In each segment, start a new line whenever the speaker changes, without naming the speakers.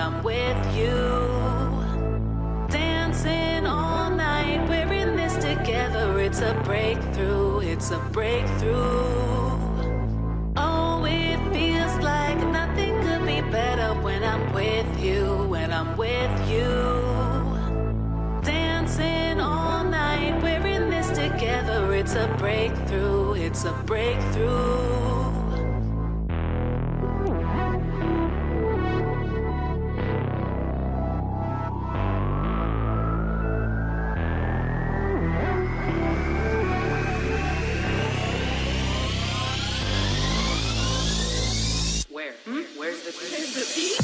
I'm with you. Dancing all night, we're in this together. It's a breakthrough, it's a breakthrough. Oh, it feels like nothing could be better when I'm with you, when I'm with you. Dancing all night, we're in this together. It's a breakthrough, it's a breakthrough.
Where's the beat?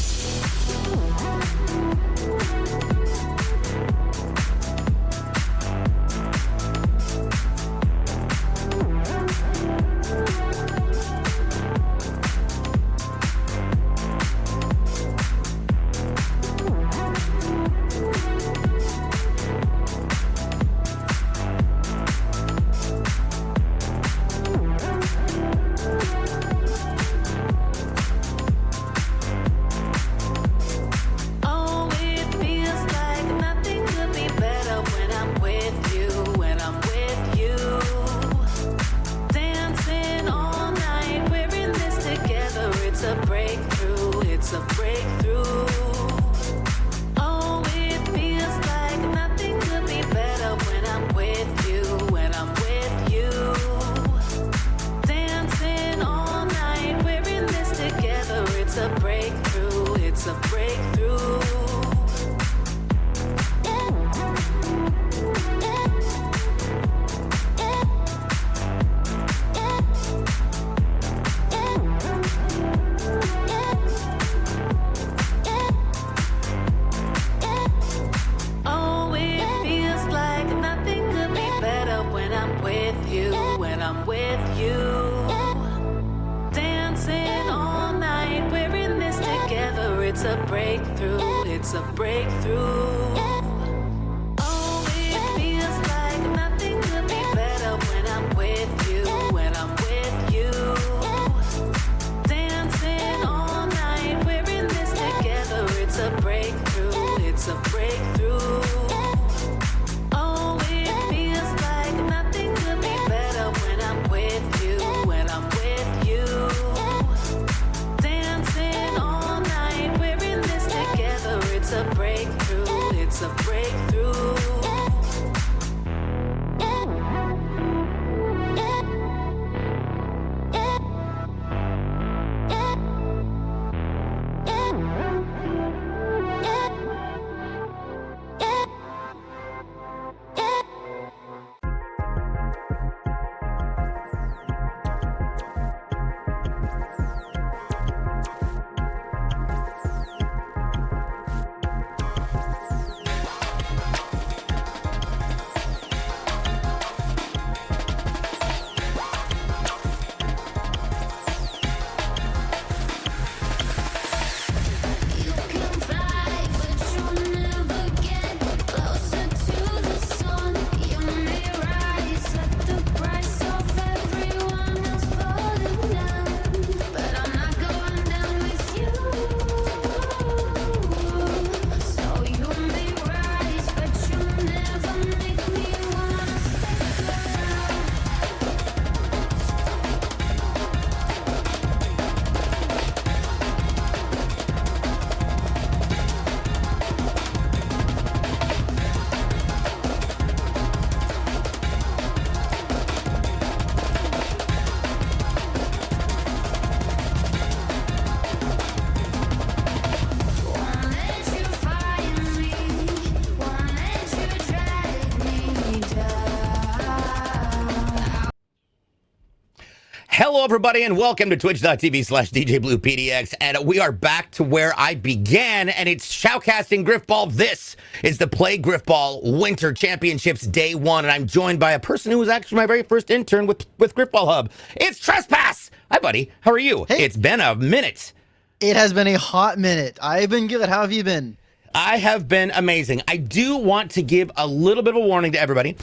Hello, everybody, and welcome to twitch.tv/DJBluePDX. And we are back to where I began, and it's shoutcasting Grifball. This is the Play Grifball Winter Championships Day 1, and I'm joined by a person who was actually my very first intern with Grifball Hub. It's Trespass! Hi, buddy. How are you?
Hey.
It's been a minute.
It has been a hot minute. I've been good. How have you been?
I have been amazing. I do want to give a little bit of a warning to everybody.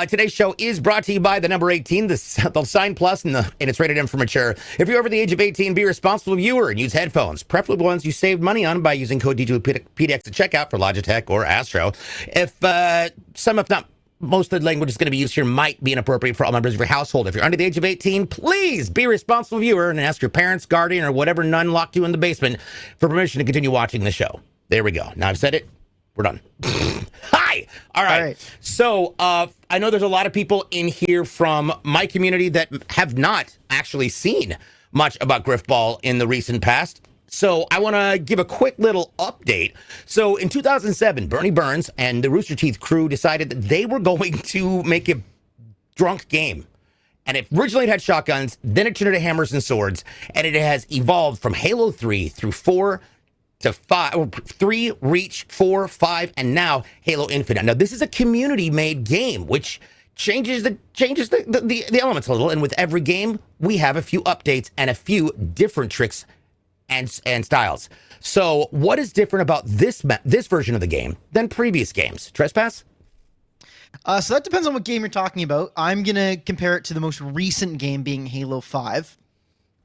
Today's show is brought to you by the number 18, the Sign Plus, and it's rated M for mature. If you're over the age of 18, be a responsible viewer and use headphones, preferably ones you saved money on by using code DJPDX at checkout for Logitech or Astro. If not most of the language is going to be used here might be inappropriate for all members of your household. If you're under the age of 18, please be a responsible viewer and ask your parents, guardian, or whatever nun locked you in the basement for permission to continue watching the show. There we go. Now I've said it. We're done. Hi. All right. So I know there's a lot of people in here from my community that have not actually seen much about Grifball in the recent past. So I want to give a quick little update. So in 2007, Bernie Burns and the Rooster Teeth crew decided that they were going to make a drunk game. And it originally had shotguns, then it turned into hammers and swords, and it has evolved from Halo 3 through 4 to 5, 3, Reach, 4, 5, and now Halo Infinite. Now, this is a community-made game, which changes the elements a little, and with every game, we have a few updates and a few different tricks and styles. So what is different about this version of the game than previous games? Trespass?
So that depends on what game you're talking about. I'm going to compare it to the most recent game being Halo 5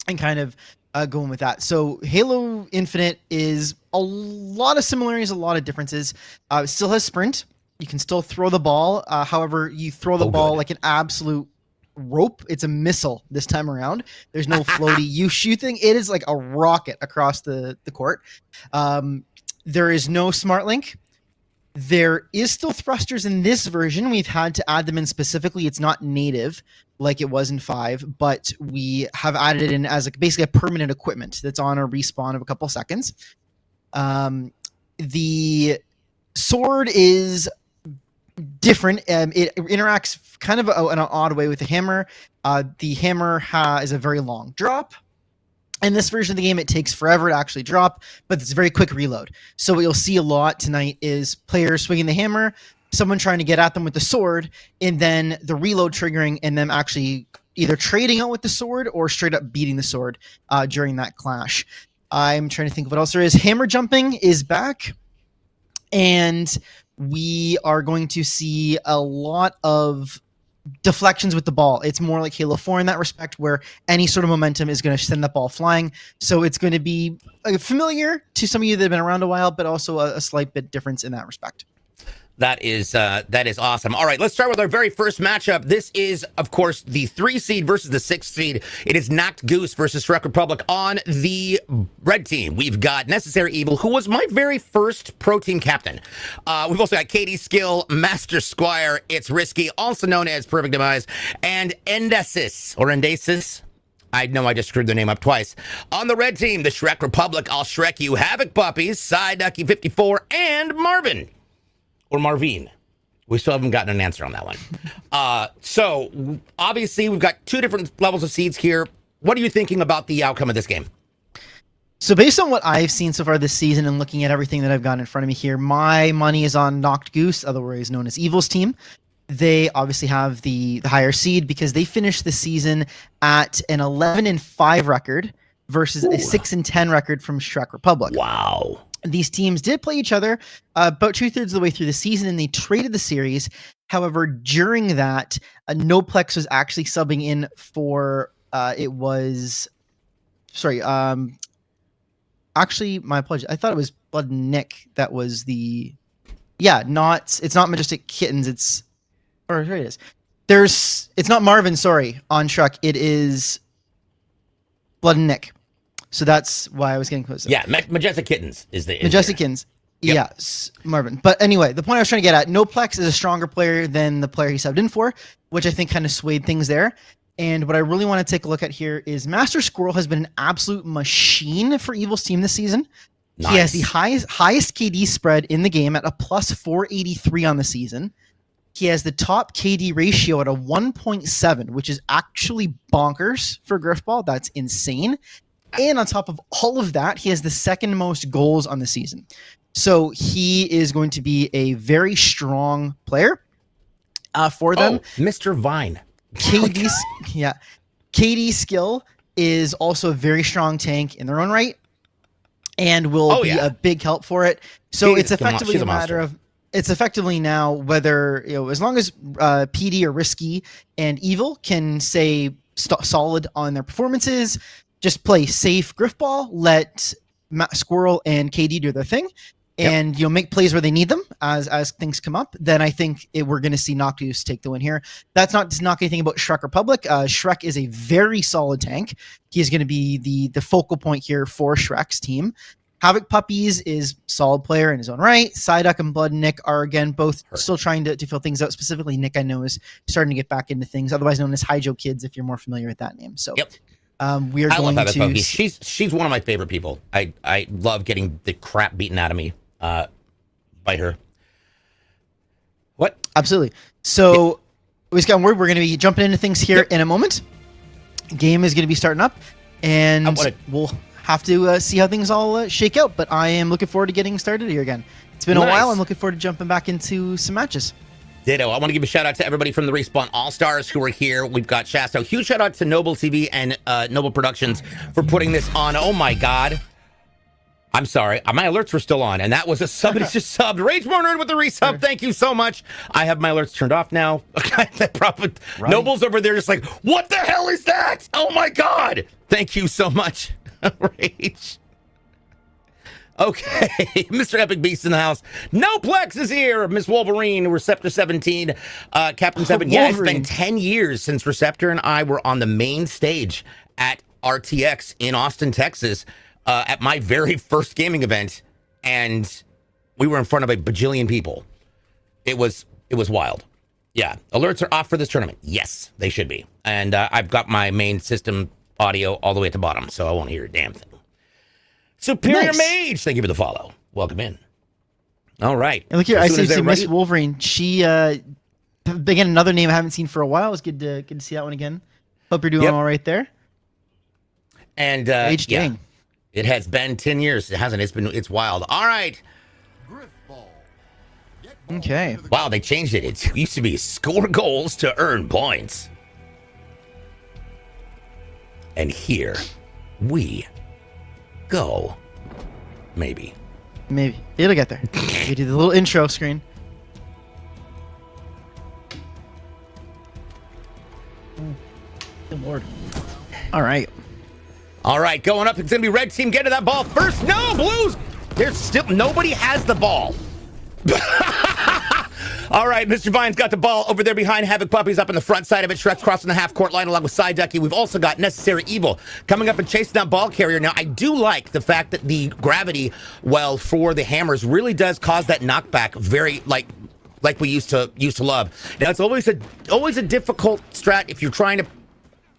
and kind of going with that. So Halo Infinite is a lot of similarities, a lot of differences. It still has sprint. You can still throw the ball. However, you throw the ball like an absolute rope. It's a missile this time around. There's no floaty. You shoot thing. It is like a rocket across the court. There is no smart link. There is still thrusters in this version. We've had to add them in specifically. It's not native like it was in 5, but we have added it in as basically a permanent equipment that's on a respawn of a couple seconds. The sword is different. It interacts kind of in an odd way with the hammer. The hammer is a very long drop. In this version of the game, it takes forever to actually drop, but it's a very quick reload. So what you'll see a lot tonight is players swinging the hammer, someone trying to get at them with the sword, and then the reload triggering and them actually either trading out with the sword or straight up beating the sword during that clash. I'm trying to think of what else there is. Hammer jumping is back, and we are going to see a lot of deflections with the ball. It's more like Halo 4 in that respect, where any sort of momentum is going to send that ball flying. So it's going to be familiar to some of you that have been around a while, but also a slight bit difference in that respect.
That is awesome. All right, let's start with our very first matchup. This is, of course, the 3 seed versus the 6 seed. It is Knocked Goose versus Shrek Republic on the red team. We've got Necessary Evil, who was my very first pro team captain. We've also got Katie Skill, Master Squire, It's Risky, also known as Perfect Demise, and Endasis. I know I just screwed their name up twice. On the red team, the Shrek Republic, I'll Shrek You, Havoc Puppies, Psyducky 54, and Marvin. Or Marvine. We still haven't gotten an answer on that one. So, obviously, we've got 2 different levels of seeds here. What are you thinking about the outcome of this game?
So based on what I've seen so far this season and looking at everything that I've got in front of me here, my money is on Knocked Goose, otherwise known as Evil's team. They obviously have the higher seed because they finished the season at an 11-5 record versus a 6-10 record from Shrek Republic.
Wow.
These teams did play each other about 2/3 of the way through the season, and they traded the series. However, during that, Noplex was actually subbing in for actually, my apologies. I thought it was Blood and Nick that was it's not Majestic Kittens. Here it is. It's not Marvin, sorry, on Shrek. It is Blood and Nick. So that's why I was getting close.
Yeah, Majestic Kittens is the
Majestic Kittens. Yep. Yes, Marvin. But anyway, the point I was trying to get at, Noplex is a stronger player than the player he subbed in for, which I think kind of swayed things there. And what I really want to take a look at here is Master Squirrel has been an absolute machine for Evil's team this season. Nice. He has the highest KD spread in the game at a plus 483 on the season. He has the top KD ratio at a 1.7, which is actually bonkers for Grifball. That's insane. And on top of all of that, he has the second most goals on the season. So he is going to be a very strong player for them.
Mr. Vine.
KD Skill is also a very strong tank in their own right. and will be a big help for it. So it's effectively a matter of it's effectively now whether as long as PD or Risky and Evil can stay solid on their performances, just play safe Grifball, let Squirrel and KD do their thing, and make plays where they need them as things come up. Then I think we're going to see Noctis take the win here. That's not to knock anything about Shrek Republic. Shrek is a very solid tank. He is going to be the focal point here for Shrek's team. Havoc Puppies is solid player in his own right. Psyduck and Blood Nick are again both still trying to fill things out. Specifically, Nick I know is starting to get back into things, otherwise known as Hydro Kids, if you're more familiar with that name. So we are going
love
to.
She's one of my favorite people. I love getting the crap beaten out of me by her. What?
Absolutely. So we're going to be jumping into things here in a moment. Game is going to be starting up, and we'll have to see how things all shake out. But I am looking forward to getting started here again. It's been a while. I'm looking forward to jumping back into some matches.
Ditto. I want to give a shout out to everybody from the Respawn All-Stars who are here. We've got Shasta. Huge shout out to Noble TV and Noble Productions for putting this on. Oh my God. I'm sorry. My alerts were still on, and that was somebody just subbed. Rage More Nerd with the resub. Thank you so much. I have my alerts turned off now. Noble's over there just like, what the hell is that? Oh my God. Thank you so much. Rage. Okay, Mr. Epic Beast in the house. Noplex is here. Miss Wolverine, Receptor 17, Captain 7. Yeah, it's been 10 years since Receptor and I were on the main stage at RTX in Austin, Texas, at my very first gaming event, and we were in front of a bajillion people. It was wild. Yeah, alerts are off for this tournament. Yes, they should be. And I've got my main system audio all the way at the bottom, so I won't hear a damn thing. Superior Mage, thank you for the follow. Welcome in. All right.
And look here, I see Miss Wolverine. She again, another name I haven't seen for a while. It's good to see that one again. Hope you're doing all right there.
And it has been 10 years. It hasn't. It's wild. All right.
Okay.
Wow, they changed it. It used to be score goals to earn points. And here we go. Maybe.
It'll get there. You do the little intro screen. Good Lord. All right.
Going up. It's going to be red team. Get to that ball first. No, Blues. There's still nobody has the ball. All right, Mr. Vine's got the ball over there behind Havoc Puppies up in the front side of it. Shrek's crossing the half-court line along with Psyducky. We've also got Necessary Evil coming up and chasing that ball carrier. Now, I do like the fact that the gravity, for the hammers really does cause that knockback very, like we used to love. Now, it's always a difficult strat if you're trying to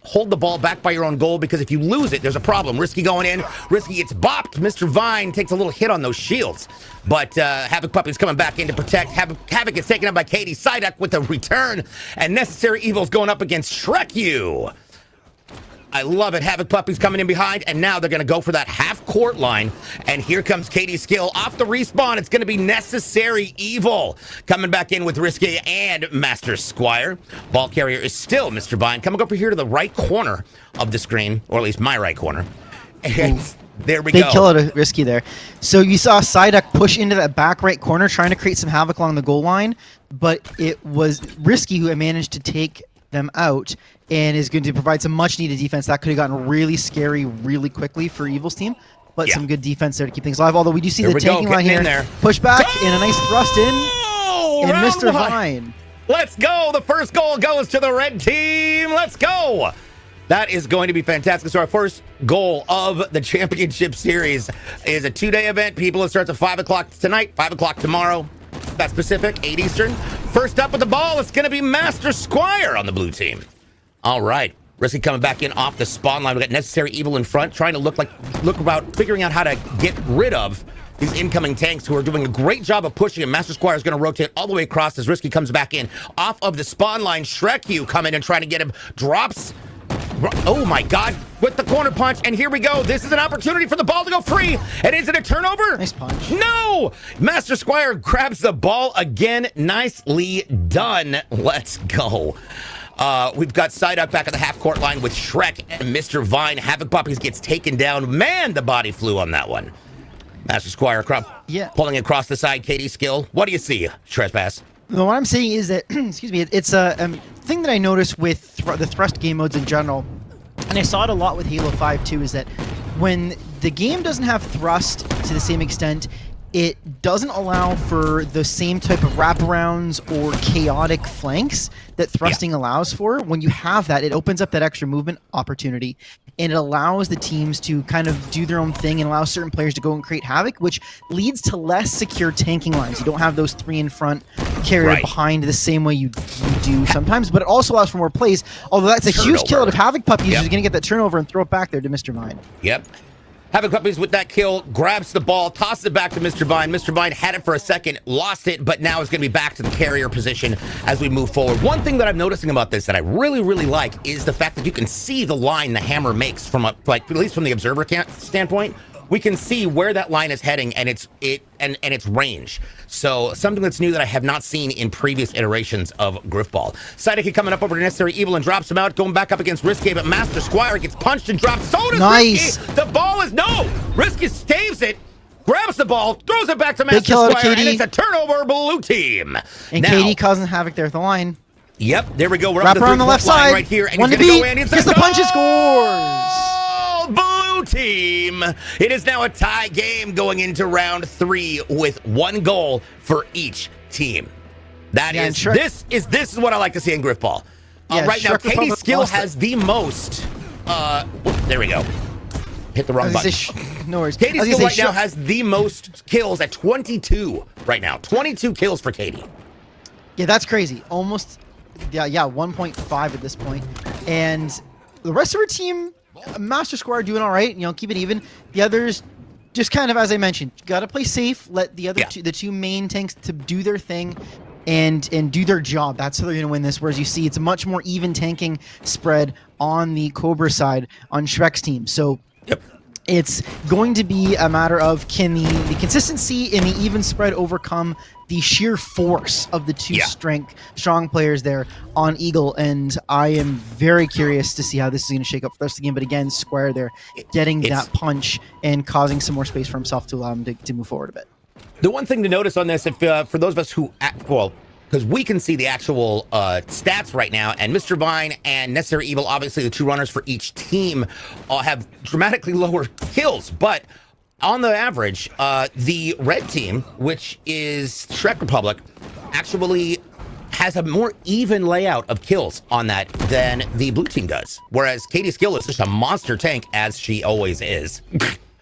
hold the ball back by your own goal, because if you lose it, there's a problem. Risky going in. Risky gets bopped. Mr. Vine takes a little hit on those shields. But Havoc Puppy's coming back in to protect. Havoc gets taken up by Katie Psyduck with a return. And Necessary Evil's going up against Shrek U. I love it. Havoc Puppy's coming in behind, and now they're going to go for that half-court line. And here comes Katie's skill. Off the respawn, it's going to be Necessary Evil coming back in with Risky and Master Squire. Ball carrier is still Mr. Vine. Coming over here to the right corner of the screen, or at least my right corner. And there we go.
Big kill out of Risky there. So you saw Psyduck push into that back right corner, trying to create some havoc along the goal line, but it was Risky who managed to take them out and is going to provide some much needed defense. That could have gotten really scary really quickly for Evil's team, but some good defense there to keep things alive. Although we do see the taking line here. Push back and a nice thrust in. And Mr. Vine.
Let's go. The first goal goes to the red team. Let's go. That is going to be fantastic. So our first goal of the championship series is a 2-day event. People, it starts at 5 o'clock tonight, 5 o'clock tomorrow. That's Pacific, 8 Eastern. First up with the ball, it's going to be Master Squire on the blue team. All right. Risky coming back in off the spawn line. We got Necessary Evil in front, trying to look about figuring out how to get rid of these incoming tanks who are doing a great job of pushing him. Master Squire is going to rotate all the way across as Risky comes back in off of the spawn line. Shrek U coming and trying to get him. Drops. Oh my God, with the corner punch, and here we go. This is an opportunity for the ball to go free, and is it a turnover?
Nice punch.
No! Master Squire grabs the ball again. Nicely done. Let's go. We've got Psyduck back at the half-court line with Shrek and Mr. Vine. Havoc Puppies gets taken down. Man, the body flew on that one. Master Squire pulling across the side. Katie Skill. What do you see, Trespass?
No, what I'm saying is that, excuse me, it's a thing that I noticed with the thrust game modes in general, and I saw it a lot with Halo 5 too, is that when the game doesn't have thrust to the same extent, it doesn't allow for the same type of wraparounds or chaotic flanks that thrusting allows for. When you have that, it opens up that extra movement opportunity, and it allows the teams to kind of do their own thing and allows certain players to go and create havoc, which leads to less secure tanking lines. You don't have those 3 in front, carrier behind the same way you do sometimes, but it also allows for more plays, although that's a huge kill if Havoc Puppy is going to get that turnover and throw it back there to Mr. Vine.
Yep. Havoc Puppies with that kill, grabs the ball, tosses it back to Mr. Vine. Mr. Vine had it for a second, lost it, but now is going to be back to the carrier position as we move forward. One thing that I'm noticing about this that I really, really like is the fact that you can see the line the hammer makes from at least from the observer standpoint. We can see where that line is heading and its range. So something that's new that I have not seen in previous iterations of Grifball. Sidekick coming up over to Necessary Evil and drops him out, going back up against Risky, but Master Squire gets punched and dropped. So does Risky. The ball is Risky saves it, grabs the ball, throws it back to Master Squire, and it's a turnover, blue team.
And Katie causing havoc there at the line.
Yep, there we go. We're
Wrap around the left side
right here, and
he's
gonna go in.
Gets the punch and scores.
Blue team. It is now a tie game going into round 3 with 1 goal for each team. This is what I like to see in Grifball. Right now, Katie Skill has the most. There we go. Hit the wrong button.
No worries.
Katie Skill right now has the most kills at 22 right now. 22 kills for Katie.
Yeah, that's crazy. Almost, 1.5 at this point. And the rest of her team, Master Square doing all right. Keep it even. The others, just kind of as I mentioned, got to play safe. Let the other the two main tanks to do their thing, and do their job. That's how they're going to win this. Whereas you see, it's a much more even tanking spread on the Cobra side on Shrek's team. So.
Yep.
It's going to be a matter of can the consistency in the even spread overcome the sheer force of the two strong players there on Eagle, and I am very curious to see how this is going to shake up for the rest of the game. But again, Square there getting that punch and causing some more space for himself to allow him to move forward a bit.
The one thing to notice on this, if for those of us who because we can see the actual stats right now, and Mr. Vine and Necessary Evil, obviously the 2 runners for each team, have dramatically lower kills. But on the average, the red team, which is Shrek Republic, actually has a more even layout of kills on that than the blue team does. Whereas Katie Skill is just a monster tank, as she always is.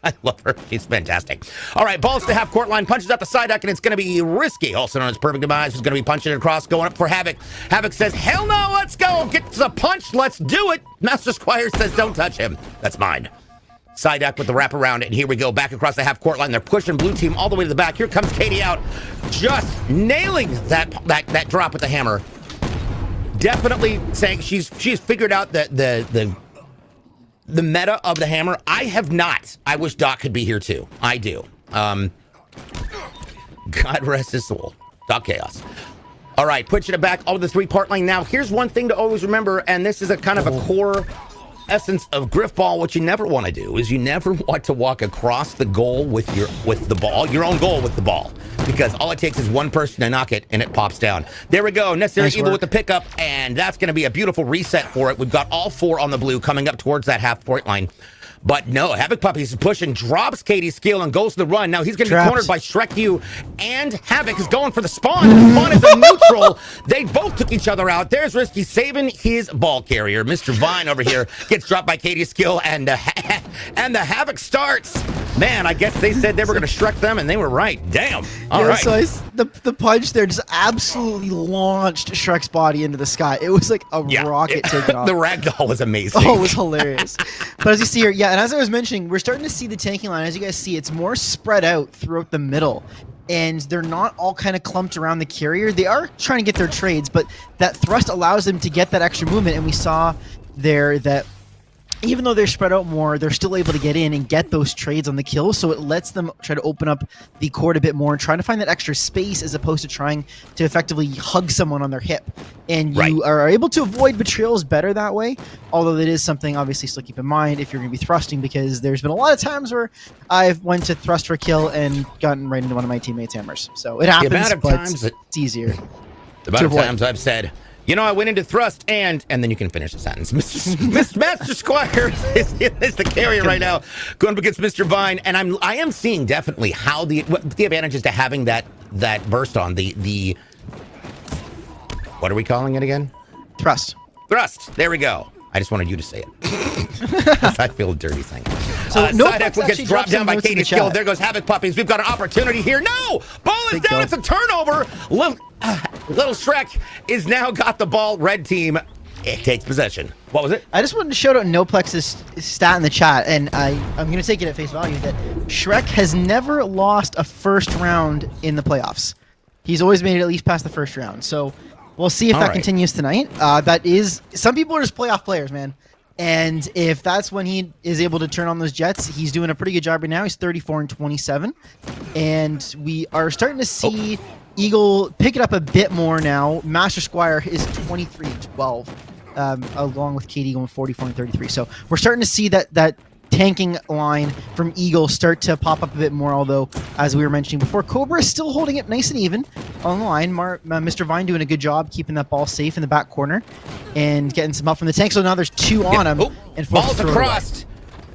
I love her. She's fantastic. All right, balls to half court line, punches out the side deck, and it's going to be Risky, also known as Perfect Demise, who's going to be punching it across, going up for Havoc. Havoc says, hell no, let's go. Gets the punch, let's do it. Master Squire says, don't touch him. That's mine. Side deck with the wraparound, and here we go, back across the half court line. They're pushing blue team all the way to the back. Here comes Katie out, just nailing that drop with the hammer. Definitely saying she's figured out the meta of the hammer. I have not. I wish Doc could be here too. I do. God rest his soul. Doc Chaos. All right, pushing it back over the 3-part lane. Now, here's one thing to always remember, and this is a kind of a core essence of Grifball. What you never want to do is you never want to walk across the goal with the ball, your own goal with the ball, because all it takes is one person to knock it and it pops down. There we go. Necessary Evil with the pickup, and that's going to be a beautiful reset for it. We've got all 4 on the blue coming up towards that half-point line. But no, Havoc Puppies is pushing, drops Katie's skill and goes to the run. Now he's going to be cornered by Shrek U, and Havoc is going for the spawn. The spawn is a neutral. They both took each other out. There's Risky saving his ball carrier. Mr. Vine over here gets dropped by Katie's skill, and the Havoc starts. Man, I guess they said they were going to Shrek them, and they were right. Damn. All right.
So the punch there just absolutely launched Shrek's body into the sky. It was like a rocket taking off.
The ragdoll was amazing.
Oh, it was hilarious. But as you see here, and as I was mentioning, we're starting to see the tanking line. As you guys see, it's more spread out throughout the middle, and they're not all kind of clumped around the carrier. They are trying to get their trades, but that thrust allows them to get that extra movement, and we saw there that even though they're spread out more, they're still able to get in and get those trades on the kill. So it lets them try to open up the court a bit more and try to find that extra space as opposed to trying to effectively hug someone on their hip. And you are able to avoid betrayals better that way. Although that is something obviously still keep in mind if you're going to be thrusting, because there's been a lot of times where I've went to thrust for a kill and gotten right into one of my teammates' hammers. So it happens, but it's easier.
The amount of times I've said, you know, I went into thrust and then you can finish the sentence. Mr. Master Squire is the carrier right now, going up against Mr. Vine, and I am seeing definitely how the advantages to having that burst on the what are we calling it again?
Thrust.
Thrust. There we go. I just wanted you to say it. I feel dirty saying it.
So
Side gets dropped down by Katie's kill. There goes Havoc Puppies. We've got an opportunity here. No! Ball is down. It's a turnover. Little Shrek is now got the ball. Red team, it takes possession. What was it?
I just wanted to shout out Noplex's stat in the chat, and I'm going to take it at face value that Shrek has never lost a first round in the playoffs. He's always made it at least past the first round. So we'll see if that continues tonight. That is, some people are just playoff players, man. And if that's when he is able to turn on those jets, he's doing a pretty good job right now. He's 34-27. And we are starting to see Eagle pick it up a bit more now. Master Squire is 23-12, along with Katie going 44-33. So we're starting to see that tanking line from Eagle start to pop up a bit more, although, as we were mentioning before, Cobra is still holding it nice and even on the line. Mr. Vine doing a good job keeping that ball safe in the back corner and getting some help from the tank. So now there's two on him. And
ball's across.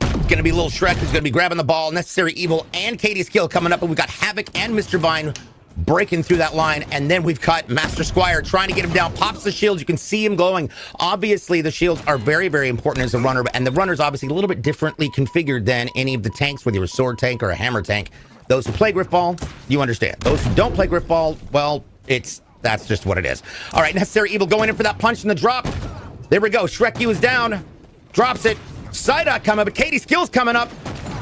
It's going to be Little Shrek who's going to be grabbing the ball. Necessary Evil and Katie's kill coming up, but we've got Havoc and Mr. Vine breaking through that line, and then we've got Master Squire trying to get him down. Pops the shields. You can see him glowing. Obviously, the shields are very, very important as a runner, and the runner's obviously a little bit differently configured than any of the tanks, whether you're a sword tank or a hammer tank. Those who play Grifball, you understand. Those who don't play Grifball, well, that's just what it is. All right, Necessary Evil going in for that punch in the drop. There we go. Shrek U is down. Drops it. Psyduck coming up, but Katie's kill's coming up.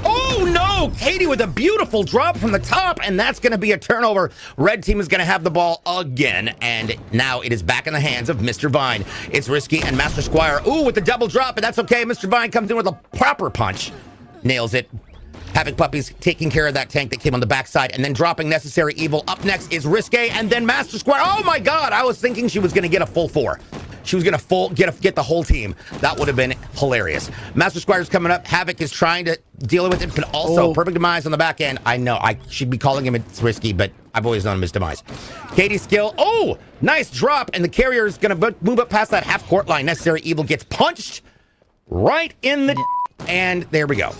Oh, no! Katie with a beautiful drop from the top, and that's going to be a turnover. Red team is going to have the ball again, and now it is back in the hands of Mr. Vine. It's Risky and Master Squire. Ooh, with the double drop, but that's okay. Mr. Vine comes in with a proper punch. Nails it. Havoc Puppies taking care of that tank that came on the backside, and then dropping Necessary Evil. Up next is Risque, and then Master Squire. Oh, my God! I was thinking she was going to get a full 4. She was going to get the whole team. That would have been hilarious. Master Squire's coming up. Havoc is trying to deal with it, but also perfect demise on the back end. I know I should be calling him it's risky, but I've always known him as demise. Katie's skill. Oh, nice drop, and the carrier is going to move up past that half court line. Necessary Evil gets punched right in the and there we go.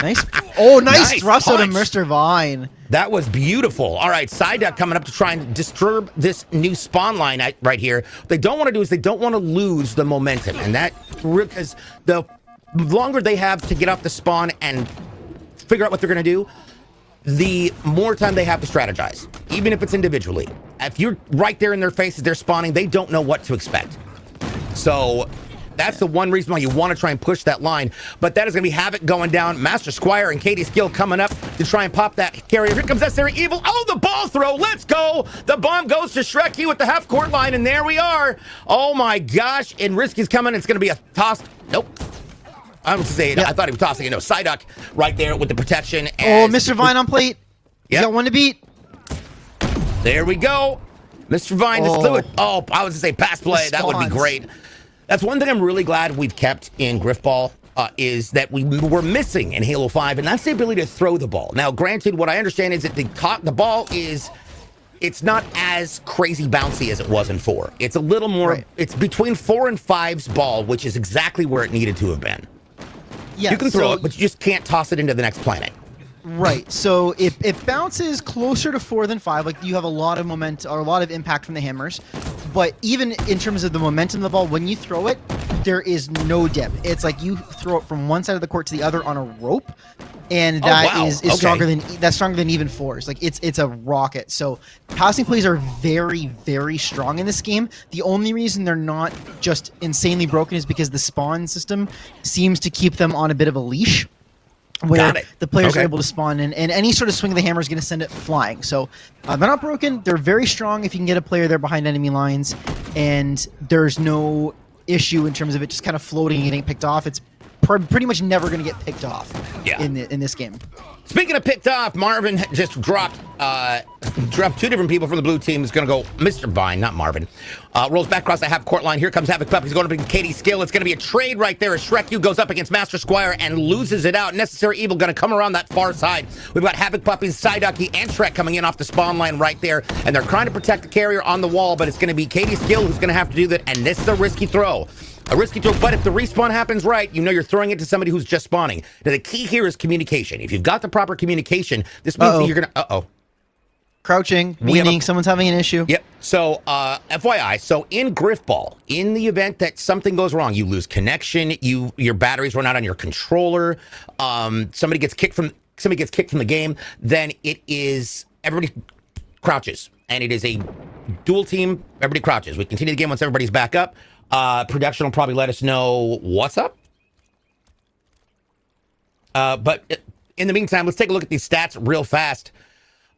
Nice. Oh, nice thrust out of
punch.
Mr. Vine.
That was beautiful. All right, Psyduck coming up to try and disturb this new spawn line right here. What they don't want to do is they don't want to lose the momentum. And that, because the longer they have to get off the spawn and figure out what they're going to do, the more time they have to strategize, even if it's individually. If you're right there in their faces, they're spawning, they don't know what to expect. So that's the one reason why you want to try and push that line. But that is going to be Havoc going down. Master Squire and Katie's Skill coming up to try and pop that carrier. Here comes Necessary Evil. Oh, the ball throw. Let's go. The bomb goes to Shrek U with the half court line, and there we are. Oh, my gosh. And Risky's coming. It's going to be a toss. Nope. I was saying, I thought he was tossing it. No, Psyduck right there with the protection.
Oh, Mr. Vine on plate. He's got one to beat.
There we go. Mr. Vine just flew it. Oh, I was going to say pass play. That would be great. That's one thing I'm really glad we've kept in Grifball is that we were missing in Halo 5, and that's the ability to throw the ball. Now, granted, what I understand is that the ball it's not as crazy bouncy as it was in 4. It's a little more, it's between 4 and 5's ball, which is exactly where it needed to have been. Yeah, you can throw it, but you just can't toss it into the next planet.
Right. So it bounces closer to 4 than 5. Like, you have a lot of momentum or a lot of impact from the hammers. But even in terms of the momentum of the ball, when you throw it, there is no dip. It's like you throw it from one side of the court to the other on a rope, and that is stronger than even 4s. Like, it's a rocket. So passing plays are very, very strong in this game. The only reason they're not just insanely broken is because the spawn system seems to keep them on a bit of a leash, where the players are able to spawn in, and any sort of swing of the hammer is going to send it flying. So they're not broken. They're very strong if you can get a player there behind enemy lines, and there's no issue in terms of it just kind of floating and getting picked off. It's pretty much never going to get picked off in this game.
Speaking of picked off, Marvin just dropped two different people from the blue team. Is going to go Mr. Vine, not Marvin. Rolls back across the half-court line. Here comes Havoc Pup. He's going up against Katie Skill. It's going to be a trade right there as Shrek U goes up against Master Squire and loses it out. Necessary Evil going to come around that far side. We've got Havoc Puppies, Psyducky, and Shrek coming in off the spawn line right there. And they're trying to protect the carrier on the wall, but it's going to be Katie Skill who's going to have to do that. And this is a risky throw. A risky throw, but if the respawn happens right, you know you're throwing it to somebody who's just spawning. Now, the key here is communication. If you've got the proper communication, this means that you're going to...
Crouching, meaning someone's having an issue.
Yep. So, FYI, so in Grifball, in the event that something goes wrong, you lose connection, your batteries run out on your controller, somebody gets kicked from the game, then it is everybody crouches, and it is a dual team. Everybody crouches. We continue the game once everybody's back up. Production will probably let us know what's up. But in the meantime, let's take a look at these stats real fast.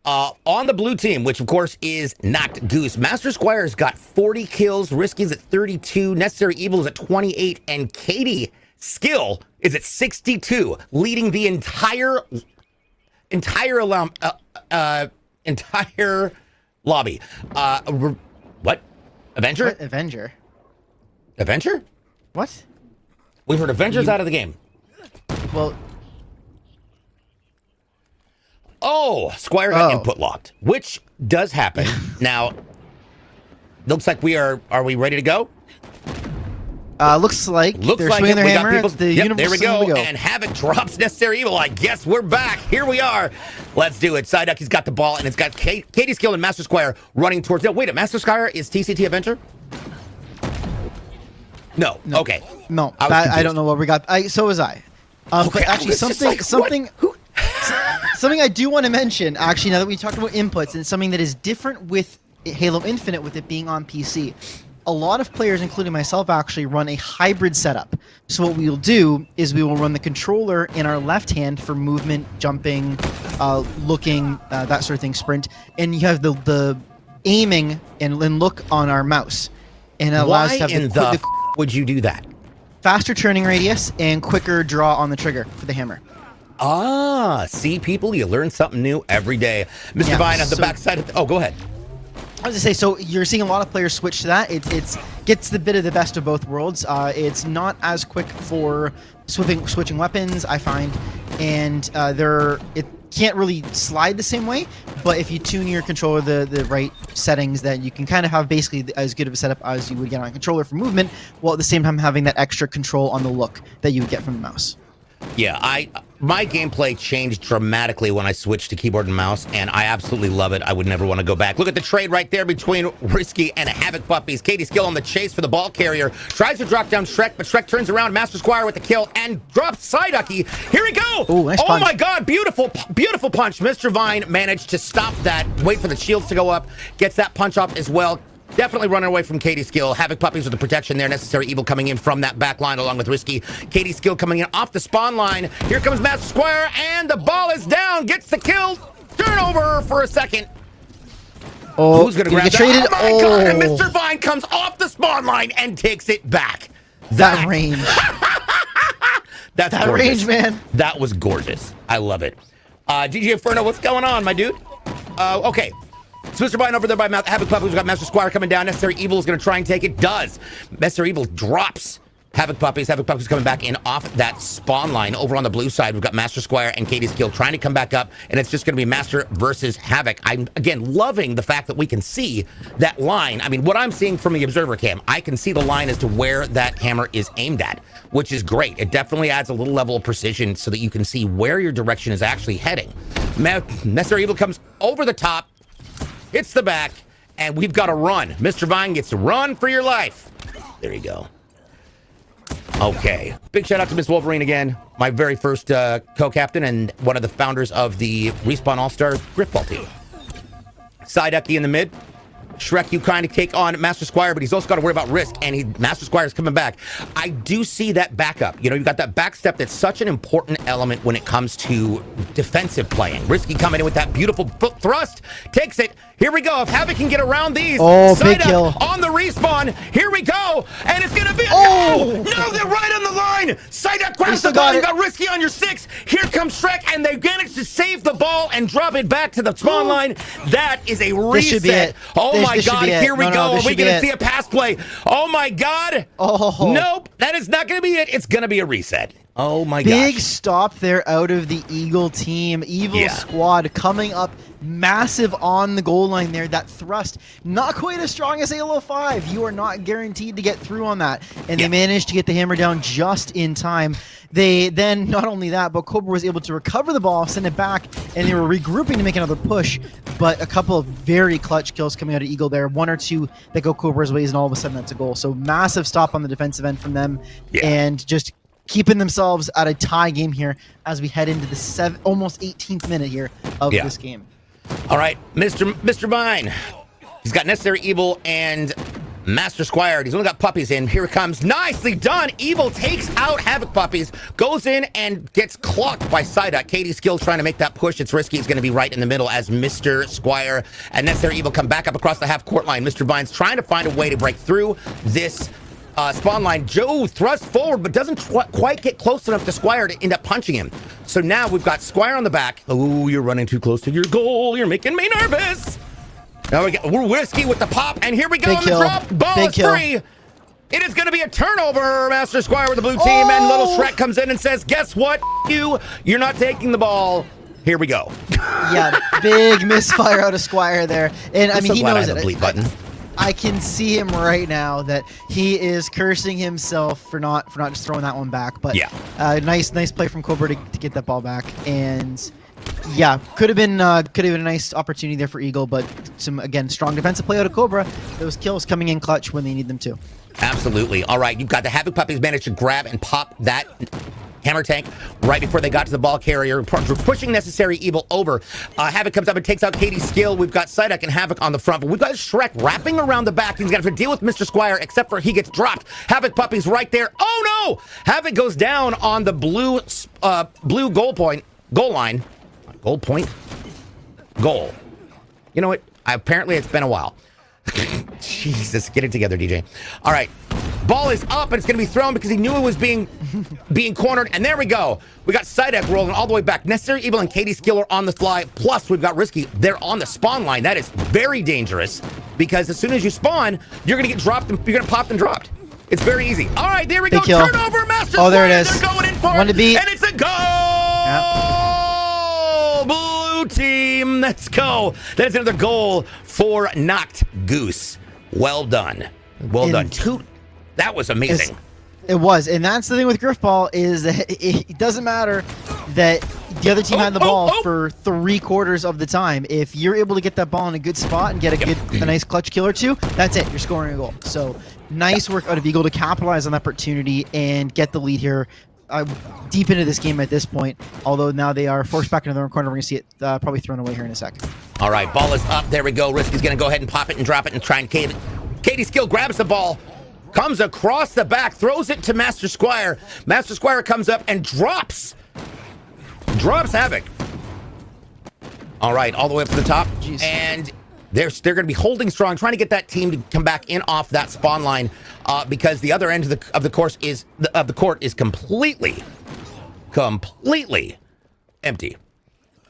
On the blue team, which of course is not Goose, Master Squire's got 40 kills, Risky's at 32, Necessary Evil is at 28, and Katie Skill is at 62, leading the entire lobby. What? Avenger?
What? Avenger?
Avenger?
What?
We've heard Avengers out of the game.
Well...
Oh, Squire got input locked, which does happen. Now, looks like are we ready to go?
Looks like they're swinging their hammer.
There we go. And Havoc drops Necessary Evil. I guess we're back. Here we are. Let's do it. Psyducky's got the ball, and it's got Katie Skill and Master Squire running towards it. Wait, a Master Squire is TCT Avenger? No. Okay.
No, I don't know what we got. So was I. But actually, something I do want to mention, actually, now that we talked about inputs, and something that is different with Halo Infinite with it being on PC. A lot of players, including myself, actually run a hybrid setup. So what we will do is we will run the controller in our left hand for movement, jumping, looking, that sort of thing, sprint, and you have the aiming and look on our mouse. And it allows us to have
would you do that?
Faster turning radius and quicker draw on the trigger for the hammer.
Ah, see, people, you learn something new every day. Mr. Vine on the backside of go ahead.
I was to say, so you're seeing a lot of players switch to that. It gets the bit of the best of both worlds. It's not as quick for switching weapons, I find, and it can't really slide the same way. But if you tune your controller the right settings, then you can kind of have basically as good of a setup as you would get on a controller for movement, while at the same time having that extra control on the look that you would get from the mouse.
Yeah, my gameplay changed dramatically when I switched to keyboard and mouse, and I absolutely love it. I would never want to go back. Look at the trade right there between Risky and Havoc Puppies. Katie Skill on the chase for the ball carrier. Tries to drop down Shrek, but Shrek turns around. Master Squire with the kill and drops Psyducky. Here we go!
Ooh, nice punch.
My God, beautiful punch. Mr. Vine managed to stop that. Wait for the shields to go up. Gets that punch off as well. Definitely running away from Katie Skill. Havoc Puppies with the protection there. Necessary Evil coming in from that back line along with Risky. Katie Skill coming in off the spawn line. Here comes Master Squire, and the ball is down. Gets the kill. Turnover for a second.
Oh,
who's going to grab that?
traded?
Oh, my God. And Mr. Vine comes off the spawn line and takes it back.
That range.
That's
that
gorgeous.
Range, man.
That was gorgeous. I love it. DJ Inferno, what's going on, my dude? Okay. So Mr. Vine over there by Havoc Puppies. We've got Master Squire coming down. Necessary Evil is going to try and take it. Does. Necessary Evil drops Havoc Puppies. Havoc Puppies coming back in off that spawn line. Over on the blue side, we've got Master Squire and Katie Skill trying to come back up, and it's just going to be Master versus Havoc. I'm, again, loving the fact that we can see that line. I mean, what I'm seeing from the observer cam, I can see the line as to where that hammer is aimed at, which is great. It definitely adds a little level of precision so that you can see where your direction is actually heading. Necessary Evil comes over the top, hits the back, and we've got to run. Mr. Vine gets to run for your life. There you go. Okay. Big shout out to Miss Wolverine again. My very first co-captain and one of the founders of the Respawn All-Star Grifball team. Psyducky in the mid. Shrek, you kind of take on Master Squire, but he's also got to worry about risk, and Master Squire's coming back. I do see that backup. You know, you've got that back step that's such an important element when it comes to defensive playing. Risky coming in with that beautiful foot thrust, takes it. Here we go. If Havoc can get around these,
big kill
on the respawn. Here we go, and it's gonna be no, they're right on the line. Psyduck grabs the ball. You got Risky on your 6. Here comes Shrek, and they managed to save the ball and drop it back to the spawn line. That is a reset.
This should be it.
Oh my God! Here we go. Are we gonna see a pass play? Oh my God!
Oh
nope, that is not gonna be it. It's gonna be a reset. Oh my God!
Big stop there out of the Eagle team. Evil squad coming up massive on the goal line there. That thrust, not quite as strong as Halo 5. You are not guaranteed to get through on that. And they managed to get the hammer down just in time. They then, not only that, but Cobra was able to recover the ball, send it back, and they were regrouping to make another push. But a couple of very clutch kills coming out of Eagle there. 1 or 2 that go Cobra's ways, and all of a sudden that's a goal. So massive stop on the defensive end from them. And just keeping themselves at a tie game here as we head into the almost 18th minute here of this game.
All right, Mr. Vine. He's got Necessary Evil and Master Squire. He's only got Puppies in. Here it comes. Nicely done. Evil takes out Havoc Puppies, goes in and gets clocked by Psyduck. Katie's Skills trying to make that push. It's risky. He's going to be right in the middle as Mr. Squire and Necessary Evil come back up across the half-court line. Mr. Vine's trying to find a way to break through this spawn line. Joe thrusts forward, but doesn't quite get close enough to Squire to end up punching him. So now we've got Squire on the back. Oh, you're running too close to your goal. You're making me nervous. Now we're Risky with the pop, and here we go on the drop. Ball is free. It is going to be a turnover, Master Squire with the blue team, and little Shrek comes in and says, guess what, you're not taking the ball. Here we go.
Yeah, big misfire out of Squire there. And I mean, he knows it.
Bleep button.
I can see him right now that he is cursing himself for not just throwing that one back. But nice play from Cobra to get that ball back. And yeah, could have been a nice opportunity there for Eagle, but some again strong defensive play out of Cobra. Those kills coming in clutch when they need them to.
Absolutely. All right, you've got the Havoc Puppies managed to grab and pop that hammer tank right before they got to the ball carrier, pushing Necessary Evil over. Havoc comes up and takes out Katie's Skill. We've got Psyduck and Havoc on the front, but we've got Shrek wrapping around the back. He's got to deal with Mr. Squire, except for he gets dropped. Havoc Puppy's right there. Oh no! Havoc goes down on the blue goal line. Goal. You know what? Apparently it's been a while. Jesus, get it together, DJ. All right. Ball is up, and it's going to be thrown because he knew it was being cornered. And there we go. We got Psyduck rolling all the way back. Necessary Evil and Katie's Skill are on the fly. Plus, we've got Risky. They're on the spawn line. That is very dangerous because as soon as you spawn, you're going to get dropped. You're going to pop and dropped. It's very easy. All right, there we go. Turnover, Master Squire.
There it is.
They're going in for
One to beat.
And it's a goal. Yep. Blue team. Let's go. That's another goal for Knocked Goose. Well done. Well done. That was amazing.
It was, and that's the thing with Grifball is that it doesn't matter that the other team had the ball for 3/4 of the time. If you're able to get that ball in a good spot and get a nice clutch kill or two, that's it. You're scoring a goal. So nice work out of Eagle to capitalize on that opportunity and get the lead here. Deep into this game at this point, although now they are forced back into their own corner. We're going to see it probably thrown away here in a sec.
All right, ball is up. There we go. Risky's going to go ahead and pop it and drop it and try and cave it. Katie's Skill grabs the ball. Comes across the back, throws it to Master Squire. Master Squire comes up and drops Havoc. All right, all the way up to the top.
Jeez.
And they're going to be holding strong, trying to get that team to come back in off that spawn line because the other end of the court is completely empty.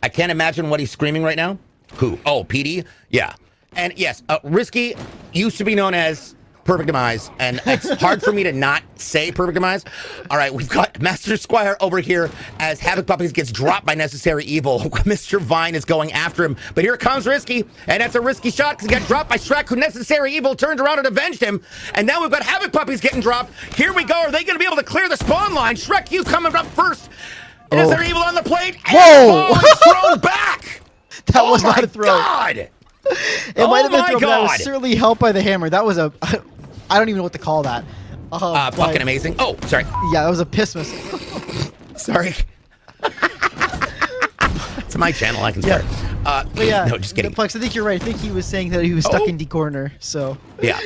I can't imagine what he's screaming right now. Who? Oh, PD? Yeah. And yes, Risky used to be known as Perfect Demise, and it's hard for me to not say Perfect Demise. All right, we've got Master Squire over here as Havoc Puppies gets dropped by Necessary Evil. Mr. Vine is going after him, but here comes Risky, and that's a risky shot because he got dropped by Shrek, who Necessary Evil turned around and avenged him. And now we've got Havoc Puppies getting dropped. Here we go. Are they going to be able to clear the spawn line? Shrek, you coming up first. Necessary Evil on the plate. And
whoa!
The ball is thrown back.
That was not a throw.
God.
It might have been a throw, but that was certainly helped by the hammer. That was I don't even know what to call that.
Fucking amazing. Oh, sorry.
Yeah, that was a piss missile.
Sorry. It's my channel. I can start.
But yeah,
no, just kidding.
Plex, I think you're right. I think he was saying that he was stuck in the corner. So
Yeah.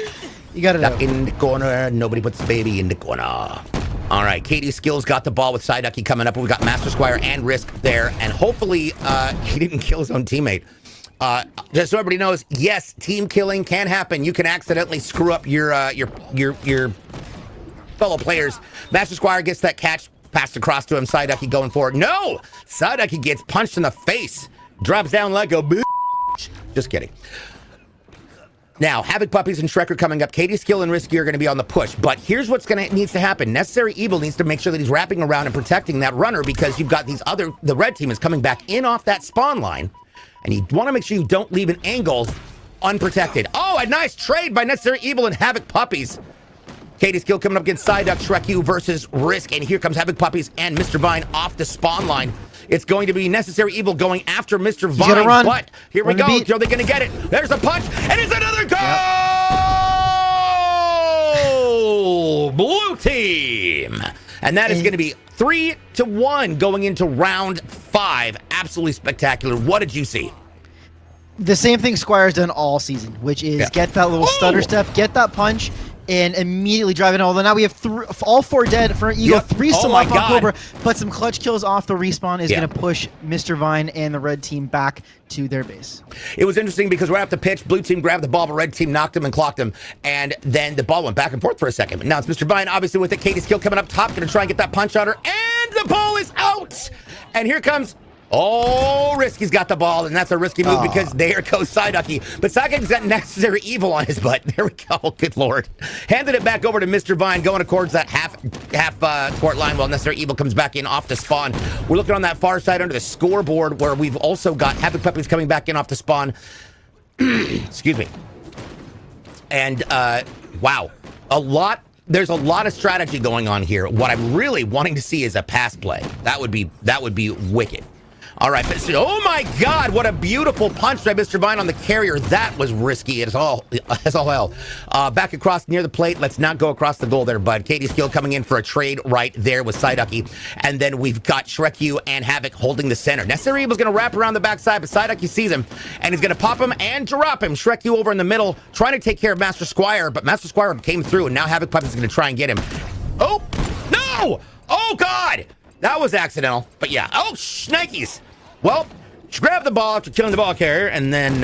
you got it
Stuck
out.
in the corner. Nobody puts the baby in the corner. All right, Katie Skills got the ball with Psyducky coming up. We got Master Squire and Risk there, and hopefully he didn't kill his own teammate. Just so everybody knows, yes, team killing can happen. You can accidentally screw up your fellow players. Master Squire gets that catch passed across to him. Psyducky going forward. No! Psyducky gets punched in the face. Drops down like a bitch. Just kidding. Now, Havoc Puppies and Shrek are coming up. Katie Skill and Risky are going to be on the push. But here's what's needs to happen. Necessary Evil needs to make sure that he's wrapping around and protecting that runner, because you've got the red team is coming back in off that spawn line. And you want to make sure you don't leave an angle unprotected. Oh, a nice trade by Necessary Evil and Havoc Puppies. Katie Skill coming up against Psyduck, Shrek U versus Risk. And here comes Havoc Puppies and Mr. Vine off the spawn line. It's going to be Necessary Evil going after Mr. Vine.
Run.
But here we go. Are they going to get it? There's a punch, and it's another goal! Yep. Blue team. And that is going to be 3-1 going into round 5. Absolutely spectacular. What did you see?
The same thing Squire's done all season, which is get that little stutter step, get that punch, and immediately drive it. Although now we have all 4 dead for Eagle, 3 still off on Cobra, but some clutch kills off the respawn is going to push Mr. Vine and the red team back to their base.
It was interesting because right off the pitch, blue team grabbed the ball, but red team knocked him and clocked him, and then the ball went back and forth for a second. But now it's Mr. Vine, obviously with it. Katie Skill coming up top, going to try and get that punch on her, and the ball is out! And here comes... Oh, Risky's got the ball, and that's a risky move because there goes Psyducky. But Psyducky's got Necessary Evil on his butt. There we go. Good Lord. Handed it back over to Mr. Vine, going towards that half court line while Necessary Evil comes back in off the spawn. We're looking on that far side under the scoreboard where we've also got Havoc Puppies coming back in off the spawn. Excuse me. And, wow. There's a lot of strategy going on here. What I'm really wanting to see is a pass play. That would be wicked. All right, oh my God, what a beautiful punch by Mr. Vine on the carrier. That was risky as all hell. Back across near the plate. Let's not go across the goal there, bud. Katie Skill coming in for a trade right there with Psyducky. And then we've got Shrek U and Havoc holding the center. Necessary Evil's going to wrap around the backside, but Psyducky sees him, and he's going to pop him and drop him. Shrek U over in the middle, trying to take care of Master Squire, but Master Squire came through, and now Havoc Puppies is going to try and get him. Oh, no! Oh, God! That was accidental, but yeah. Oh, shnikes! Well, she grabbed the ball after killing the ball carrier, and then,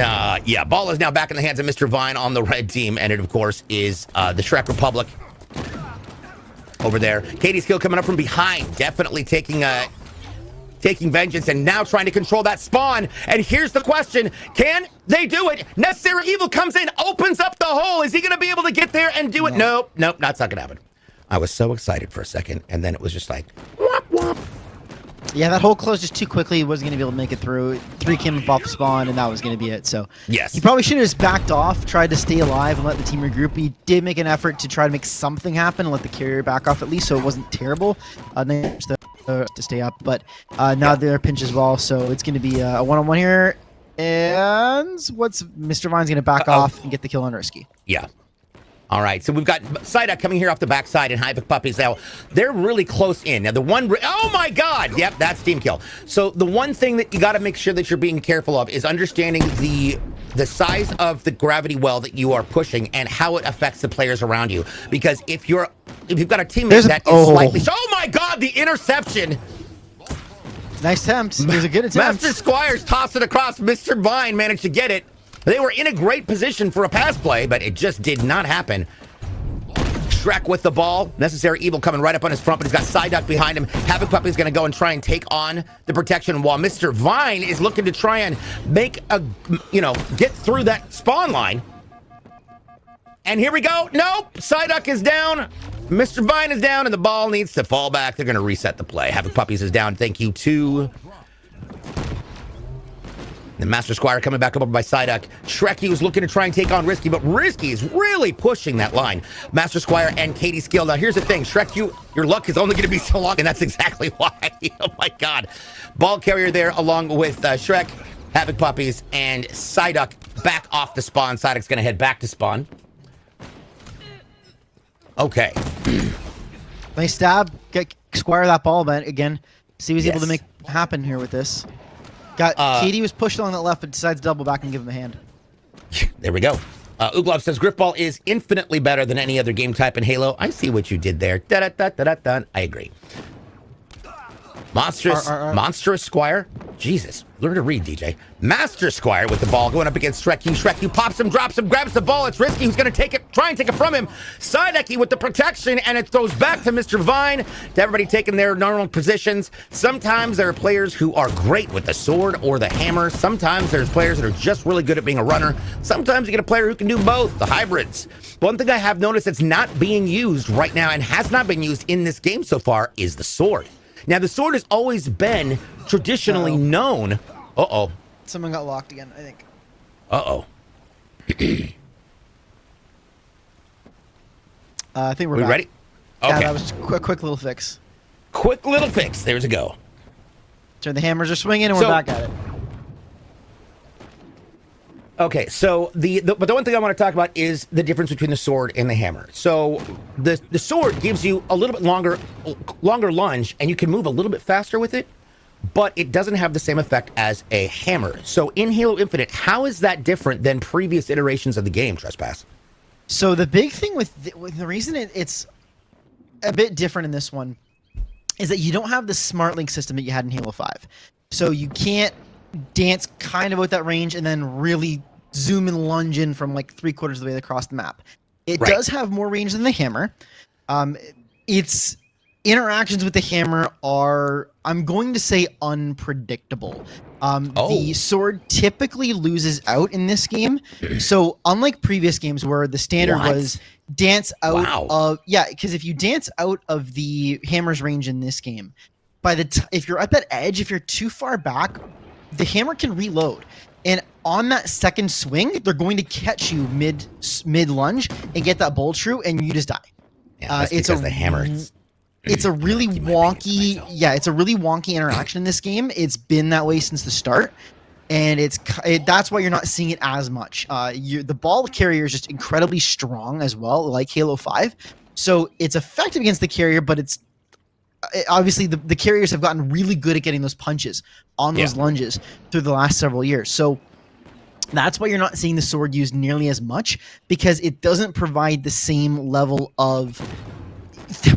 ball is now back in the hands of Mr. Vine on the red team, and it, of course, is the Shrek Republic over there. Katie Skill coming up from behind, definitely taking vengeance, and now trying to control that spawn. And here's the question, can they do it? Necessary Evil comes in, opens up the hole. Is he going to be able to get there and do it? Nope, that's not going to happen. I was so excited for a second, and then it was just like, whop, whop.
Yeah, that hole closed just too quickly. He wasn't going to be able to make it through. 3 came up off the spawn, and that was going to be it. So
yes,
he probably should have just backed off, tried to stay alive, and let the team regroup. He did make an effort to try to make something happen and let the carrier back off at least, so it wasn't terrible. To stay up, but now they're pinch as well, so it's going to be a one-on-one here. And Mr. Vine's going to back off and get the kill on Risky.
Yeah. All right, so we've got Psyduck coming here off the backside and Havoc Puppies now. They're really close in. Now, oh my God! Yep, that's team kill. So the one thing that you got to make sure that you're being careful of is understanding the size of the gravity well that you are pushing and how it affects the players around you. Because if you've got a teammate that is slightly... Oh my God, the interception!
Nice attempt. It was a good attempt.
Master Squires tossed it across. Mr. Vine managed to get it. They were in a great position for a pass play, but it just did not happen. Shrek with the ball. Necessary Evil coming right up on his front, but he's got Psyduck behind him. Havoc Puppy is going to go and try and take on the protection, while Mr. Vine is looking to try and make get through that spawn line. And here we go. Nope. Psyduck is down. Mr. Vine is down, and the ball needs to fall back. They're going to reset the play. Havoc Puppies is down. Thank you to... And Master Squire coming back up by Psyduck. Shreky was looking to try and take on Risky, but Risky is really pushing that line. Master Squire and Katie Skill. Now, here's the thing. Shrek, your luck is only going to be so long, and that's exactly why. Oh, my God. Ball carrier there along with Shrek, Havoc Puppies, and Psyduck back off the spawn. Psyduck's going to head back to spawn. Okay.
Nice stab. Get Squire that ball, but again, see what he's able to make happen here with this. Katie was pushed along that left, but decides to double back and give him a hand.
There we go. Uglov says Grifball is infinitely better than any other game type in Halo. I see what you did there. Da-da-da-da-da-da. I agree. Monstrous Squire. Jesus, learn to read, DJ. Master Squire with the ball going up against Shreku. Shreku pops him, drops him, grabs the ball. It's risky. Who's going to take it? Try and take it from him. Sideki with the protection, and it throws back to Mr. Vine. To everybody taking their normal positions. Sometimes there are players who are great with the sword or the hammer. Sometimes there's players that are just really good at being a runner. Sometimes you get a player who can do both, the hybrids. One thing I have noticed that's not being used right now and has not been used in this game so far is the sword. Now, the sword has always been traditionally known. Uh-oh.
Someone got locked again, I think.
Uh-oh.
I think we're
We
back.
ready? Okay.
Yeah, that was a quick little fix.
Quick little fix. There's a go.
Turn the hammers are swinging, and we're back at it.
Okay, so but the one thing I want to talk about is the difference between the sword and the hammer. So the sword gives you a little bit longer lunge, and you can move a little bit faster with it, but it doesn't have the same effect as a hammer. So in Halo Infinite, how is that different than previous iterations of the game, Trespass?
So the big thing with the reason it's a bit different in this one is that you don't have the smart link system that you had in Halo 5. So you can't dance kind of out that range and then really zoom and lunge in from like 3/4 of the way across the map. It does have more range than the hammer. Its interactions with the hammer are, I'm going to say, unpredictable. The sword typically loses out in this game. So unlike previous games where the standard was dance out of, because if you dance out of the hammer's range in this game, if you're at that edge, if you're too far back, the hammer can reload, and on that second swing, they're going to catch you mid lunge and get that bolt through, and you just die.
Yeah, it's the hammer.
It's a really wonky, it's a really wonky interaction in this game. It's been that way since the start, and that's why you're not seeing it as much. The ball carrier is just incredibly strong as well, like Halo 5. So it's effective against the carrier, but obviously the carriers have gotten really good at getting those punches on those lunges through the last several years. So that's why you're not seeing the sword used nearly as much, because it doesn't provide the same level of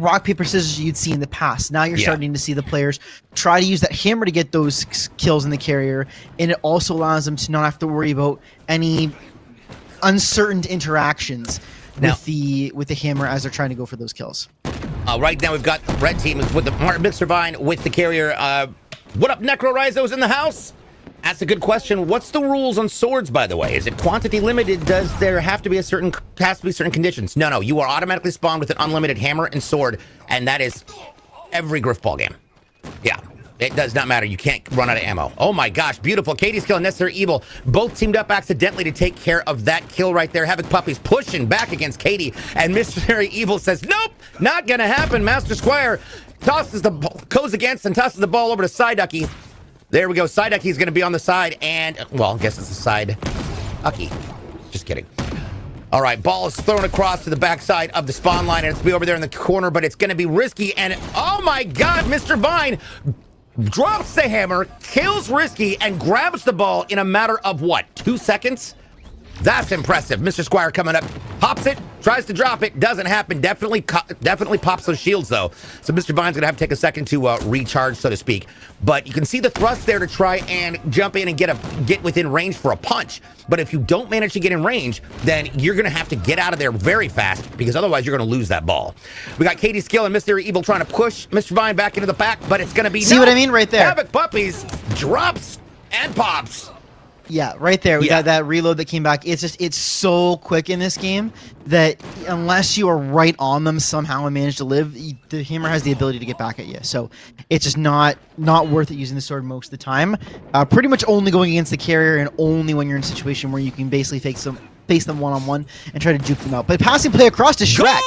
rock, paper, scissors you'd see in the past. Now you're starting to see the players try to use that hammer to get those kills in the carrier, and it also allows them to not have to worry about any uncertain interactions with the hammer as they're trying to go for those kills.
Right now we've got the red team with the Mr. Vine with the carrier. What up, Necro Rizo's in the house? That's a good question. What's the rules on swords, by the way? Is it quantity limited? Does there have to be certain conditions? No. You are automatically spawned with an unlimited hammer and sword, and that is every Grifball game. Yeah. It does not matter. You can't run out of ammo. Oh my gosh, beautiful. Katie's kill and Necessary Evil both teamed up accidentally to take care of that kill right there. Havoc Puppy's pushing back against Katie, and Necessary Evil says, nope, not gonna happen. Master Squire goes against and tosses the ball over to Sideki. There we go. Sideki's gonna be on the side, and, well, I guess it's the side. Ucky. Just kidding. All right, ball is thrown across to the backside of the spawn line, and it's be over there in the corner, but it's gonna be risky, and oh my God, Mr. Vine drops the hammer, kills Risky, and grabs the ball in a matter of, what, 2 seconds? That's impressive. Mr. Squire coming up, pops it, tries to drop it, doesn't happen. Definitely pops those shields, though. So Mr. Vine's going to have to take a second to recharge, so to speak. But you can see the thrust there to try and jump in and get within range for a punch. But if you don't manage to get in range, then you're going to have to get out of there very fast, because otherwise you're going to lose that ball. We got Katie Skill and Mr. Evil trying to push Mr. Vine back into the back, but it's going to be...
See what I mean right there?
Havoc Puppies drops and pops.
Yeah, right there. We got that reload that came back. It's so quick in this game that unless you are right on them somehow and manage to live, the hammer has the ability to get back at you. So it's just not worth it using the sword most of the time. Pretty much only going against the carrier, and only when you're in a situation where you can basically face them one-on-one and try to juke them out. But passing play across to Shrek.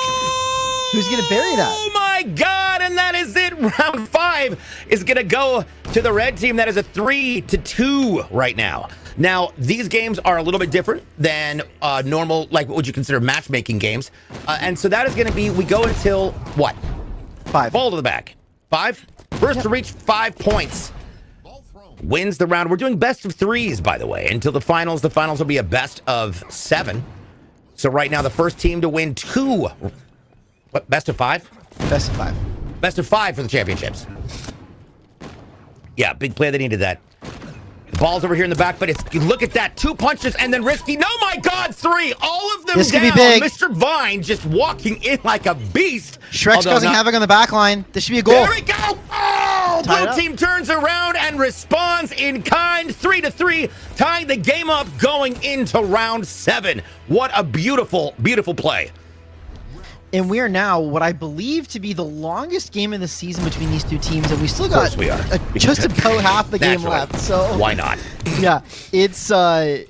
Who's going to bury that?
Oh my God, and that is it. Round 5 is going to go to the red team. That is a 3-2 right now. Now, these games are a little bit different than normal, like what would you consider matchmaking games. And so that is going to be, we go until, what?
5.
Ball to the back. 5? First to reach 5 points. wins the round. We're doing best of 3s, by the way, until the finals. The finals will be a best of 7. So right now, the first team to win 2. What, best of 5?
Best of 5.
Best of 5 for the championships. Yeah, big play. They needed that. The ball's over here in the back, but it's look at that. 2 punches and then Risky. No, my God, 3. All of them
This could
down.
be big.
Mr. Vine just walking in like a beast.
Shrek's
Although
causing havoc on the back line. This should be a goal.
There we go. Oh,
Tie it
blue
up.
team turns around and responds in kind. 3-3, tying the game up going into round 7. What a beautiful, beautiful play.
And we are now what I believe to be the longest game of the season between these 2 teams, and we still got
we are.
Just about half the game
Naturally.
left. So
Why not?
yeah, it's oh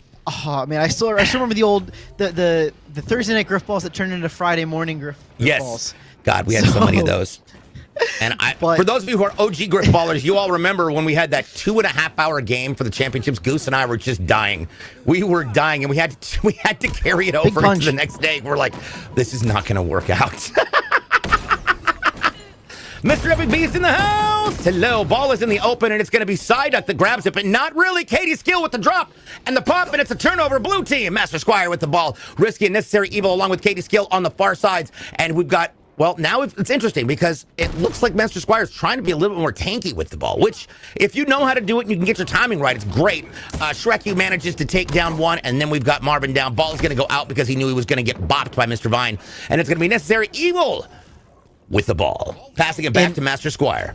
man, I still remember the old the Thursday night Grifballs that turned into Friday morning Grifballs.
Yes. God, we had so many of those. And for those of you who are OG Grifballers, you all remember when we had that 2.5-hour game for the championships. Goose and I were just dying. We were dying, and we had to carry it over into the next day. We're like, this is not going to work out. Mr. Epic Beast in the house. Hello. Ball is in the open, and it's going to be Psyduck that grabs it, but not really. Katie Skill with the drop and the pop, and it's a turnover. Blue team. Master Squire with the ball. Risky and Necessary Evil along with Katie Skill on the far sides, and we've got. Well, now it's interesting because it looks like Master Squire is trying to be a little bit more tanky with the ball, which, if you know how to do it and you can get your timing right, it's great. Shreku manages to take down one, and then we've got Marvin down. Ball's going to go out because he knew he was going to get bopped by Mr. Vine, and it's going to be Necessary Evil with the ball. Passing it back to Master Squire.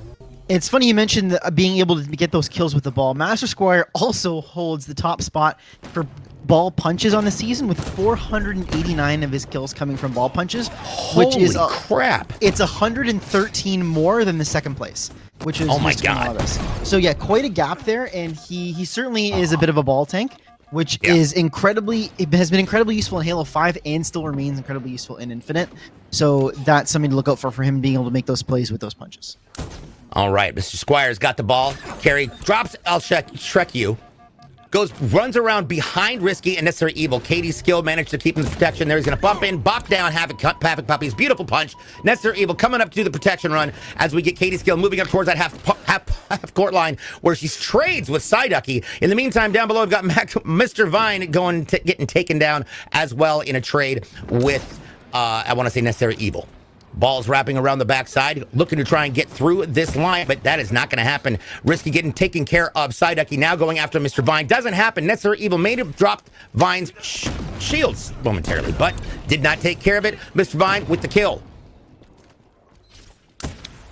It's funny you mentioned being able to get those kills with the ball. Master Squire also holds the top spot for ball punches on the season with 489 of his kills coming from ball punches, which is
crap.
It's 113 more than the second place, which is
my God.
So yeah, quite a gap there, and he certainly is a bit of a ball tank, which is has been incredibly useful in Halo 5 and still remains incredibly useful in Infinite. So that's something to look out for him being able to make those plays with those punches.
All right, Mr. Squire's got the ball. Carry drops. I'll Shrek you. Runs around behind Risky and Necessary Evil. Katie's Skill managed to keep him in protection there. He's going to bump in, bop down Havoc Puppy's beautiful punch. Necessary Evil coming up to do the protection run as we get Katie's Skill moving up towards that half court line where she trades with Psyducky. In the meantime, down below, we've got Mr. Vine getting taken down as well in a trade with, I want to say, Necessary Evil. Ball's wrapping around the backside, looking to try and get through this line, but that is not going to happen. Risky getting taken care of. Psyducky now going after Mr. Vine. Doesn't happen. Necessary Evil made him drop Vine's shields momentarily, but did not take care of it. Mr. Vine with the kill.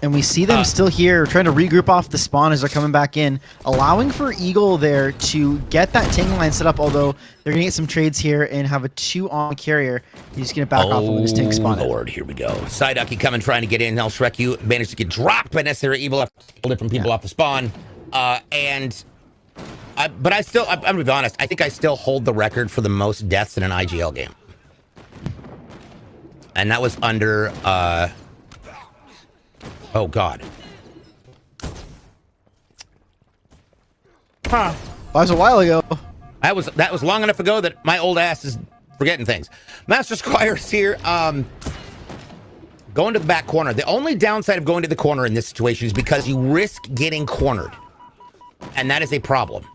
And we see them still here trying to regroup off the spawn as they're coming back in, allowing for Eagle there to get that tank line set up, although they're going to get some trades here and have a 2-on carrier. He's going to back off when his tank spawn.
Oh, Lord, here we go. Psyducky coming, trying to get in. Now Shreku managed to get dropped by Necessary Evil after different people off the spawn. But I'm going to be honest, I think I still hold the record for the most deaths in an IGL game. And that was under... oh, God.
That was a while ago.
That was long enough ago that my old ass is forgetting things. Master Squire's here. Going to the back corner. The only downside of going to the corner in this situation is because you risk getting cornered. And that is a problem.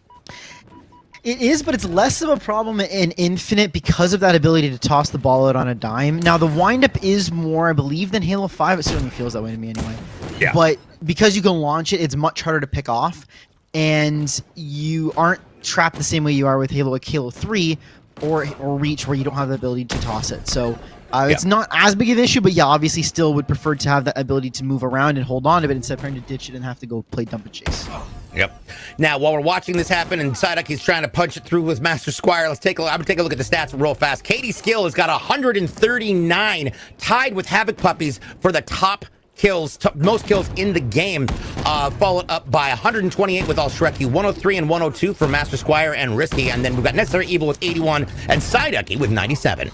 It is, but it's less of a problem in Infinite because of that ability to toss the ball out on a dime. Now, the windup is more, I believe, than Halo 5. It certainly feels that way to me anyway.
Yeah.
But because you can launch it, it's much harder to pick off. And you aren't trapped the same way you are with Halo 3 or Reach, where you don't have the ability to toss it. So it's not as big of an issue, but yeah, obviously still would prefer to have that ability to move around and hold on to it instead of trying to ditch it and have to go play dump and chase.
Yep. Now, while we're watching this happen and Psyducky's trying to punch it through with Master Squire, I'm going to take a look at the stats real fast. Katie Skill has got 139, tied with Havoc Puppies for the top kills, most kills in the game, followed up by 128 with all Shreku, 103 and 102 for Master Squire and Risky, and then we've got Necessary Evil with 81 and Psyducky with 97.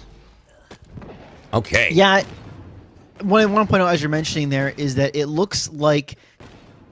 Okay.
Yeah. What I want to point out as you're mentioning there is that it looks like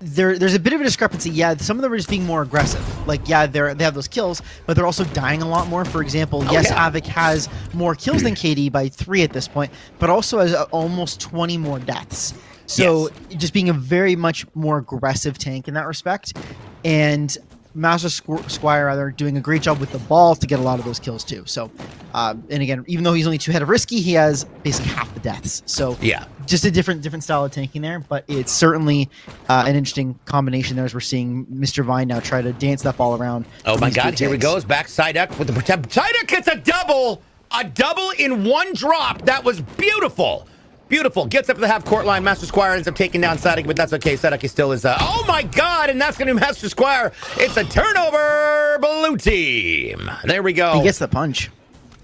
there's a bit of a discrepancy. Yeah, some of them are just being more aggressive. Like, yeah, they have those kills, but they're also dying a lot more. For example, Havoc has more kills than KD by 3 at this point, but also has almost 20 more deaths. So just being a very much more aggressive tank in that respect. And Master Squire rather doing a great job with the ball to get a lot of those kills too. So, and again, even though he's only 2 ahead of Risky, he has basically half the deaths. So
Yeah.
just a different style of tanking there, but it's certainly an interesting combination there as we're seeing Mr. Vine now try to dance that ball around.
Oh my God, here he goes. Back Psyduck with the protect. Psyduck gets a double in one drop. That was beautiful. Beautiful. Gets up to the half-court line. Master Squire ends up taking down Psyduck, but that's okay. Psyduck is still is, oh my God, and that's going to be Master Squire. It's a turnover, blue team. There we go.
He gets the punch.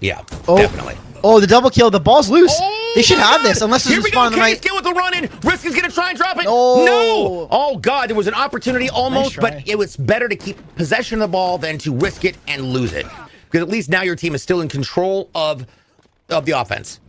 Yeah,
Oh.
definitely.
Oh, the double kill. The ball's loose.
Oh
They should
my
have
God.
this unless there's
Here
a
we
spawn
go.
on the
Kenny's
right.
skill with the run-in. Risk is going to try and drop it.
Oh.
No. Oh, God. There was an opportunity almost,
try.
but it was better to keep possession of the ball than to risk it and lose it. Because at least now your team is still in control of the offense.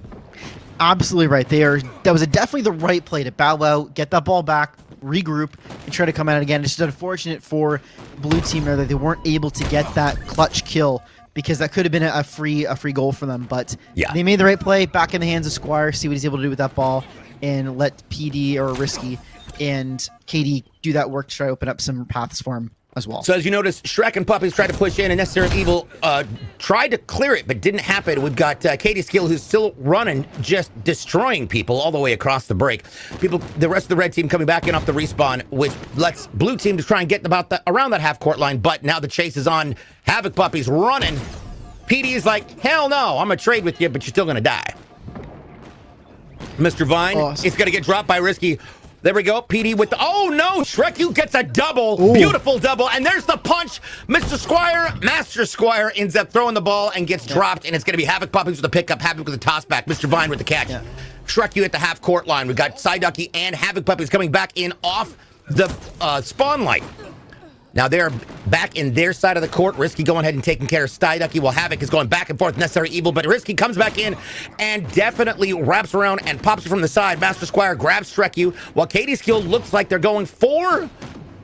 Absolutely right. That was definitely the right play to bow out, get that ball back, regroup, and try to come at it again. It's just unfortunate for blue team there that they weren't able to get that clutch kill because that could have been a free goal for them. But
Yeah.
they made the right play back in the hands of Squire, see what he's able to do with that ball, and let PD or Risky and KD do that work to try to open up some paths for him as well.
So as you notice, Shrek and Puppies tried to push in, and Necessary Evil tried to clear it, but didn't happen. We've got Katie Skill, who's still running, just destroying people all the way across the break. The rest of the red team coming back in off the respawn, which lets blue team to try and get around that half-court line, but now the chase is on. Havoc Puppies running. PD is like, hell no, I'm going to trade with you, but you're still going to die. Mr. Vine is going to get dropped by Risky. There we go. PD with the... Oh, no. Shreku gets a double.
Ooh.
Beautiful double. And there's the punch. Master Squire ends up throwing the ball and gets dropped. And it's going to be Havoc Puppies with the pickup. Havoc with the toss back. Mr. Vine with the catch. Yeah. Shreku at the half court line. We've got Psyducky and Havoc Puppies coming back in off the spawn light. Now they're back in their side of the court. Risky going ahead and taking care of Psyducky while Havoc is going back and forth. Necessary Evil, but Risky comes back in and definitely wraps around and pops it from the side. Master Squire grabs Shreku while Katie's Skill looks like they're going for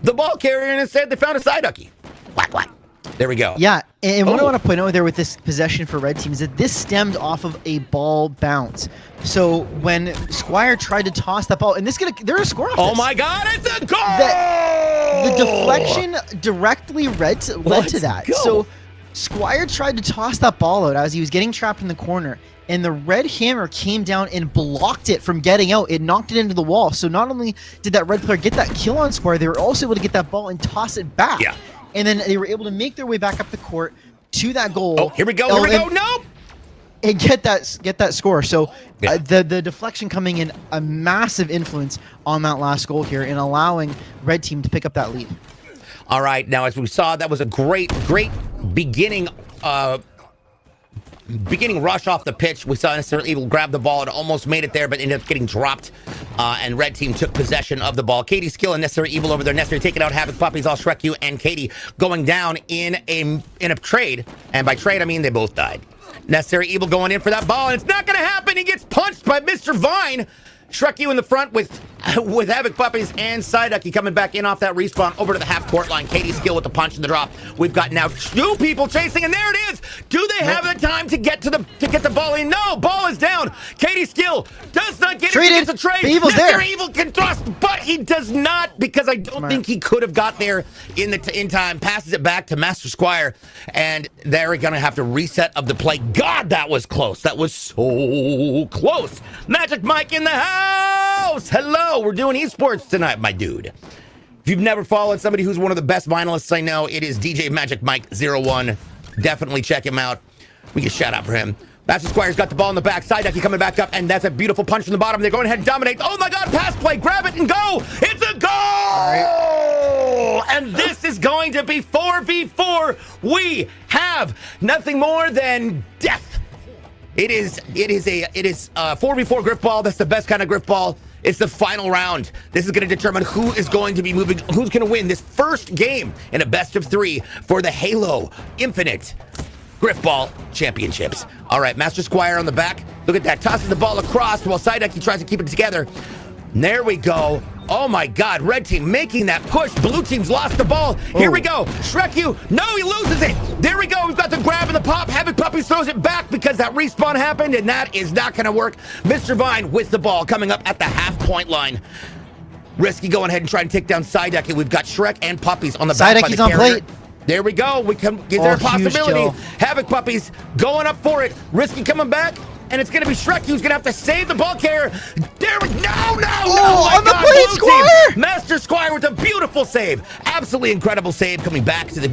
the ball carrier, and instead they found a Psyducky. Whack, whack. There we go.
Yeah, and what I want to point out there with this possession for red team is that this stemmed off of a ball bounce. So when Squire tried to toss that ball, and they're a score off
Oh
this.
my God, it's a goal!
The deflection directly led to that.
go.
So Squire tried to toss that ball out as he was getting trapped in the corner, and the red hammer came down and blocked it from getting out. It knocked it into the wall. So not only did that red player get that kill on Squire, they were also able to get that ball and toss it back.
Yeah.
And then they were able to make their way back up the court to that goal.
Oh, here we go, nope!
And get that score. So
Yeah.
the deflection coming in a massive influence on that last goal here and allowing red team to pick up that lead.
All right, now as we saw, that was a great beginning rush off the pitch. We saw Necessary Evil grab the ball and almost made it there, but ended up getting dropped. And red team took possession of the ball. Katie Skill and Necessary Evil over there. Necessary taking out Havoc Puppies, all Shreku and Katie going down in a trade. And by trade, I mean they both died. Necessary Evil going in for that ball, and it's not going to happen. He gets punched by Mr. Vine. Shreku in the front with Havoc Puppies and Psyducky coming back in off that respawn over to the half-court line. Katie Skill with the punch and the drop. We've got now 2 people chasing, and there it is. Do they have the time to get the ball in? No, ball is down. Katie Skill does not get it. He gets a trade.
The Evil's there.
Evil can thrust, but he does not because I don't think he could have got there in time. Passes it back to Master Squire, and they're going to have to reset of the play. God, that was close. That was so close. Magic Mike in the house. Hello, we're doing esports tonight, my dude. If you've never followed somebody who's one of the best vinylists I know, it is DJ Magic Mike 01. Definitely check him out. We can shout out for him. Master Squire's got the ball in the back. Psyducky coming back up, and that's a beautiful punch from the bottom. They're going ahead and dominate. Oh my God, pass play. Grab it and go. It's a goal! And this is going to be 4v4. We have nothing more than death. It is 4v4 Grifball. That's the best kind of Grifball. It's the final round. This is going to determine who is going to be moving, who's going to win this first game in a best of 3 for the Halo Infinite Grifball Championships. All right, Master Squire on the back. Look at that, tosses the ball across while Psyducky tries to keep it together. And there we go. Oh my God, red team making that push. Blue team's lost the ball. Here we go. Shreku, no, he loses it. There we go. We've got the grab and the pop. Havoc Puppies throws it back because that respawn happened, and that is not going to work. Mr. Vine with the ball coming up at the half-point line. Risky going ahead and trying to take down Psyducky. We've got Shrek and Puppies on the back by the
Psyducky's on
carrier.
plate.
There we go. Is there a
huge
possibility?
kill.
Havoc Puppies going up for it. Risky coming back. And it's going to be Shrek who's going to have to save the ball carrier. No!
On the plate,
Blue
Squire!
team. Master Squire with a beautiful save. Absolutely incredible save coming back to the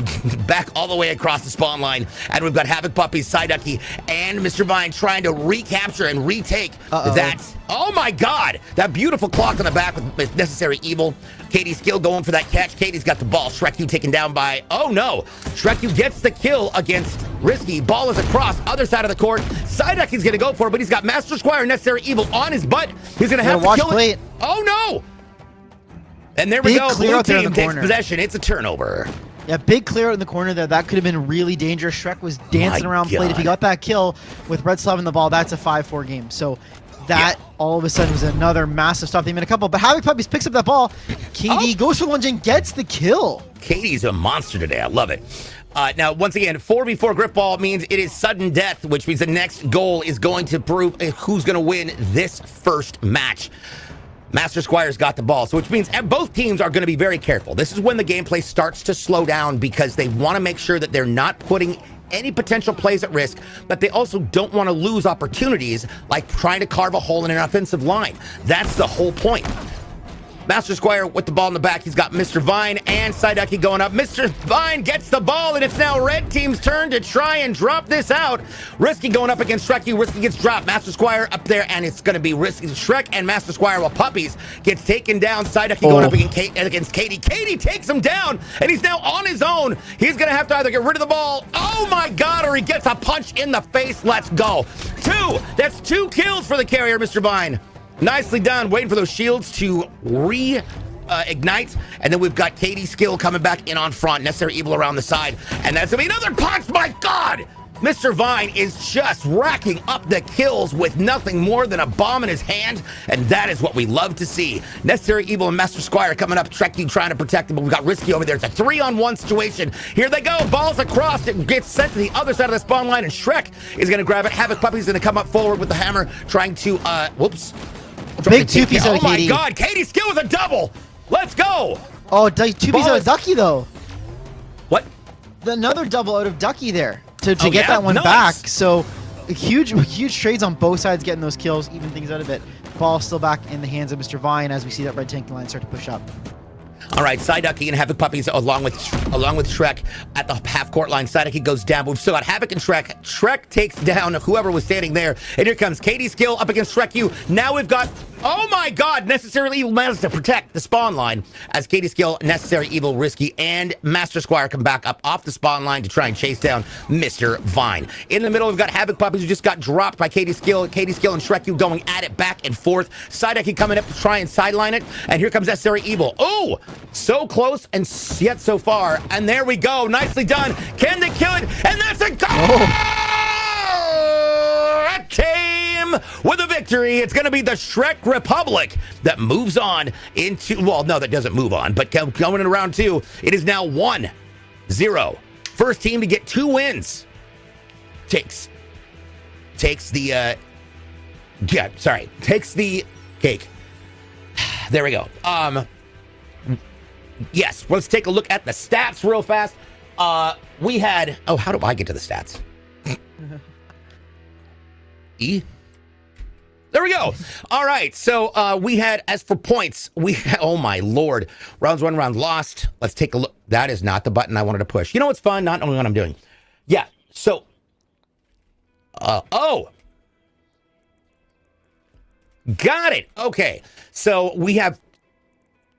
back all the way across the spawn line. And we've got Havoc Puppies, Psyducky, and Mr. Vine trying to recapture and retake that. Oh my God! That beautiful clock on the back with Necessary Evil. Katie's Skill going for that catch. Katie's got the ball. Shreku taken down by, oh no. Shreku gets the kill against Risky. Ball is across, other side of the court. Psyducky's gonna go for it, but he's got Master Squire and Necessary Evil on his butt. He's gonna have to kill
plate.
it. Oh no! And there we
Big
go.
clear
Blue
out there in
team
the
takes
corner.
possession. It's a turnover.
Yeah, big clear out in the corner there. That could have been really dangerous. Shrek was dancing around plate. If he got that kill with Red Slav in the ball, that's a 5-4 game. So that all of a sudden was another massive stop. They made a couple, but Havoc Puppies picks up that ball. KD goes for the lunge and gets the kill.
Katie's a monster today. I love it. Now, once again, 4v4 Grifball means it is sudden death, which means the next goal is going to prove who's going to win this first match. Master Squire's got the ball, so which means both teams are going to be very careful. This is when the gameplay starts to slow down because they want to make sure that they're not putting any potential plays at risk, but they also don't want to lose opportunities like trying to carve a hole in an offensive line. That's the whole point. Master Squire with the ball in the back. He's got Mr. Vine and Psyducky going up. Mr. Vine gets the ball, and it's now Red Team's turn to try and drop this out. Risky going up against Shreky. Risky gets dropped. Master Squire up there, and it's going to be Risky, Shrek, and Master Squire while Puppies gets taken down. Psyducky going up against Katie. Katie takes him down, and he's now on his own. He's going to have to either get rid of the ball, oh my God, or he gets a punch in the face. Let's go. That's 2 kills for the carrier, Mr. Vine. Nicely done. Waiting for those shields to ignite. And then we've got Katie's Skill coming back in on front. Necessary Evil around the side. And that's going to be another punch. My God! Mr. Vine is just racking up the kills with nothing more than a bomb in his hand. And that is what we love to see. Necessary Evil and Master Squire coming up. Trekkie trying to protect him. But we've got Risky over there. It's a 3-on-1 situation. Here they go. Balls across. It gets sent to the other side of the spawn line. And Shrek is going to grab it. Havoc Puppy's going to come up forward with the hammer. Trying to, whoops.
Big 2-piece out of
Oh
Katie.
my God, Katie's Skill with a double. Let's go.
Oh, 2-piece out of Ducky though.
What?
Another double out of Ducky there to get
yeah?
that one
Nice.
back. So huge trades on both sides getting those kills, even things out of it. Ball still back in the hands of Mr. Vine as we see that red tank line start to push up.
All right, Psyducky and Havoc Puppies along with Shrek at the half-court line. Psyducky goes down. We've still got Havoc and Shrek. Shrek takes down whoever was standing there. And here comes Katie's Skill up against Shrek. Now we've got, oh my God, Necessary Evil managed to protect the spawn line as Katie's Skill, Necessary Evil, Risky, and Master Squire come back up off the spawn line to try and chase down Mr. Vine. In the middle, we've got Havoc Puppies who just got dropped by Katie's Skill. Katie's Skill and Shrek going at it back and forth. Psyducky coming up to try and sideline it. And here comes Necessary Evil. Oh! So close and yet so far. And there we go. Nicely done. Can they kill it? And that's a goal! Red Team with a victory. It's going to be the Shrek Republic that moves on into, well, no, that doesn't move on, but going in round 2, it is now 1-0. First team to get 2 wins takes the cake. There we go. Yes, let's take a look at the stats real fast. We had, how do I get to the stats? E? There we go. All right, so we had, as for points, oh my Lord. Rounds 1, round lost. Let's take a look. That is not the button I wanted to push. You know what's fun? Not knowing what I'm doing. Yeah, so, got it. Okay, so we have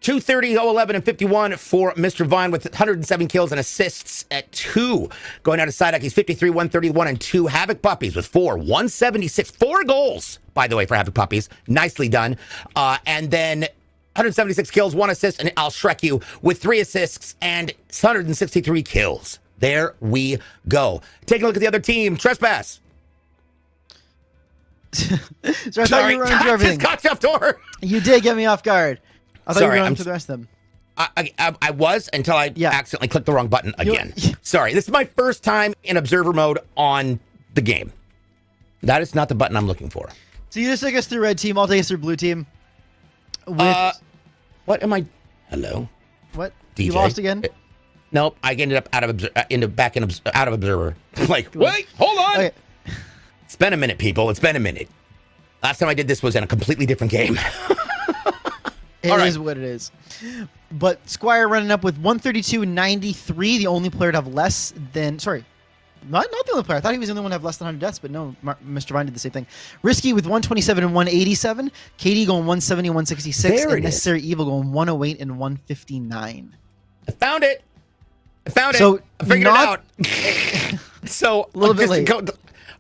230, 011, and 51 for Mr. Vine with 107 kills and assists at 2. Going out of Psyduck, he's 53, 131, and 2. Havoc Puppies with 4, 176. 4 goals, by the way, for Havoc Puppies. Nicely done. And then 176 kills, 1 assist, and I'll Shrek you with 3 assists and 163 kills. There we go. Take a look at the other team. Trespass.
So I thought you were running through everything.
Just caught you off door.
You did get me off guard. I thought you were
Sorry,
running through the rest of them.
I was until I accidentally clicked the wrong button again. Sorry, this is my first time in observer mode on the game. That is not the button I'm looking for.
So you just take us through red team. I'll take us through blue team. With
What am I? Hello?
what?
DJ?
You lost again?
Nope. I ended up out of observer. Like, wait, hold on.
Okay.
It's been a minute, people. It's been a minute. Last time I did this was in a completely different game.
It
All right.
is what it is. But Squire running up with 132.93, the only player to have less than, sorry, not the only player. I thought he was the only one to have less than 100 deaths, but no, Mr. Vine did the same thing. Risky with 127 and 187. Katie going 170 and 166.
There it
and
is.
Necessary Evil going 108 and 159.
I found it.
So
I figured
not-
it out. So
A little bit late.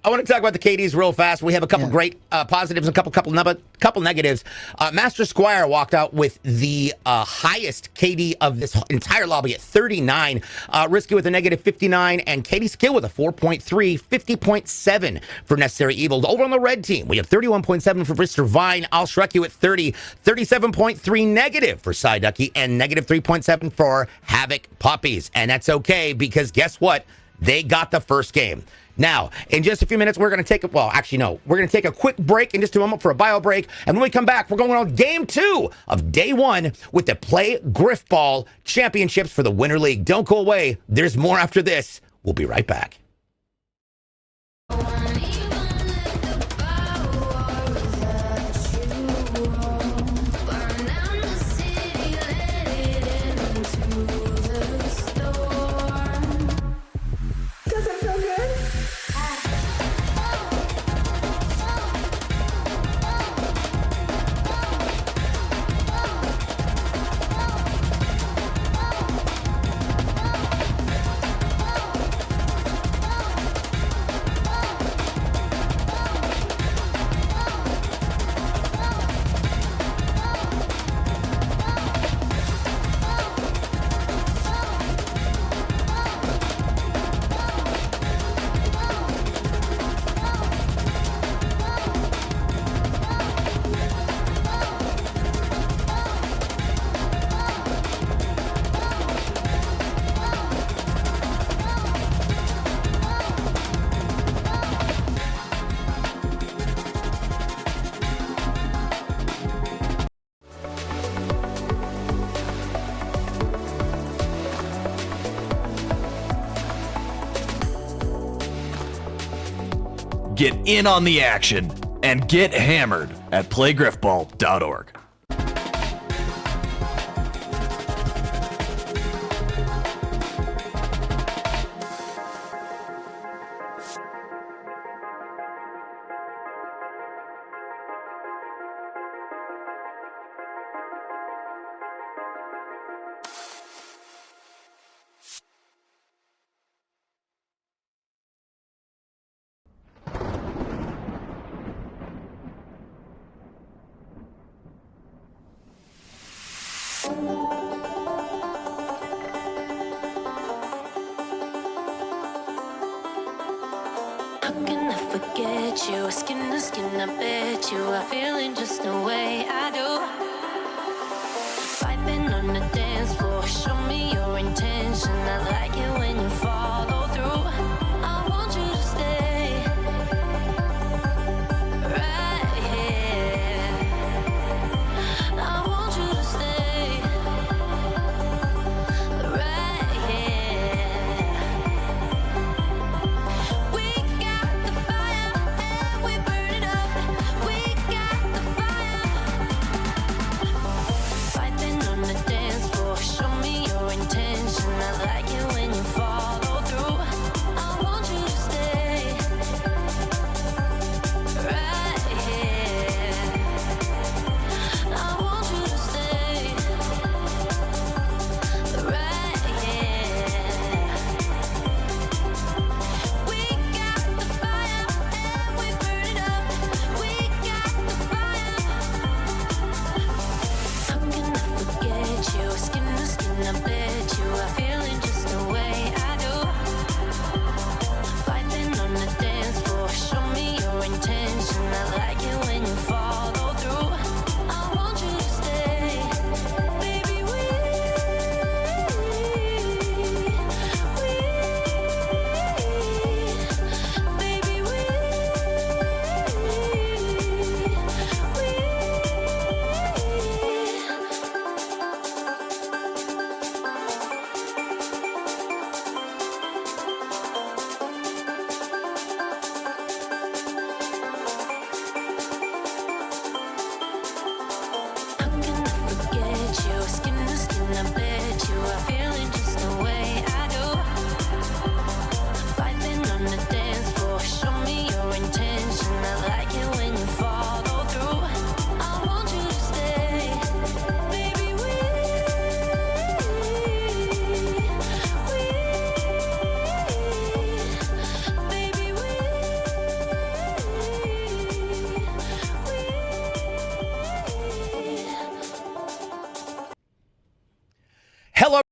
I want to talk about the KDs real fast. We have a couple great positives and a couple negatives. Master Squire walked out with the highest KD of this entire lobby at 39. Risky with a negative 59, and Katie Skill with a 4.3, 50.7 for Necessary Evil. Over on the red team, we have 31.7 for Mr. Vine. I'll Shrek you at 30, 37.3 negative for Psyducky, and negative 3.7 for Havoc Puppies. And that's okay, because guess what? They got the first game. Now, in just a few minutes, we're going to take we're going to take a quick break in just a moment for a bio break. And when we come back, we're going on game 2 of day 1 with the Play Grifball Championships for the Winter League. Don't go away. There's more after this. We'll be right back.
Get in on the action and get hammered at playgriffball.org.
How can I forget you? Skin to skin, I bet you are feeling just the way I do. Vibing on the dance floor, show me your intention. I like it when you follow through. I want you to stay right here. I want you to stay right here. We got the fire and we burn it up. We got the fire.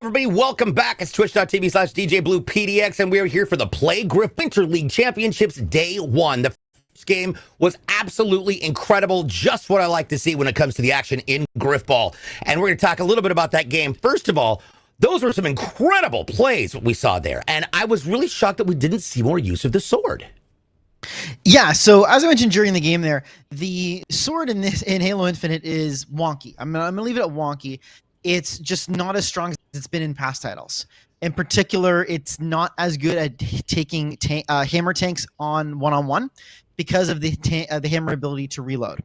Everybody, welcome back. It's twitch.tv/DJ Blue PDX, and we are here for the Play Grif Winter League Championships Day 1. The first game was absolutely incredible, just what I like to see when it comes to the action in Grifball. And we're going to talk a little bit about that game. First of all, those were some incredible plays we saw there, and I was really shocked that we didn't see more use of the sword.
Yeah, so as I mentioned during the game there, the sword in Halo Infinite is wonky. I'm gonna leave it at wonky. It's just not as strong as it's been in past titles. In particular, it's not as good at taking hammer tanks on one-on-one because of the hammer ability to reload.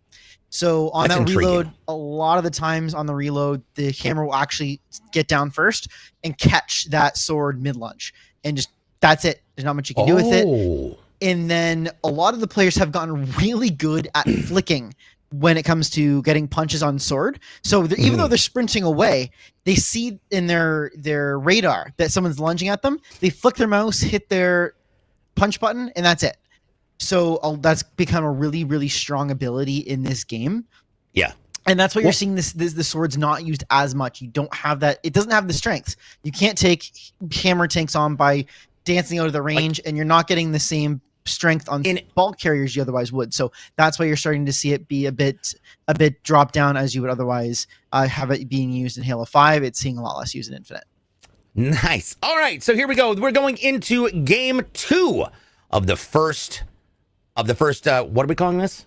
So on that reload, a lot of the times on the reload, the hammer will actually get down first and catch that sword mid-lunge. And just, that's it. There's not much you can do with it. And then a lot of the players have gotten really good at flicking when it comes to getting punches on sword. So even though they're sprinting away, they see in their radar that someone's lunging at them. They flick their mouse, hit their punch button, and that's it. So that's become a really, really strong ability in this game. Yeah. And that's why you're seeing the sword's not used as much. You don't have that. It doesn't have the strength. You can't take hammer tanks on by dancing out of the range, and you're not getting the same strength on bulk carriers you otherwise would. So that's why you're starting to see it be a bit drop down as you would otherwise have it being used in Halo 5. It's seeing a lot less used in Infinite.
Nice. All right, so here we go. We're going into game 2 of the first what are we calling this?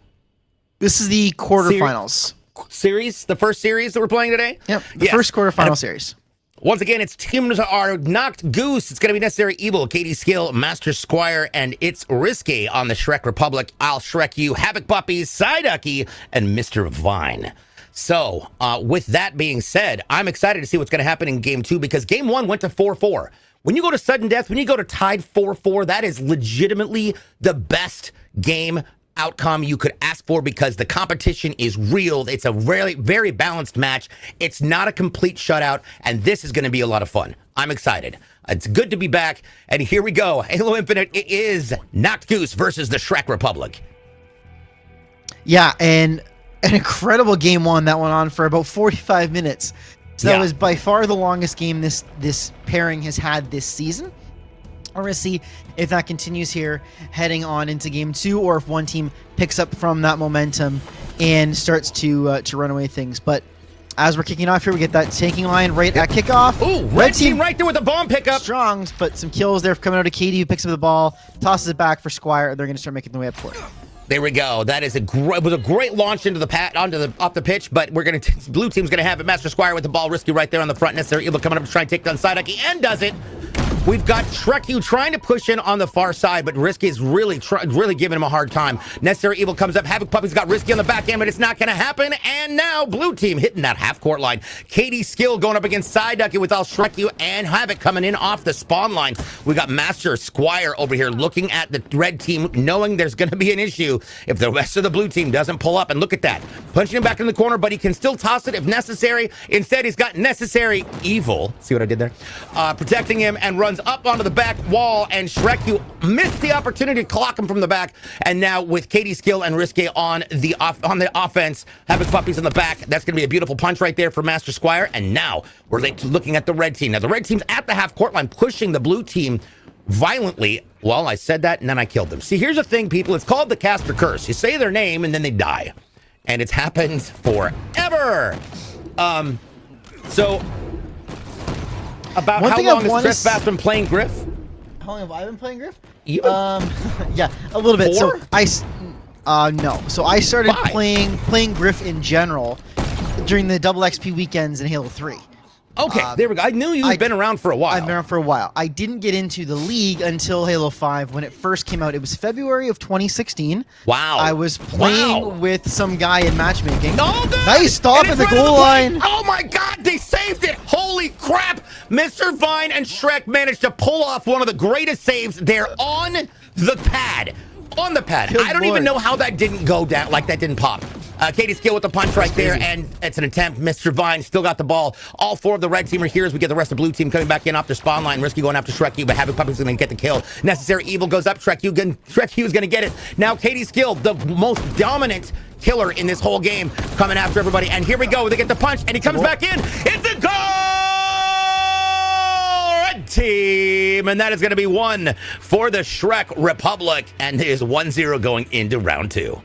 This is the quarterfinals
series, the first series that we're playing today.
Yep, the first quarterfinal series.
Once again, its teams are Knocked Goose. It's going to be Necessary Evil, Katie Skill, Master Squire, and It's Risky on the Shrek Republic. I'll Shrek You, Havoc Puppies, Psyducky, and Mr. Vine. So, with that being said, I'm excited to see what's going to happen in Game 2 because Game 1 went to 4-4. When you go to sudden death, when you go to tied 4-4, that is legitimately the best game outcome you could ask for because the competition is real. It's a really very balanced match. It's not a complete shutout, and this is going to be a lot of fun. I'm excited. It's good to be back, and here we go. Halo Infinite, it is Knocked Goose versus the Shrek Republic.
Yeah, and an incredible game 1 that went on for about 45 minutes. So that was by far the longest game this pairing has had this season. We're going to see if that continues here heading on into game 2 or if one team picks up from that momentum and starts to run away things. But as we're kicking off here, we get that tanking line right at kickoff.
Ooh, red team right there with the bomb pickup.
Strong, but some kills there coming out of Katie, who picks up the ball, tosses it back for Squire. They're going to start making their way up court.
There we go. That is it was a great launch into off the pitch, but we're going to blue team's going to have it. Master Squire with the ball, Risky right there on the front. Necessary Evil coming up to try and take down Psyducky and does it. We've got Shrek trying to push in on the far side, but Risky is really giving him a hard time. Necessary Evil comes up. Havoc Puppy's got Risky on the back end, but it's not going to happen. And now blue team hitting that half-court line. Katie Skill going up against Psyducky with all Shrek and Havoc coming in off the spawn line. We got Master Squire over here looking at the red team, knowing there's going to be an issue if the rest of the blue team doesn't pull up. And look at that. Punching him back in the corner, but he can still toss it if necessary. Instead, he's got Necessary Evil. See what I did there? Protecting him and runs up onto the back wall, and Shrek missed the opportunity to clock him from the back. And now with Katie Skill and Risky on the offense, Havoc Puppies in the back. That's going to be a beautiful punch right there for Master Squire. And now we're looking at the red team. Now the red team's at the half court line, pushing the blue team violently. Well, I said that and then I killed them. See, here's the thing, people. It's called the caster curse. You say their name and then they die, and it's happened forever. So. About how long has Chris Bass been playing Grif?
How long have I been playing Grif?
Yeah,
a little bit.
4?
So no. So I started playing Grif in general during the double XP weekends in Halo 3.
Okay, there we go. I knew you've been around for a while.
I've been around for a while. I didn't get into the league until Halo 5 when it first came out. It was February of 2016.
Wow.
I was playing with some guy in matchmaking.
Oh,
nice stop at the goal line.
Oh my God, they saved it. Holy crap. Mr. Vine and Shrek managed to pull off one of the greatest saves. They're on the pad. On the pad. I don't even know how that didn't go down, like that didn't pop. Katie Skill with the punch right there, and it's an attempt. Mr. Vine still got the ball. All 4 of the red team are here as we get the rest of the blue team coming back in off their spawn line. Risky going after Shrek, but Havoc Puppy's going to get the kill. Necessary Evil goes up. Shrek is going to get it. Now Katie Skill, the most dominant killer in this whole game, coming after everybody. And here we go. They get the punch, and he comes back in. It's a goal! team. And that is going to be one for the Shrek Republic. And it is 1-0 going into round 2.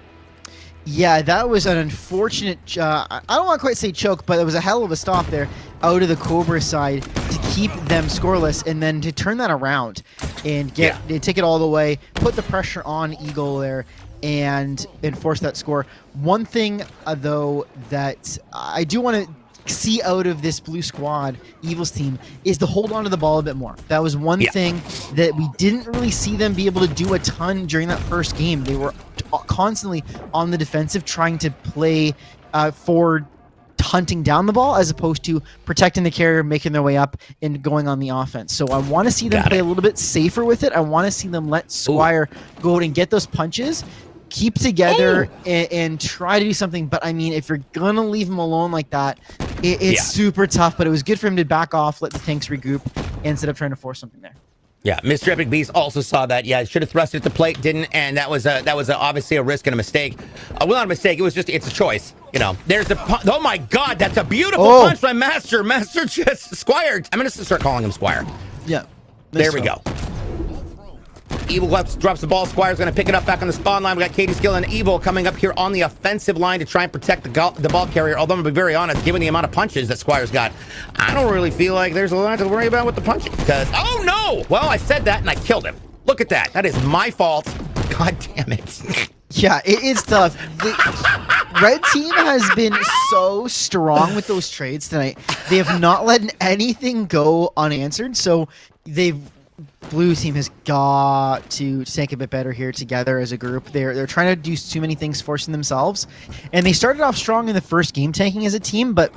Yeah, that was an unfortunate, I don't want to quite say choke, but it was a hell of a stop there out of the Cobra side to keep them scoreless and then to turn that around and take it all the way, put the pressure on Eagle there and enforce that score. One thing, though, that I do want to see out of this blue squad, Evil's team, is to hold on to the ball a bit more. That was one thing that we didn't really see them be able to do a ton during that first game. They were constantly on the defensive, trying to play forward, hunting down the ball, as opposed to protecting the carrier, making their way up, and going on the offense. So I want to see them play a little bit safer with it. I want to see them let Squire go out and get those punches, keep together, and try to do something. But I mean, if you're gonna leave him alone like that, it's super tough. But it was good for him to back off, let the tanks regroup, instead of trying to force something there.
Yeah, Mr. Epic Beast also saw that. Yeah, should have thrust it at the plate, didn't, and that was obviously a risk and a mistake. Well, not a mistake. It was just it's a choice. You know, there's a oh my God, that's a beautiful punch by Master just Squire. I'm gonna start calling him Squire.
Yeah,
there we go. Evil drops the ball. Squire's going to pick it up back on the spawn line. We got Katie Skill and Evil coming up here on the offensive line to try and protect the ball carrier. Although I'm going to be very honest, given the amount of punches that Squire's got, I don't really feel like there's a lot to worry about with the punching. Because, oh no! Well, I said that and I killed him. Look at that. That is my fault. God damn it.
Yeah, it is tough. The red team has been so strong with those trades tonight. They have not let anything go unanswered. So blue team has got to tank a bit better here together as a group. They're trying to do too many things, forcing themselves. And they started off strong in the first game, tanking as a team, but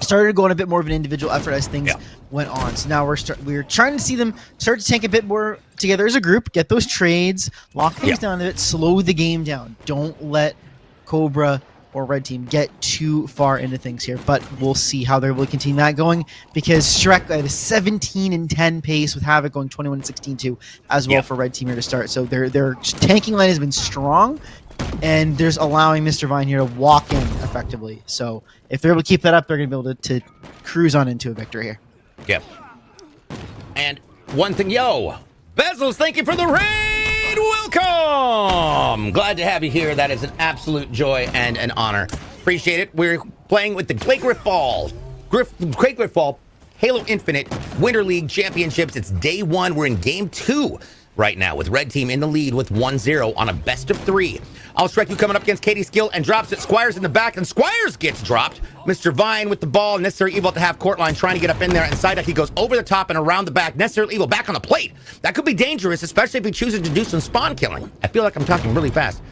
started going a bit more of an individual effort as things went on. So now we're trying to see them start to tank a bit more together as a group, get those trades, lock things down a bit, slow the game down. Don't let Cobra or red team get too far into things here, but we'll see how they're able to continue that going, because Shrek at a 17-10 pace with Havoc going 21-16 too as well for red team here to start. So their tanking line has been strong, and there's allowing Mr. Vine here to walk in effectively. So if they're able to keep that up, they're going to be able to cruise on into a victory here.
Yep. And one thing, Bezos, thank you for the raid. Welcome. Glad to have you here. That is an absolute joy and an honor. Appreciate it. We're playing with the Grifball. Grifball Halo Infinite Winter League Championships. It's day 1. We're in game 2 right now with red team in the lead with 1-0 on a best of 3. I'll strike you coming up against Katie Skill and drops it. Squires in the back, and Squires gets dropped. Mr. Vine with the ball. Necessary Evil at the half court line trying to get up in there. And Psyduck, he goes over the top and around the back. Necessary Evil back on the plate. That could be dangerous, especially if he chooses to do some spawn killing. I feel like I'm talking really fast.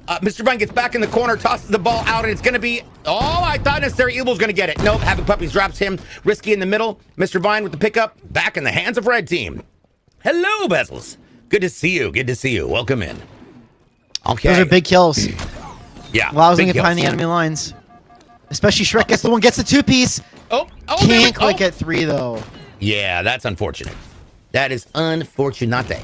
Mr. Vine gets back in the corner, tosses the ball out, and it's going to be... Oh, I thought Necessary Evil's going to get it. Nope, Havoc Puppies drops him. Risky in the middle. Mr. Vine with the pickup. Back in the hands of red team. Hello, Bezels. Good to see you. Good to see you. Welcome in. Okay.
Those are big kills.
Yeah.
Allows them to get behind the enemy lines. Especially Shrek gets the 2-piece. Can't quite get 3, though.
Yeah, that's unfortunate. That is unfortunate.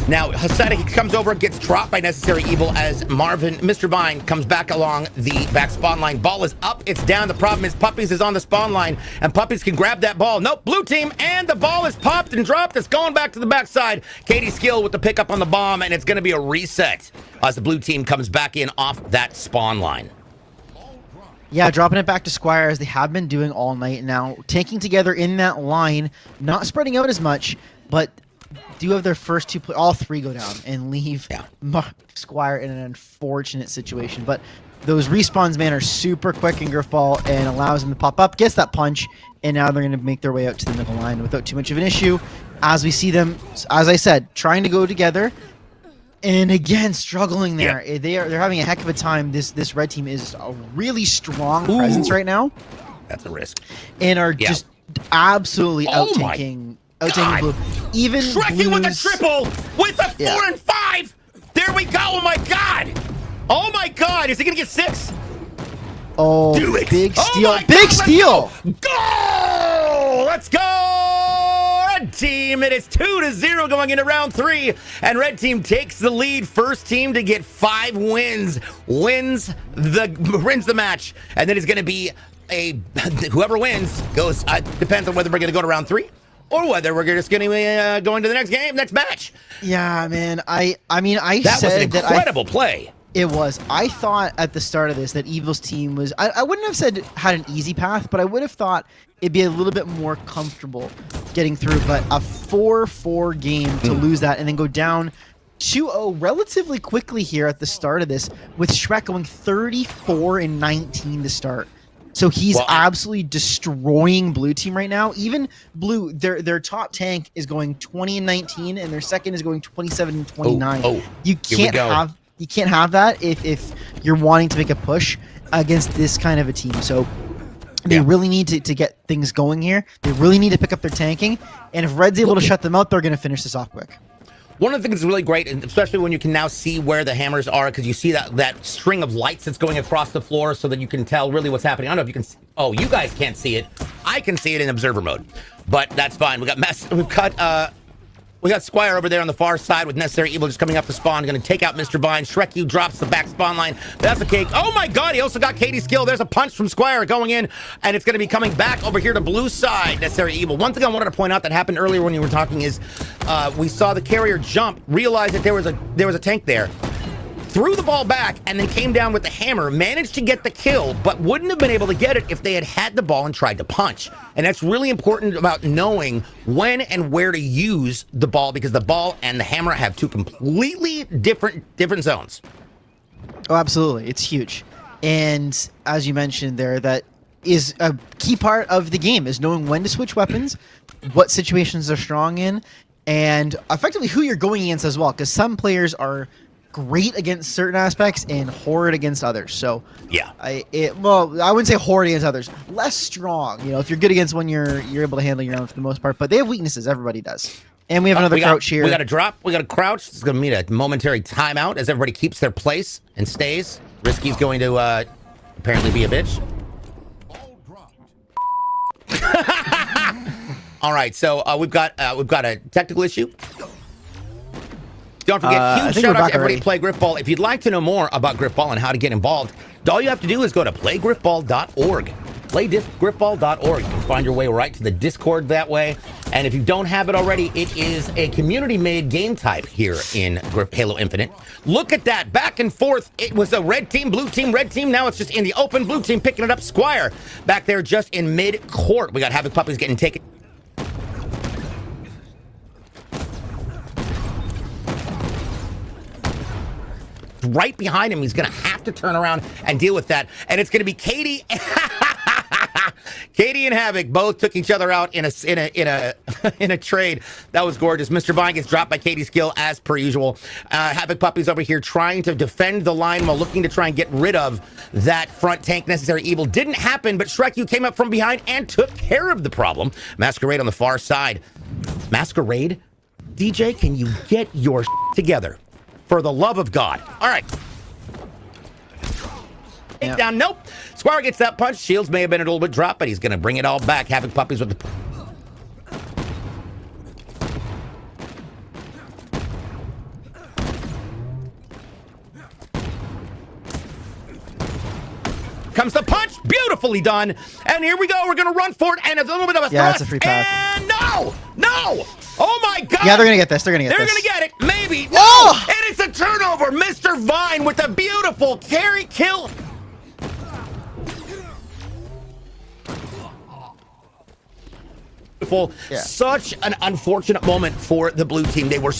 Now, Hasada comes over, gets dropped by Necessary Evil as Mr. Vine comes back along the back spawn line. Ball is up, it's down. The problem is Puppies is on the spawn line, and Puppies can grab that ball. Nope, blue team, and the ball is popped and dropped. It's going back to the backside. Katie Skill with the pickup on the bomb, and it's going to be a reset as the blue team comes back in off that spawn line.
Yeah, dropping it back to Squire as they have been doing all night now. Taking together in that line, not spreading out as much, but do have their first two, all 3 go down and leave Squire in an unfortunate situation. But those respawns, man, are super quick in Grifball and allows them to pop up, gets that punch, and now they're going to make their way out to the middle line without too much of an issue. As we see them, as I said, trying to go together, and again struggling there. They're having a heck of a time. This red team is a really strong presence right now.
That's a risk.
And are just absolutely out-tanking blue. Even
Shrekking with a triple with a 4 and 5. There we go. Oh my God. Oh my God. Is he gonna get 6?
Oh,
do it.
Big steal.
Oh
Big steal.
Go. Let's go. Red team. It is 2-0 going into round 3, and red team takes the lead. First team to get 5 wins wins the match, and then it's going to be whoever wins goes. Depends on whether we're going to go to round 3 or whether we're just going to go into the next match.
Yeah, man. I mean, I
That was an
said that
incredible play.
It was. I thought at the start of this that Evil's team was. I wouldn't have said had an easy path, but I would have thought it'd be a little bit more comfortable getting through. But a 4-4 game to lose that and then go down 2-0 relatively quickly here at the start of this, with Shrek going 34-19 to start. So he's absolutely destroying blue team right now. Even blue, their top tank is going 20-19, and their second is going 27-29. You can't have that if you're wanting to make a push against this kind of a team. So they really need to get things going here. They really need to pick up their tanking. And if Red's able to shut them out, they're going to finish this off quick.
One of the things that's really great, and especially when you can now see where the hammers are, because you see that string of lights that's going across the floor so that you can tell really what's happening. I don't know if you can see. Oh, you guys can't see it. I can see it in observer mode, but that's fine. We got Squire over there on the far side with Necessary Evil just coming up the spawn. Going to take out Mr. Vine. Shrek drops the back spawn line. That's a cake. Oh my god, he also got Katie's kill. There's a punch from Squire going in, and it's going to be coming back over here to blue side. Necessary Evil. One thing I wanted to point out that happened earlier when you were talking is we saw the carrier jump, realized that there was a tank there, threw the ball back, and then came down with the hammer, managed to get the kill, but wouldn't have been able to get it if they had the ball and tried to punch. And that's really important about knowing when and where to use the ball, because the ball and the hammer have two completely different zones.
Oh, absolutely. It's huge. And as you mentioned there, that is a key part of the game, is knowing when to switch weapons, what situations they're strong in, and effectively who you're going against as well, because some players are great against certain aspects and horrid against others. So
yeah,
I wouldn't say horrid against others, less strong. You know, if you're good against one, you're able to handle your own for the most part. But they have weaknesses. Everybody does. And we have another crouch here.
We got a drop. We got a crouch. It's going to mean a momentary timeout as everybody keeps their place and stays. Risky's going to apparently be a bitch. All right, so we've got a technical issue. Don't forget, huge shout out to everybody Play Grifball. If you'd like to know more about Grifball and how to get involved, all you have to do is go to playgriffball.org. Playgriffball.org. You can find your way right to the Discord that way. And if you don't have it already, it is a community-made game type here in Halo Infinite. Look at that, back and forth. It was a red team, blue team, red team. Now it's just in the open, blue team picking it up. Squire back there just in mid-court. We got Havoc Puppies getting taken. Right behind him. He's going to have to turn around and deal with that. And it's going to be Katie. Katie and Havoc both took each other out in a trade. That was gorgeous. Mr. Vine gets dropped by Katie's kill as per usual. Havoc Puppies over here trying to defend the line while looking to try and get rid of that front tank. Necessary Evil didn't happen, but Shrek came up from behind and took care of the problem. Masquerade on the far side. Masquerade? DJ, can you get your together? For the love of God. All right. Take down. Nope. Squire gets that punch. Shields may have been a little bit dropped, but he's going to bring it all back. Havoc Puppies with the... Comes the punch. Beautifully done. And here we go. We're going to run for it. And a little bit of a thrust.
That's a free path.
And no. Oh, my God.
Yeah, they're going to get this. They're going to
get it. Maybe. No. And it's a turnover. Mr. Vine with a beautiful carry kill. Beautiful. Yeah. Such an unfortunate moment for the blue team. They were...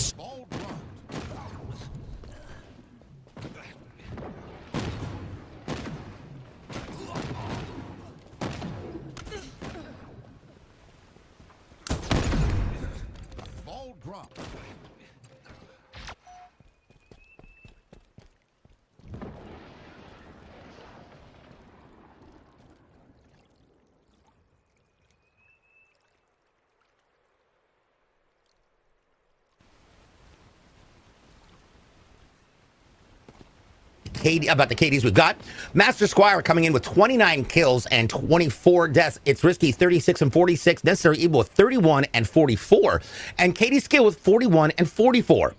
about the KDs we've got. Master Squire coming in with 29 kills and 24 deaths. It's Risky 36 and 46. Necessary Evil with 31 and 44. And Katie's Skill with 41 and 44.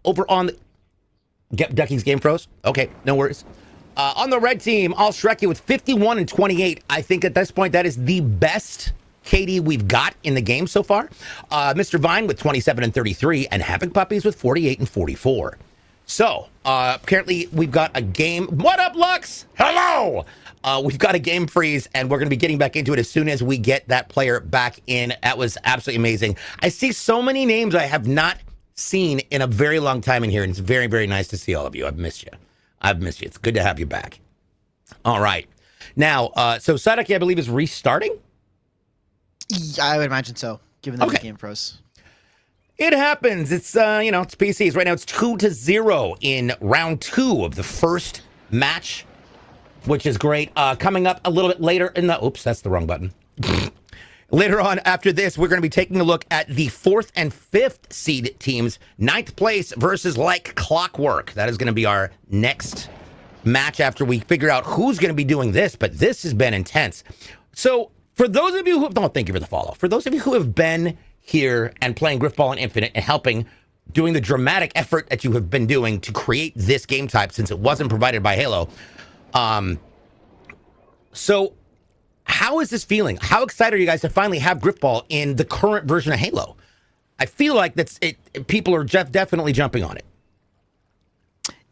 Over on the... Ducky's Game Pros? Okay, no worries. On the red team, All Shreky with 51 and 28. I think at this point that is the best KD we've got in the game so far. Mr. Vine with 27 and 33, and Havoc Puppies with 48 and 44. So, apparently we've got a game. What up, Lux? Hello! We've got a game freeze, and we're going to be getting back into it as soon as we get that player back in. That was absolutely amazing. I see so many names I have not seen in a very long time in here, and it's very, very nice to see all of you. I've missed you. It's good to have you back. All right. Now, so Sadaki, I believe, is restarting?
Yeah, I would imagine so, given that the game froze.
It happens. It's, it's PCs. Right now, it's 2-0 in round 2 of the first match, which is great. Coming up a little bit later in the... Oops, that's the wrong button. Later on, after this, we're going to be taking a look at the 4th and 5th seed teams. 9th place versus like clockwork. That is going to be our next match after we figure out who's going to be doing this. But this has been intense. So for those of you who... Don't thank you for the follow. For those of you who have been here and playing Grifball and Infinite and helping, doing the dramatic effort that you have been doing to create this game type since it wasn't provided by Halo. So how is this feeling? How excited are you guys to finally have Grifball in the current version of Halo? I feel like that's it. People are definitely jumping on it.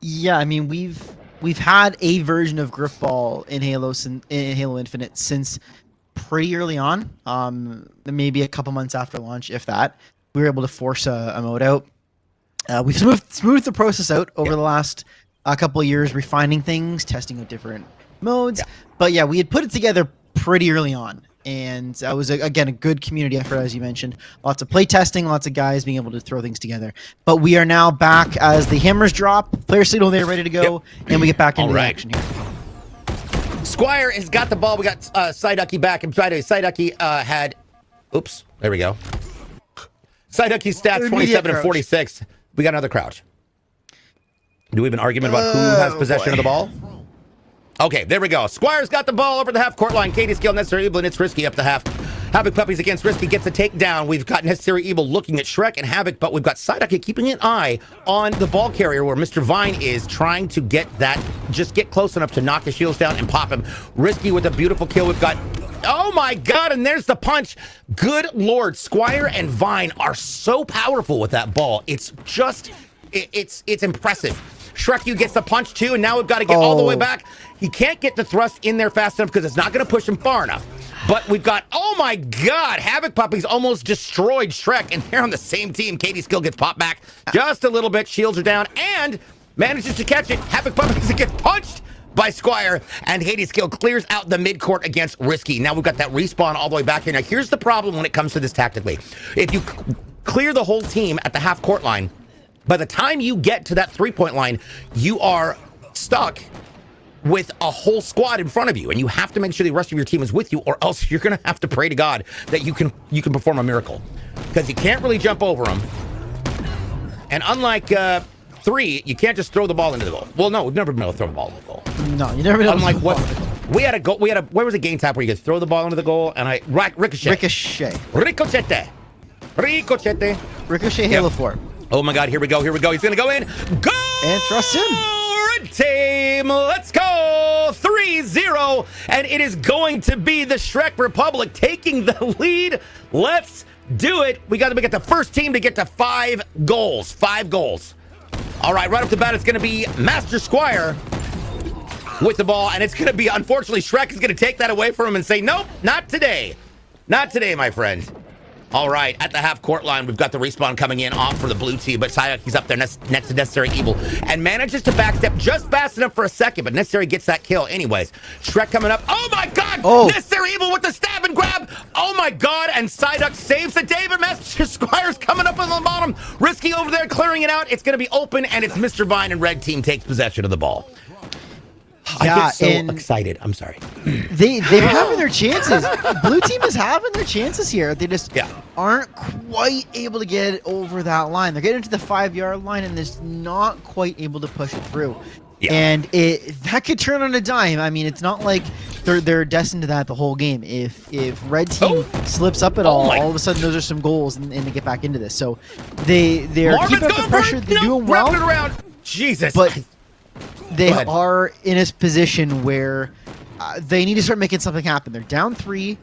Yeah, I mean we've had a version of Grifball in Halo Infinite since pretty early on. Maybe a couple months after launch, if that. We were able to force a mode out. We've smoothed the process out over the last couple of years, refining things, testing out different modes. Yeah. But yeah, we had put it together pretty early on, and that was again a good community effort, as you mentioned. Lots of play testing, lots of guys being able to throw things together. But we are now back as the hammers drop, player signal there, ready to go, and we get back into the action here.
Squire has got the ball. We got Psyducky back. I'm trying to. Psyducky had. Oops, there we go. Psyducky's stats 27 and 46. We got another crouch. Do we have an argument about who has possession of the ball? Okay, there we go. Squire's got the ball over the half-court line. Katie's skill, Necessary Evil, and it's Risky up the half. Havoc Puppies against Risky gets a takedown. We've got Necessary Evil looking at Shrek and Havoc, but we've got Psyducky keeping an eye on the ball carrier where Mr. Vine is trying to get that, just get close enough to knock his shields down and pop him. Risky with a beautiful kill. We've got, oh my God, and there's the punch. Good Lord, Squire and Vine are so powerful with that ball. It's just, it's impressive. Shrek gets the punch too, and now we've got to get all the way back. He can't get the thrust in there fast enough because it's not going to push him far enough. But we've got, oh my God, Havoc Puppies almost destroyed Shrek, and they're on the same team. Katie's skill gets popped back just a little bit. Shields are down, and manages to catch it. Havoc Puppies gets punched by Squire, and Hades skill clears out the midcourt against Risky. Now we've got that respawn all the way back here. Now here's the problem when it comes to this tactically. If you clear the whole team at the half-court line, by the time you get to that three-point line, you are stuck with a whole squad in front of you, and you have to make sure the rest of your team is with you, or else you're going to have to pray to God that you can perform a miracle, because you can't really jump over them. And unlike 3, you can't just throw the ball into the goal. Well, no, we've never been able to throw the ball into the goal.
No, you never been able
Unlike
to
what we had a goal. Where was a game type where you could throw the ball into the goal and ricochet.
Ricochet Halo 4.
Oh my God, here we go. He's gonna go in. Go!
And thrust him.
Red team, let's go! 3-0, and it is going to be the Shrek Republic taking the lead. Let's do it. We got to get the first team to get to 5 goals. 5 goals. All right, right off the bat, it's gonna be Master Squire with the ball, and it's gonna be, unfortunately, Shrek is gonna take that away from him and say, nope, not today. Not today, my friend. All right, at the half-court line, we've got the respawn coming in off for the blue team, but Psyducky's up there next to Necessary Evil and manages to backstep just fast enough for a second, but Necessary gets that kill anyways. Shrek coming up. Oh, my God! Oh. Necessary Evil with the stab and grab. Oh, my God, and Psyduck saves the day, but Master Squire's coming up on the bottom. Risky over there, clearing it out. It's going to be open, and it's Mr. Vine, and red team takes possession of the ball.
Yeah,
I get so excited. I'm sorry.
They're having their chances. Blue team is having their chances here. They just aren't quite able to get it over that line. They're getting to the 5-yard line and they're not quite able to push it through. Yeah. And that could turn on a dime. I mean, it's not like they're destined to that the whole game. If red team slips up at all of a sudden those are some goals and they get back into this. So they're keeping up the pressure. They're doing well.
It around. Jesus.
But they are in a position where they need to start making something happen. They're down 3.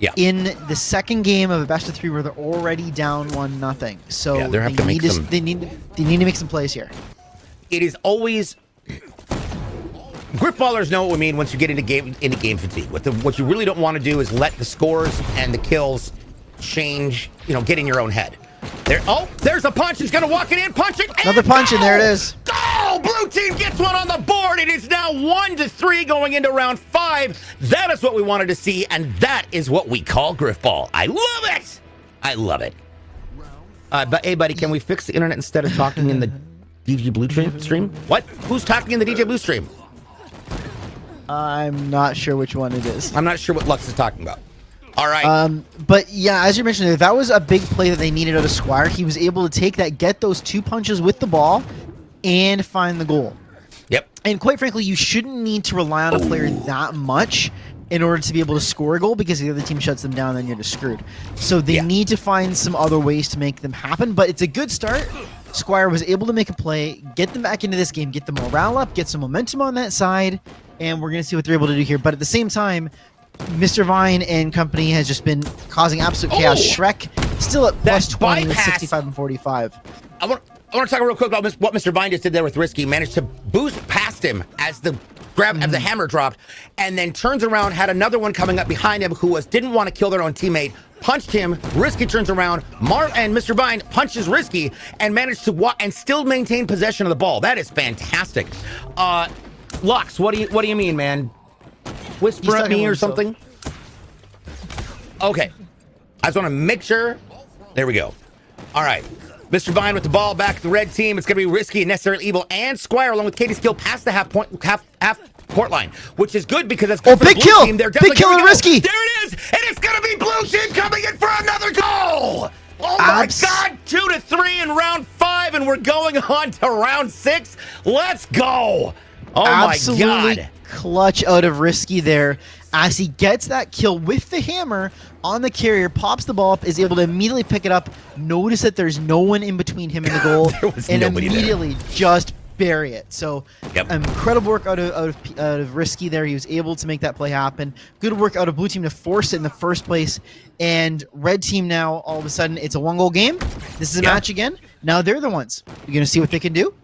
Yeah.
in the second game of a best of 3 where they're already down 1-0. So
Yeah, they're
they
have to make
need
some-
they need to make some plays here.
It is always Grifballers know what we mean once you get into game fatigue. What you really don't want to do is let the scores and the kills change, get in your own head. There's a punch. He's going to walk it in, punch it.
Another punch, and there it is.
Goal! Blue team gets one on the board. It is now 1-3 going into round 5. That is what we wanted to see, and that is what we call Grifball. I love it. I love it. But hey, buddy, can we fix the internet instead of talking in the DJ Blue stream? What? Who's talking in the DJ Blue stream?
I'm not sure which one it is.
I'm not sure what Lux is talking about. All right.
But yeah, as you mentioned, that was a big play that they needed out of Squire. He was able to take that, get those 2 punches with the ball, and find the goal.
Yep.
And quite frankly, you shouldn't need to rely on a player that much in order to be able to score a goal, because if the other team shuts them down, then you're just screwed. So they need to find some other ways to make them happen, but it's a good start. Squire was able to make a play, get them back into this game, get the morale up, get some momentum on that side, and we're going to see what they're able to do here. But at the same time, Mr. Vine and company has just been causing absolute chaos. Shrek still at plus 20 with 65 and 45.
I want to talk real quick about what Mr. Vine just did there with Risky. Managed to boost past him as the as the hammer dropped, and then turns around, had another one coming up behind him who didn't want to kill their own teammate, punched him. Risky turns around, and Mr. Vine punches Risky and managed to walk and still maintain possession of the ball. That is fantastic. Lux, what do you mean, man? Whisper at me or something? Okay. I just want to make sure. There we go. All right. Mr. Vine with the ball back to the red team. It's going to be Risky and Necessarily Evil and Squire along with Katie's skill past the half court line, which is good because that's good for the
big
blue
kill!
team. They're
Big kill and Risky!
There it is! And it's going to be blue team coming in for another goal! Oh my God! 2-3 in round 5, and we're going on to round 6. Let's go! Oh
Absolutely
my God!
Clutch out of Risky there as he gets that kill with the hammer on the carrier, pops the ball up, is able to immediately pick it up, notice that there's no one in between him and the goal, and immediately just bury it. So incredible work out of Risky there. He was able to make that play happen. Good work out of blue team to force it in the first place. And red team now, all of a sudden, it's a 1-goal game. This is a match again. Now they're the ones. You're going to see what they can do.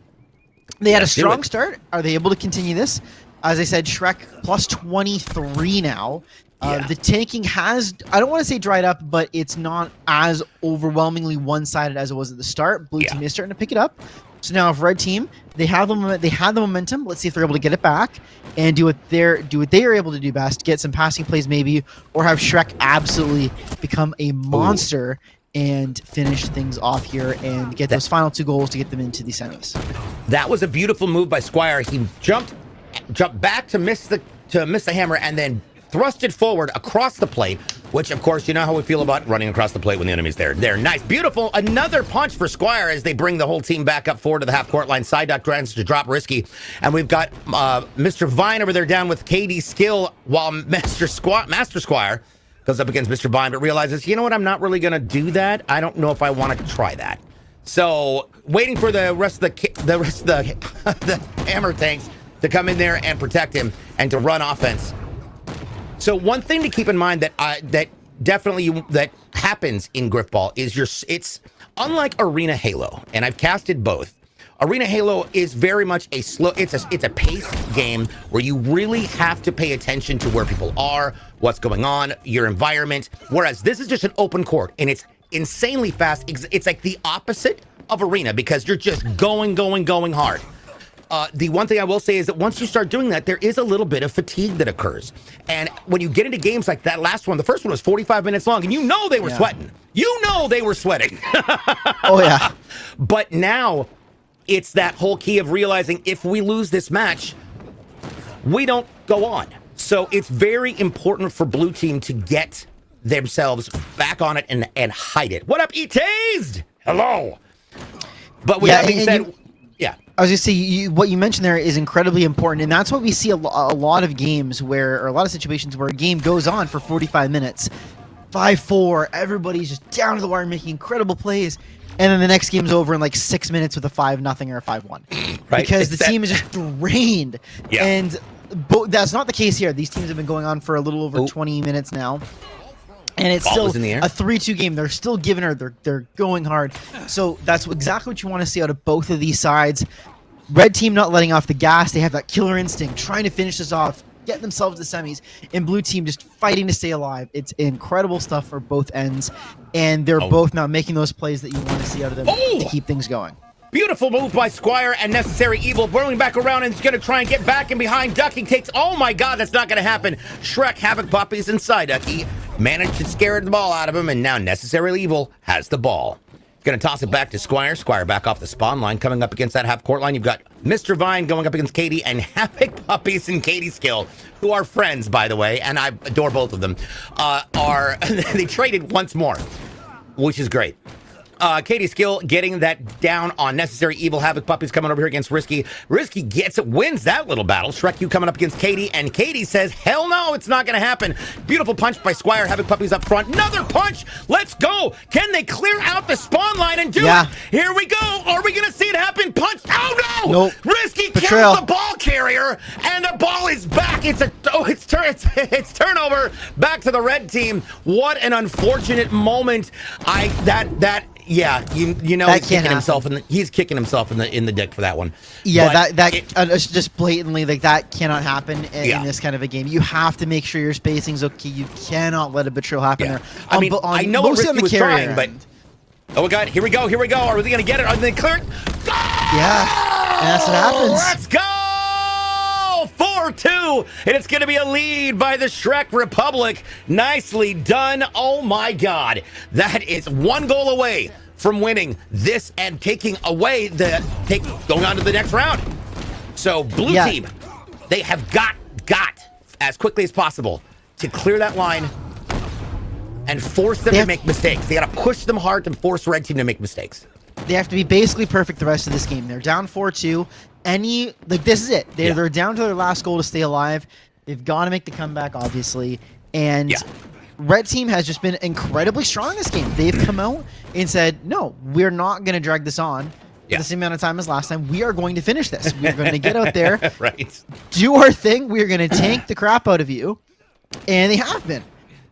They had a strong start. Are they able to continue this? As I said, Shrek plus 23 now. The tanking has, I don't want to say dried up, but it's not as overwhelmingly one-sided as it was at the start. Blue team is starting to pick it up. So now if red team, they had the momentum. Let's see if they're able to get it back and do what they are able to do best. Get some passing plays maybe, or have Shrek absolutely become a monster and finish things off here and get those final 2 goals to get them into the semis.
That was a beautiful move by Squire. He jumped back to miss the hammer and then thrust it forward across the plate, which of course you know how we feel about running across the plate when the enemy's there. They're nice, beautiful. Another punch for Squire as they bring the whole team back up forward to the half-court line. Side duck trends to drop Risky, and we've got Mr. Vine over there down with KD's skill while Master Squire goes up against Mr. Vine, but realizes, you know what, I'm not really gonna do that. I don't know if I want to try that. So waiting for the rest of the hammer tanks to come in there and protect him and to run offense. So one thing to keep in mind that definitely that happens in Grifball is it's unlike Arena Halo, and I've casted both. Arena Halo is very much a slow, it's a paced game where you really have to pay attention to where people are, what's going on, your environment, whereas this is just an open court and it's insanely fast. It's like the opposite of Arena because you're just going hard. The one thing I will say is that once you start doing that, there is a little bit of fatigue that occurs. And when you get into games like that last one, the first one was 45 minutes long, and you know they were sweating. You know they were sweating.
Oh, yeah.
But now it's that whole key of realizing if we lose this match, we don't go on. So it's very important for blue team to get themselves back on it and hide it. What up, E-Tased? Hello. But with that being said...
I was going to say, what you mentioned there is incredibly important, and that's what we see a lot of games or a lot of situations where a game goes on for 45 minutes, 5-4, everybody's just down to the wire making incredible plays, and then the next game's over in like 6 minutes with a 5-0 or a 5-1. Right? Because the team is just drained. Yeah. And that's not the case here. These teams have been going on for a little over 20 minutes now. And it's
Ball
still
is in the air.
a 3-2 game. They're still giving her. They're going hard. So that's exactly what you want to see out of both of these sides. Red team not letting off the gas. They have that killer instinct, trying to finish this off, get themselves to semis. And blue team just fighting to stay alive. It's incredible stuff for both ends. And they're both now making those plays that you want to see out of them to keep things going.
Beautiful move by Squire and Necessary Evil, whirling back around and he's going to try and get back in behind. Ducky takes, oh my god, that's not going to happen. Shrek, Havoc Puppies, and Psyducky managed to scare the ball out of him, and now Necessary Evil has the ball. Going to toss it back to Squire. Squire back off the spawn line, coming up against that half-court line. You've got Mr. Vine going up against Katie, and Havoc Puppies and Katie Skill, who are friends, by the way, and I adore both of them, they traded once more, which is great. Katie Skill getting that down on Necessary Evil. Havoc Puppies coming over here against Risky. Risky wins that little battle. Shrek U coming up against Katie, and Katie says, hell no, it's not going to happen. Beautiful punch by Squire. Havoc Puppies up front. Another punch. Let's go. Can they clear out the spawn line and do it? Here we go. Are we going to see it happen? Punch. Oh no.
Nope.
Risky
Betrayal.
kills the ball carrier, and the ball is back. It's turnover back to the red team. What an unfortunate moment. Yeah, you know, he's kicking himself in the dick for that one.
Yeah, it's just blatantly like that cannot happen in this kind of a game. You have to make sure your spacing's okay. You cannot let a betrayal happen there.
I mean, I know what Risky was trying, but oh my god, here we go. Are they gonna get it? Are they clear?
Yeah, and that's what happens.
Let's go. 4-2, and it's going to be a lead by the Shrek Republic. Nicely done. Oh my god. That is one goal away from winning this and taking away going on to the next round. So blue team, they have got as quickly as possible to clear that line and force them to make mistakes. They got to push them hard and force red team to make mistakes.
They have to be basically perfect the rest of this game. They're down 4-2. This is it. They're down to their last goal to stay alive. They've got to make the comeback, obviously. And red team has just been incredibly strong this game. They've come out and said, no, we're not going to drag this on for the same amount of time as last time. We are going to finish this. We're going to get out there, do our thing. We're going to tank the crap out of you. And they have been.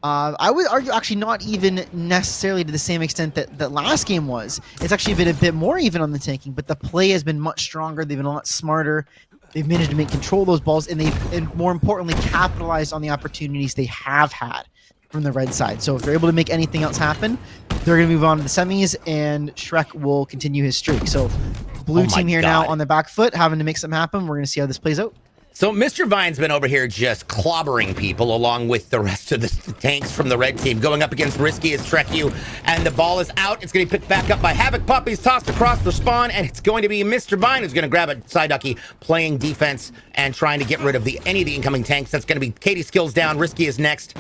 I would argue actually not even necessarily to the same extent that last game was. It's actually been a bit more even on the tanking, but the play has been much stronger. They've been a lot smarter. They've managed to control those balls, and more importantly, capitalized on the opportunities they have had from the red side. So if they're able to make anything else happen, they're going to move on to the semis, and Shrek will continue his streak. So blue team here now on the back foot, having to make something happen. We're going to see how this plays out.
So Mr. Vine's been over here just clobbering people along with the rest of the tanks from the red team. Going up against Risky is Shrek U, and the ball is out. It's going to be picked back up by Havoc Puppies, tossed across the spawn, and it's going to be Mr. Vine who's going to grab it. Psyducky playing defense and trying to get rid of any of the incoming tanks. That's going to be Katie Skills down. Risky is next.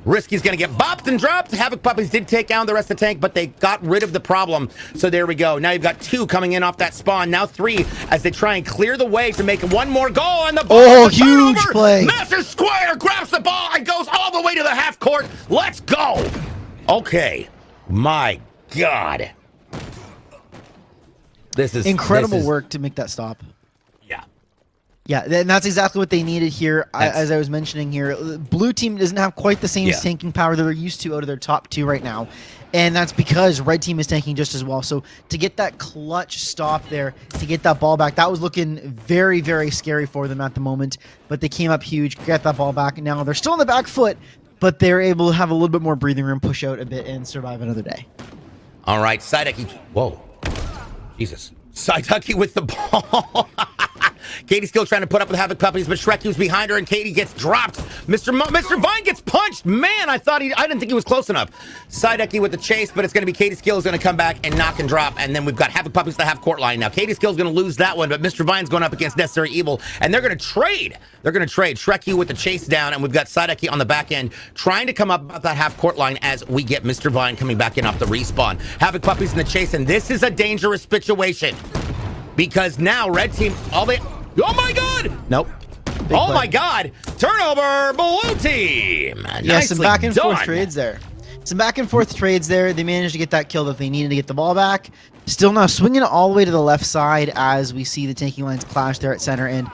Risky's going to get bopped and dropped. Havoc Puppies did take down the rest of the tank, but they got rid of the problem. So there we go. Now you've got 2 coming in off that spawn. Now 3 as they try and clear the way to make one more goal. And the ball
huge play.
Master Squire grabs the ball and goes all the way to the half court. Let's go. Okay. My God. This is
incredible work to make that stop. Yeah, and that's exactly what they needed here. As I was mentioning here, blue team doesn't have quite the same tanking power that they're used to out of their top 2 right now. And that's because red team is tanking just as well. So to get that clutch stop there, to get that ball back, that was looking very, very scary for them at the moment. But they came up huge, got that ball back, and now they're still on the back foot, but they're able to have a little bit more breathing room, push out a bit, and survive another day.
All right, Psyducky. Whoa. Jesus. Psyducky with the ball. Katie's still trying to put up with Havoc Puppies, but Shrek U's behind her, and Katie gets dropped. Mr. Vine gets punched. Man, I didn't think he was close enough. Psyducky with the chase, but it's going to be Katie Skill is going to come back and knock and drop, and then we've got Havoc Puppies to half court line. Now, Katie Skill is going to lose that one, but Mr. Vine's going up against Necessary Evil, and they're going to trade. They're going to trade Shrek U with the chase down, and we've got Psyducky on the back end trying to come up about that half court line as we get Mr. Vine coming back in off the respawn. Havoc Puppies in the chase, and this is a dangerous situation because now red team, oh my God! Nope. Oh my God! Turnover, blue team.
Yeah, some back and forth trades there. Some back and forth trades there. They managed to get that kill that they needed to get the ball back. Still now swinging it all the way to the left side as we see the tanking lines clash there at center. And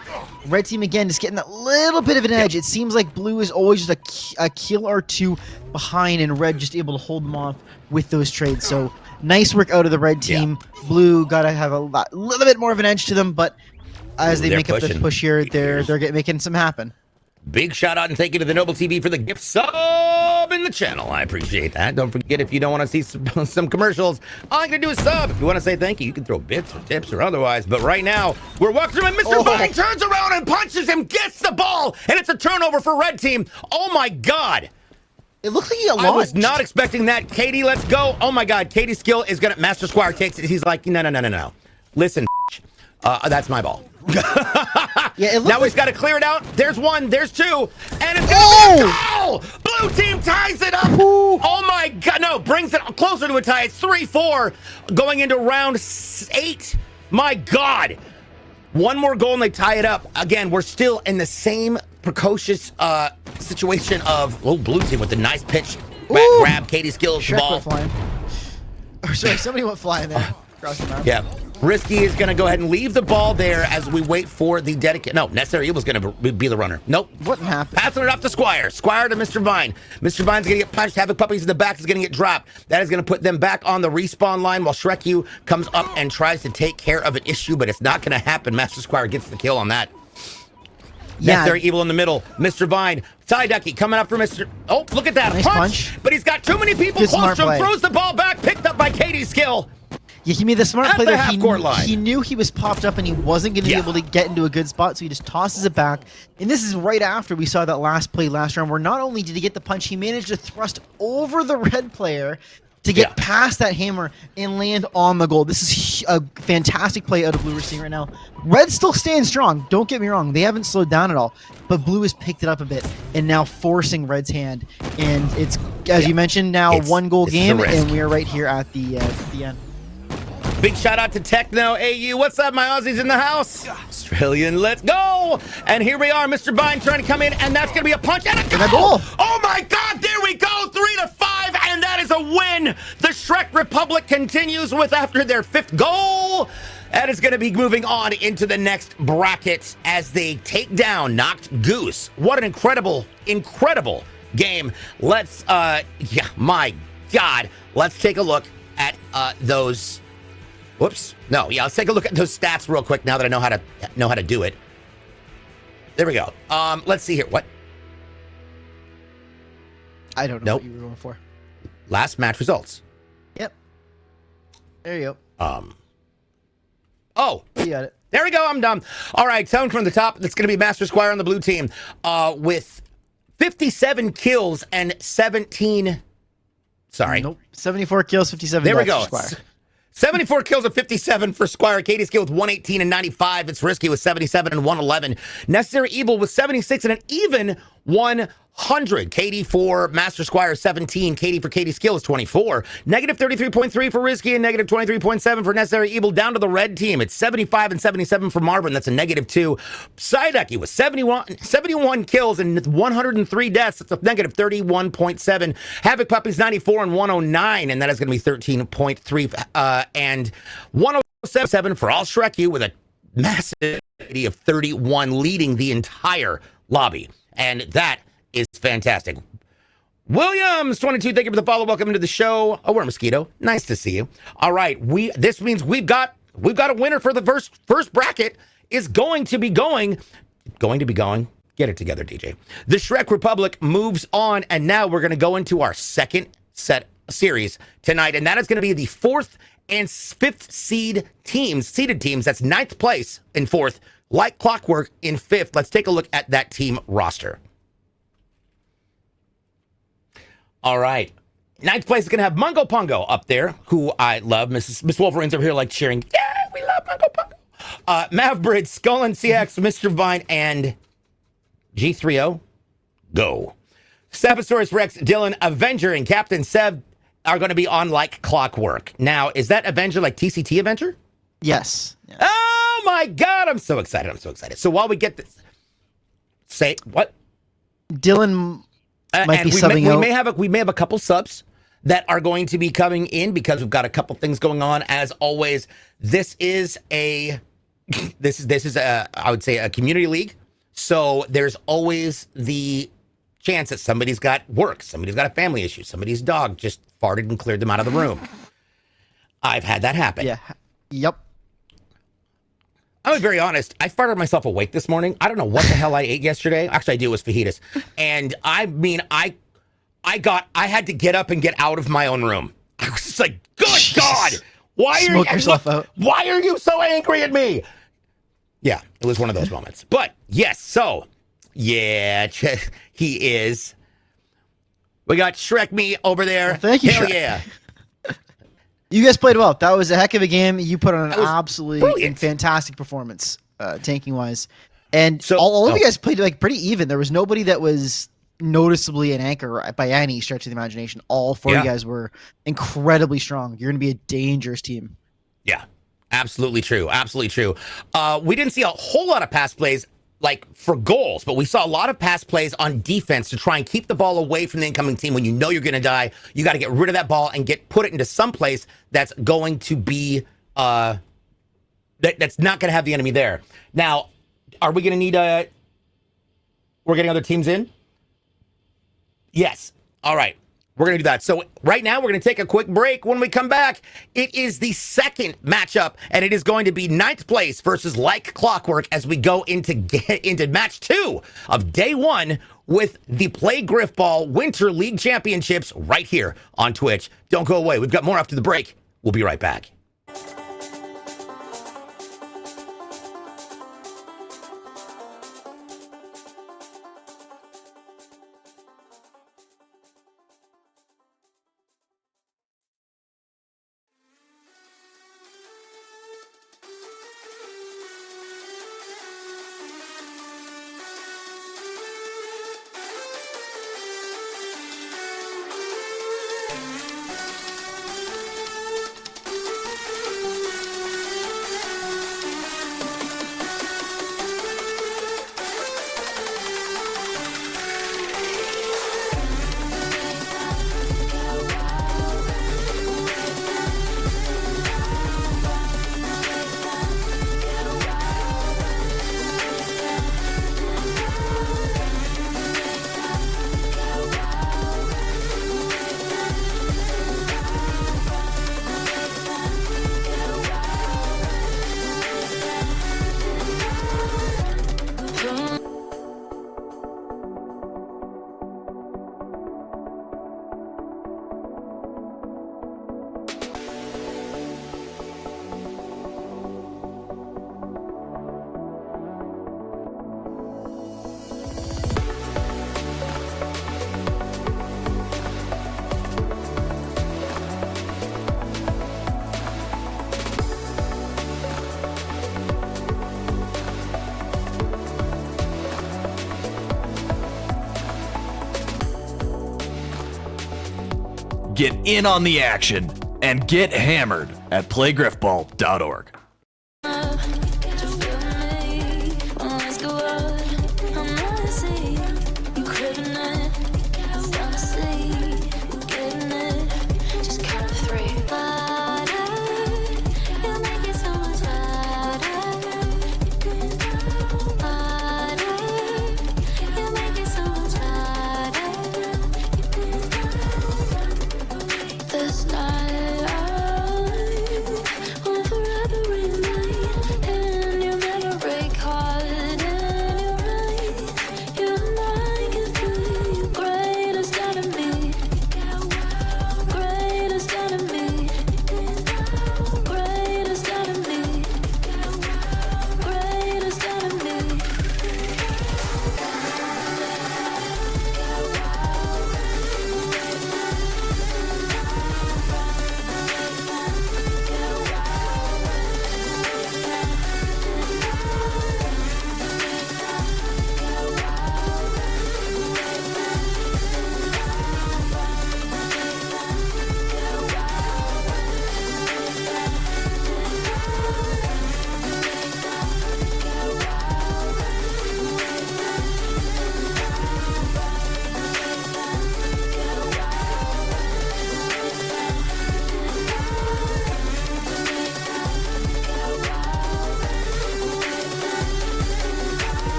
Red team again is getting that little bit of an edge. It seems like blue is always just a kill or two behind, and red just able to hold them off with those trades. So nice work out of the red team. Blue got to have a little bit more of an edge to them, but as they make up the push here, they're making some happen.
Big shout out and thank you to the Noble TV for the gift sub in the channel. I appreciate that. Don't forget, if you don't want to see some commercials, all you can do is sub. If you want to say thank you, you can throw bits or tips or otherwise. But right now, we're walking through and Mr. Vine turns around and punches him, gets the ball, and it's a turnover for red team. Oh my God.
It looks like he got
I was not expecting that. Katie, let's go. Oh my God. Katie's skill is going to, Master Squire takes it. He's like, no. Listen, that's my ball.
Yeah,
now he's got to clear it out. There's one, there's two, and it's gonna be a goal! Blue team ties it up.
Ooh.
Oh my God, no, brings it closer to a tie. It's 3-4 going into round 8. My God. One more goal and they tie it up. Again, we're still in the same precocious situation of blue team with the nice pitch. Grab Katie's skills the ball.
Went flying. Or sorry, somebody went flying there. Across the map.
Yeah. Risky is going to go ahead and leave the ball there as we wait for the dedicate. No, Necessary Evil's going to be the runner. Nope.
What happened?
Passing it off to Squire. Squire to Mr. Vine. Mr. Vine's going to get punched. Havoc Puppies in the back is going to get dropped. That is going to put them back on the respawn line while Shrek U comes up and tries to take care of an issue, but it's not going to happen. Master Squire gets the kill on that.
Yeah.
Necessary Evil in the middle. Mr. Vine. Ty Ducky coming up for Mr. Oh, look at that.
Nice punch.
But he's got too many people close to him. Throws the ball back. Picked up by Katie's skill.
Yeah, he made the smart
At
play
the
there.
half-court line.
He knew he was popped up and he wasn't going to be able to get into a good spot, so he just tosses it back. And this is right after we saw that last play last round, where not only did he get the punch, he managed to thrust over the red player to get past that hammer and land on the goal. This is a fantastic play out of blue we're seeing right now. Red still stands strong. Don't get me wrong. They haven't slowed down at all. But blue has picked it up a bit and now forcing red's hand. And it's, as you mentioned, now one goal game, and we are right here at the end.
Big shout out to Techno AU. What's up, my Aussies in the house? Australian, let's go. And here we are, Mr. Vine trying to come in, and that's going to be a punch and a goal. Oh my God, there we go. 3-5, and that is a win. The Shrek Republic continues with after their 5th goal. That is going to be moving on into the next bracket as they take down Knocked Goose. What an incredible game. Let's, my God. Let's take a look at those. Whoops. No, let's take a look at those stats real quick now that I know how to do it. There we go. Let's see here. What?
I don't know what you were going for.
Last match results.
Yep. There you go.
Oh.
You got it.
There we go. I'm done. All right. Sound from the top. That's going to be Master Squire on the blue team with 57 kills and 17. Sorry.
Nope. 74 kills, 57
There we
deaths
go.
for Squire.
74 kills and 57 for Squire. Katie's skill with 118 and 95. It's Risky with 77 and 111. Necessary Evil with 76 and an even 100. Katie for Master Squire 17. Katie for Katie's skill is 24. Negative 33.3 for Risky and negative 23.7 for Necessary Evil. Down to the red team. It's 75 and 77 for Marvin. That's a negative 2. Psyducky with 71 kills and 103 deaths. That's a negative 31.7. Havoc Puppies 94 and 109. And that is going to be 13.3 and 107 for All Shrek U with a massive of 31 leading the entire lobby. And that is fantastic. Williams 22, thank you for the follow. Welcome to the show. Oh, we're Mosquito. Nice to see you. All right, this means we've got a winner for the first bracket. Is going to be going. Get it together, DJ. The Shrek Republic moves on, and now we're going to go into our second set series tonight, and that is going to be the 4th and 5th seeded teams. That's 9th place in 4th. Like clockwork in 5th. Let's take a look at that team roster. All right. 9th place is going to have Mungo Pungo up there, who I love. Miss Wolverine's over here like cheering. Yeah, we love Mungo Pungo. Mavbridge, Skull and CX, Mr. Vine, and G30. Go. Sabosaurus Rex, Dylan, Avenger, and Captain Seb are going to be on like clockwork. Now, is that Avenger like TCT Avenger?
Yes.
Oh my God, I'm so excited. So while we get this, say what?
Dylan might be subbing out.
We may have a couple subs that are going to be coming in because we've got a couple things going on. As always, this is a this is a, I would say, a community league. So there's always the chance that somebody's got work, somebody's got a family issue, somebody's dog just farted and cleared them out of the room. I've had that happen.
Yeah. Yep.
I'm very honest. I farted myself awake this morning. I don't know what the hell I ate yesterday. Actually, I do. It was fajitas. And I mean, I had to get up and get out of my own room. I was just like, good God,
Smoke yourself out.
Why are you so angry at me? Yeah, it was one of those moments. But yes, so yeah, he is. We got Shrek Me over there.
Well, thank you,
Hell
Shrek.
yeah.
You guys played well. That was a heck of a game. You put on an absolutely
brilliant.
fantastic performance, tanking wise, and
So-
all of you guys played like pretty even. There was nobody that was noticeably an anchor by any stretch of the imagination. All four of you guys were incredibly strong. You're going to be a dangerous team.
Yeah, absolutely true. Absolutely true. We didn't see a whole lot of pass plays like for goals, but we saw a lot of pass plays on defense to try and keep the ball away from the incoming team. When you know you're going to die, you got to get rid of that ball and put it into some place that's going to be that's not going to have the enemy there. Now, are we going to need we're getting other teams in? Yes. All right. We're going to do that. So right now, we're going to take a quick break. When we come back, it is the second matchup, and it is going to be 9th place versus Like Clockwork as we go into match 2 of day 1 with the Play Grifball Winter League Championships right here on Twitch. Don't go away. We've got more after the break. We'll be right back.
Get in on the action and get hammered at playgriffball.org.
This night I will forever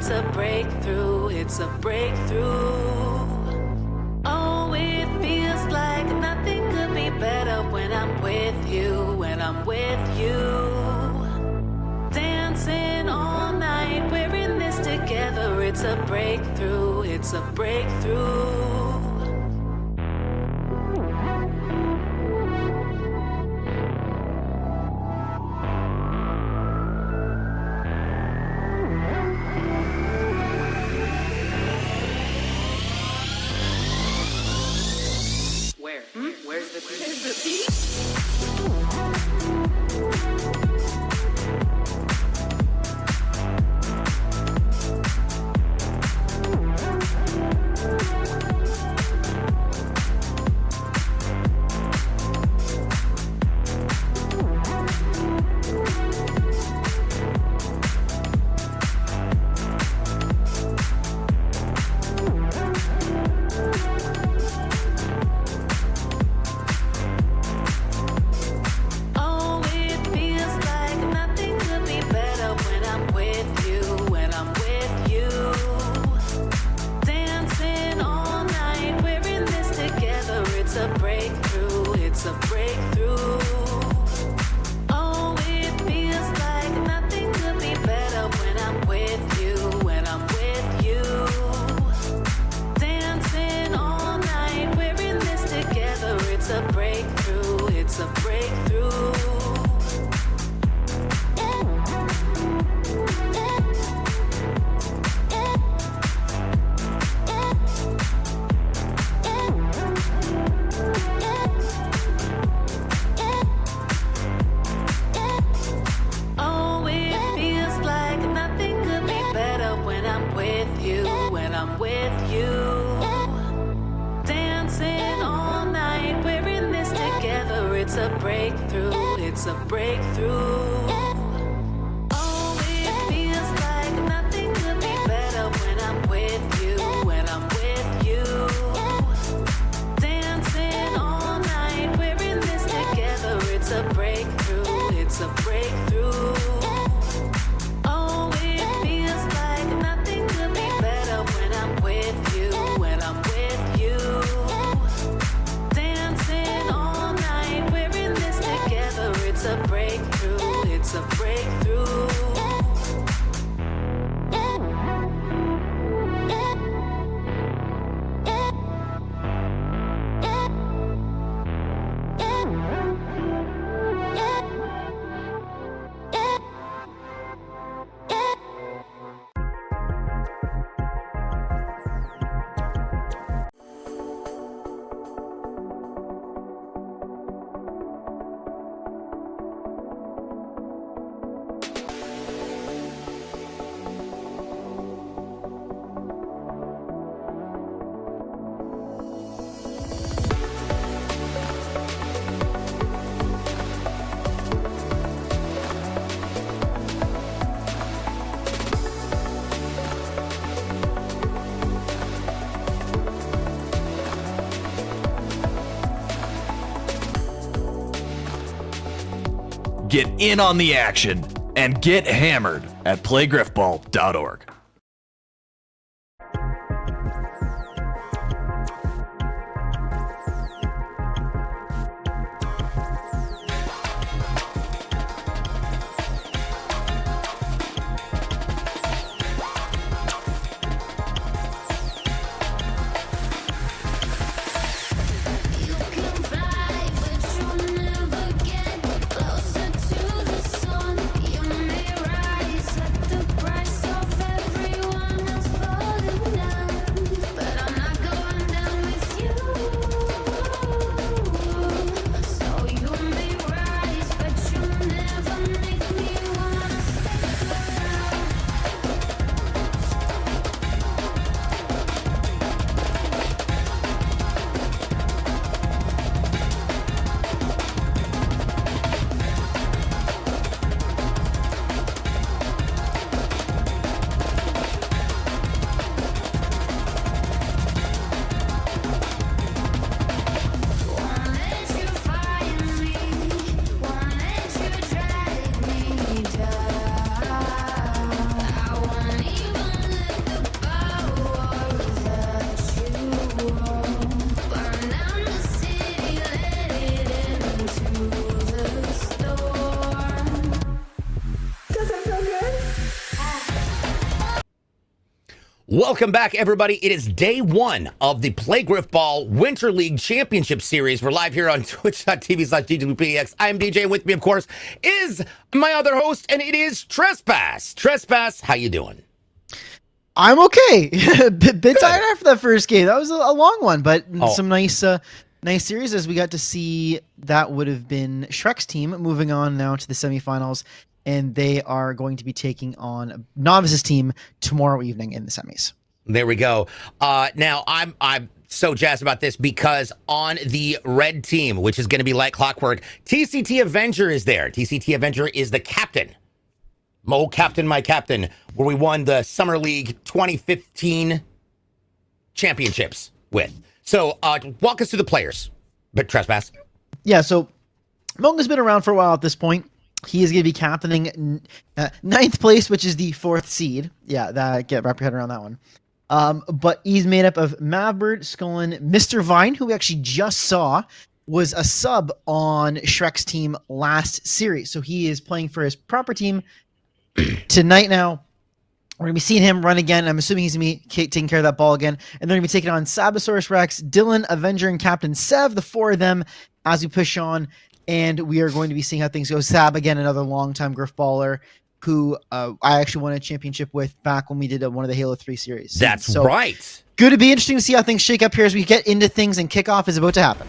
it's a breakthrough, it's a breakthrough. Oh, it feels like nothing could be better when I'm with you, when I'm with you. Dancing all night, we're in this together, it's a breakthrough, it's a breakthrough.
Where? Where's the beat?
Where's the beat? Oh, it feels like nothing could be better when I'm with you, when I'm with you. Dancing all night, we're in this together, it's a breakthrough, it's a breakthrough. Oh, it feels like nothing could be better when I'm with you, when I'm with you. Dancing all night, we're in this together, it's a breakthrough, it's a breakthrough. Oh, it feels like nothing could be better when I'm with you, when I'm with you. Dancing all night, we're in this together, it's a breakthrough, it's a breakthrough. Oh, it feels like nothing could be better when I'm with you, when I'm with you. Dancing all night, we're in this together, it's a breakthrough, it's a breakthrough. Oh, it feels like nothing could be better when I'm with you, when I'm with you. Dancing all night, we're in this together, it's a breakthrough, it's a breakthrough.
Get in on the action and get hammered at playgriffball.org.
You can fly, but you'll never get closer to the sun. You may rise at the price of everything.
Welcome back, everybody. It is day one of the Play Grifball Winter League Championship Series. We're live here on twitch.tv/DJPDX. I'm DJ, and with me, of course, is my other host, and it is Trespass. Trespass, how you doing?
I'm okay. Bit tired after that first game. That was a long one, but some nice series as we got to see. That would have been Shrek's team moving on now to the semifinals, and they are going to be taking on Novice's team tomorrow evening in the semis.
There we go. Now, I'm so jazzed about this because on the red team, which is going to be like clockwork, TCT Avenger is there. TCT Avenger is the captain. My captain, where we won the Summer League 2015 championships with. So, walk us through the players. But Trespass.
Yeah, so Moga's been around for a while at this point. He is going to be captaining ninth place, which is the 4th seed. Yeah, wrap your head around that one. But he's made up of Mavbird, Scullin, Mr. Vine, who we actually just saw was a sub on Shrek's team last series. So he is playing for his proper team tonight now. We're going to be seeing him run again. I'm assuming he's going to be taking care of that ball again. And they're going to be taking on Sabosaurus Rex, Dylan, Avenger, and Captain Sev, the 4 of them, as we push on. And we are going to be seeing how things go. Sab, again, another longtime Grifballer who I actually won a championship with back when we did one of the Halo 3 series.
That's right.
Good to be interesting to see how things shake up here as we get into things and kickoff is about to happen.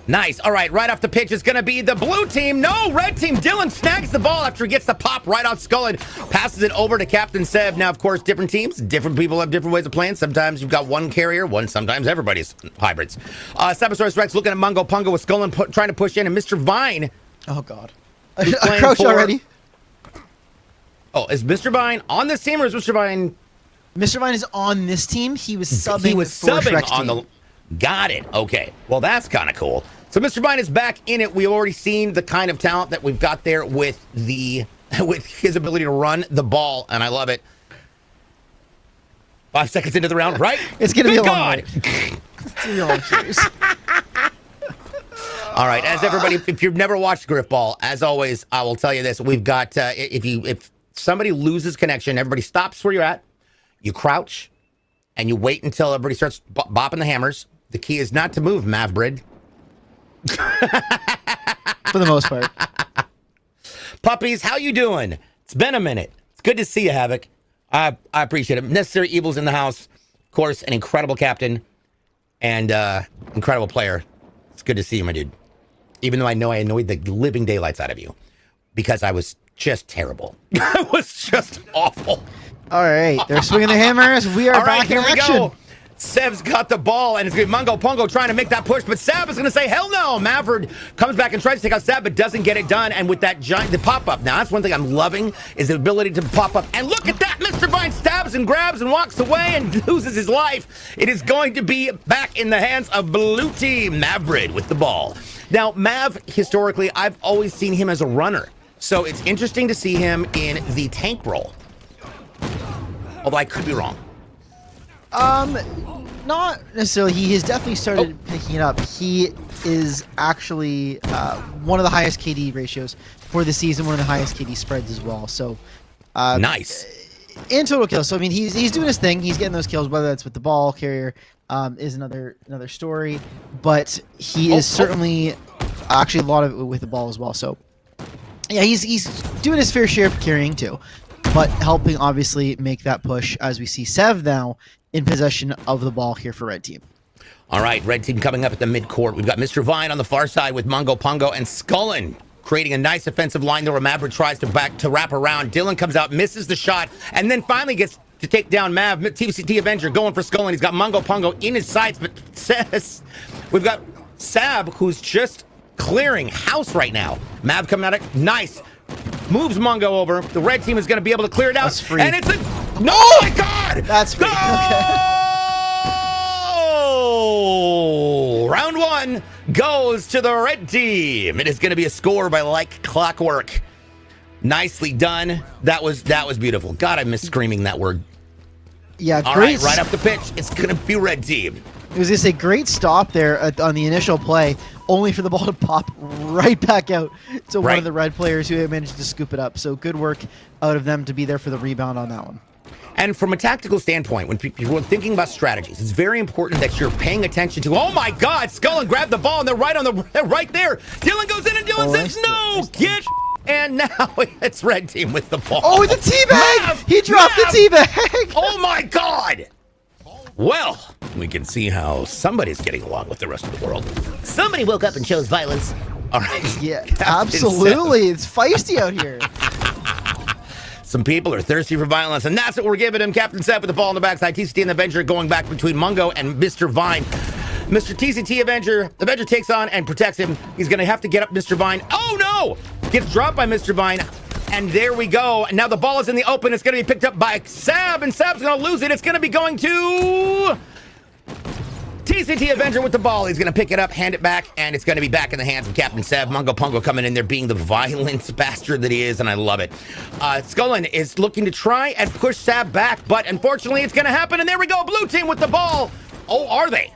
Nice. All right, right off the pitch, it's going to be the blue team. No, red team. Dylan snags the ball after he gets the pop right off Scullin. Passes it over to Captain Sev. Now, of course, different teams, different people have different ways of playing. Sometimes you've got one carrier, sometimes everybody's hybrids. Sabosaurus Rex looking at Mungo Pungo with Scullin trying to push in, and Mr. Vine.
Oh, God.
I
crouched already.
Oh, is Mr. Vine on this team, or is Mr. Vine?
Mr. Vine is on this team. He was subbing.
He was subbing on the. Got it. Okay. Well, that's kind of cool. So Mr. Vine is back in it. We've already seen the kind of talent that we've got there with his ability to run the ball, and I love it. 5 seconds into the round, right?
It's going to be a long
God.
It's going to be a long series.
All right, as everybody, if you've never watched Grifball, as always, I will tell you this: we've got if somebody loses connection, everybody stops where you're at. You crouch, and you wait until everybody starts bopping the hammers. The key is not to move, Mavbrid.
For the most part.
Puppies, how you doing? It's been a minute. It's good to see you, Havoc. I appreciate it. Necessary Evil's in the house. Of course, an incredible captain and incredible player. It's good to see you, my dude. Even though I know I annoyed the living daylights out of you because I was just terrible. I was just awful.
All right, they're swinging the hammers. We are back in action.
Go. Sev's got the ball, and it's going to be Mungo Pungo trying to make that push, but Sab is going to say, hell no. Maverick comes back and tries to take out Sab, but doesn't get it done, and with that the pop-up. Now, that's one thing I'm loving, is the ability to pop up. And look at that. Mr. Vine stabs and grabs and walks away and loses his life. It is going to be back in the hands of blue team. Maverick with the ball. Now, Mav, historically, I've always seen him as a runner, so it's interesting to see him in the tank role. Although I could be wrong.
Not necessarily. He has definitely started picking it up. He is actually one of the highest KD ratios for the season, one of the highest KD spreads as well. So
nice.
In total kills. So I mean, he's doing his thing. He's getting those kills, whether that's with the ball carrier is another story. But he is certainly actually a lot of it with the ball as well. So yeah, he's doing his fair share of carrying too, but helping obviously make that push as we see Sev now in possession of the ball here for red team.
All right, red team coming up at the midcourt. We've got Mr. Vine on the far side with Mungo Pungo and Scullin creating a nice offensive line there where Maverick tries to wrap around. Dylan comes out, misses the shot, and then finally gets to take down Mav. TCT Avenger going for Scullin. He's got Mungo Pungo in his sights, but we've got Sab who's just clearing house right now. Mav coming out of nice. Moves Mungo over. The red team is going to be able to clear it out.
That's free.
And it's a... No! Oh my God!
That's free.
Oh! Round one goes to the red team. It is going to be a score by like clockwork. Nicely done. That was beautiful. God, I miss screaming that word.
Yeah,
All
great.
Right up the pitch. It's going to be red team.
It was just a great stop there on the initial play, only for the ball to pop right back out to one of the red players who managed to scoop it up. So good work out of them to be there for the rebound on that one.
And from a tactical standpoint, when people are thinking about strategies, it's very important that you're paying attention to, oh my God, Scullin grabbed the ball and they're right there. Dylan goes in and Dylan says, no, get. And now it's red team with the ball.
Oh, the teabag!
Mav!
He dropped
Mav!
the teabag!
Oh my God! Well, we can see how somebody's getting along with the rest of the world. Somebody woke up and chose violence. All right.
Yeah,
Captain
absolutely. It's feisty out here.
Some people are thirsty for violence, and that's what we're giving him. Captain Seth with the ball on the backside. TCT and the Avenger going back between Mungo and Mr. Vine. Mr. TCT Avenger takes on and protects him. He's going to have to get up Mr. Vine. Oh, no! Gets dropped by Mr. Vine. And there we go. Now the ball is in the open. It's going to be picked up by Sab, and Sab's going to lose it. It's going to be going to TCT Avenger with the ball. He's going to pick it up, hand it back, and it's going to be back in the hands of Captain Seb. Mungo Pungo coming in there being the violent bastard that he is, and I love it. Scullin is looking to try and push Sab back, but unfortunately it's going to happen, and there we go. Blue team with the ball. Oh, are they?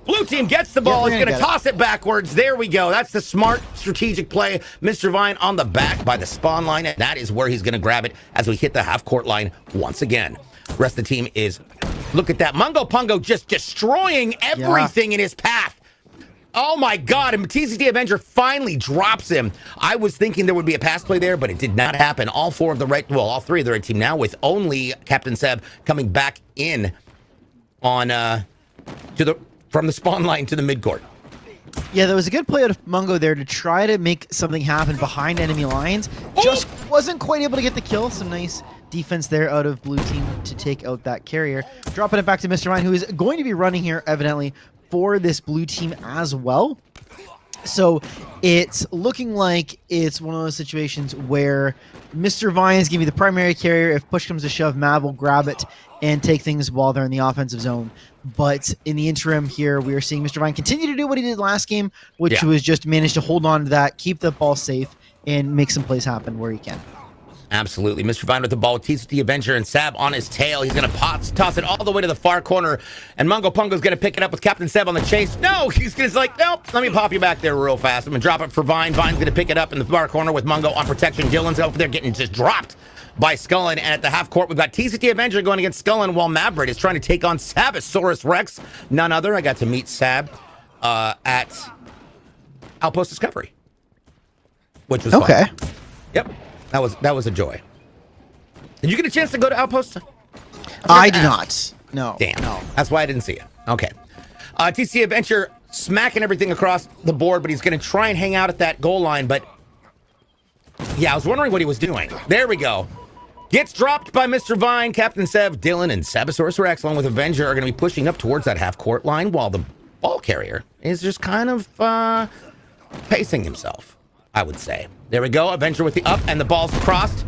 Blue team gets the ball.
Yeah,
It's going to toss it backwards. There we go. That's the smart strategic play. Mr. Vine on the back by the spawn line, and that is where he's going to grab it as we hit the half-court line once again. Rest of the team is, look at that. Mungo Pungo just destroying everything in his path. Oh my God, and TCT Avenger finally drops him. I was thinking there would be a pass play there, but it did not happen. All three of the red team now, with only Captain Seb coming back in on from the spawn line to the midcourt.
Yeah, there was a good play out of Mungo there to try to make something happen behind enemy lines. Just wasn't quite able to get the kill. Some nice defense there out of blue team to take out that carrier. Dropping it back to Mr. Vine, who is going to be running here, evidently, for this blue team as well. So it's looking like it's one of those situations where Mr. Vine is going to be the primary carrier. If push comes to shove, Mav will grab it and take things while they're in the offensive zone. But in the interim here, we are seeing Mr. Vine continue to do what he did last game, which was just manage to hold on to that, keep the ball safe, and make some plays happen where he can.
Absolutely. Mr. Vine with the ball. TCT Avenger and Sab on his tail. He's going to toss it all the way to the far corner. And Mungo Pungo's going to pick it up with Captain Seb on the chase. No, he's just like, nope, let me pop you back there real fast. I'm going to drop it for Vine. Vine's going to pick it up in the far corner with Mungo on protection. Dylan's over there getting just dropped by Scullin. And at the half court, we've got TCT Avenger going against Scullin while Maverick is trying to take on Sabosaurus Rex. None other. I got to meet Sab at Outpost Discovery, which was
okay.
fun. Yep. That was a joy. Did you get a chance to go to Outpost?
I did not. No.
Damn.
No.
That's why I didn't see it. Okay. TC Adventure smacking everything across the board, but he's going to try and hang out at that goal line. But yeah, I was wondering what he was doing. There we go. Gets dropped by Mr. Vine. Captain Sev, Dylan, and Sabosaurus Rex, along with Avenger, are going to be pushing up towards that half-court line while the ball carrier is just kind of pacing himself, I would say. There we go. Avenger with the up, and the ball's crossed.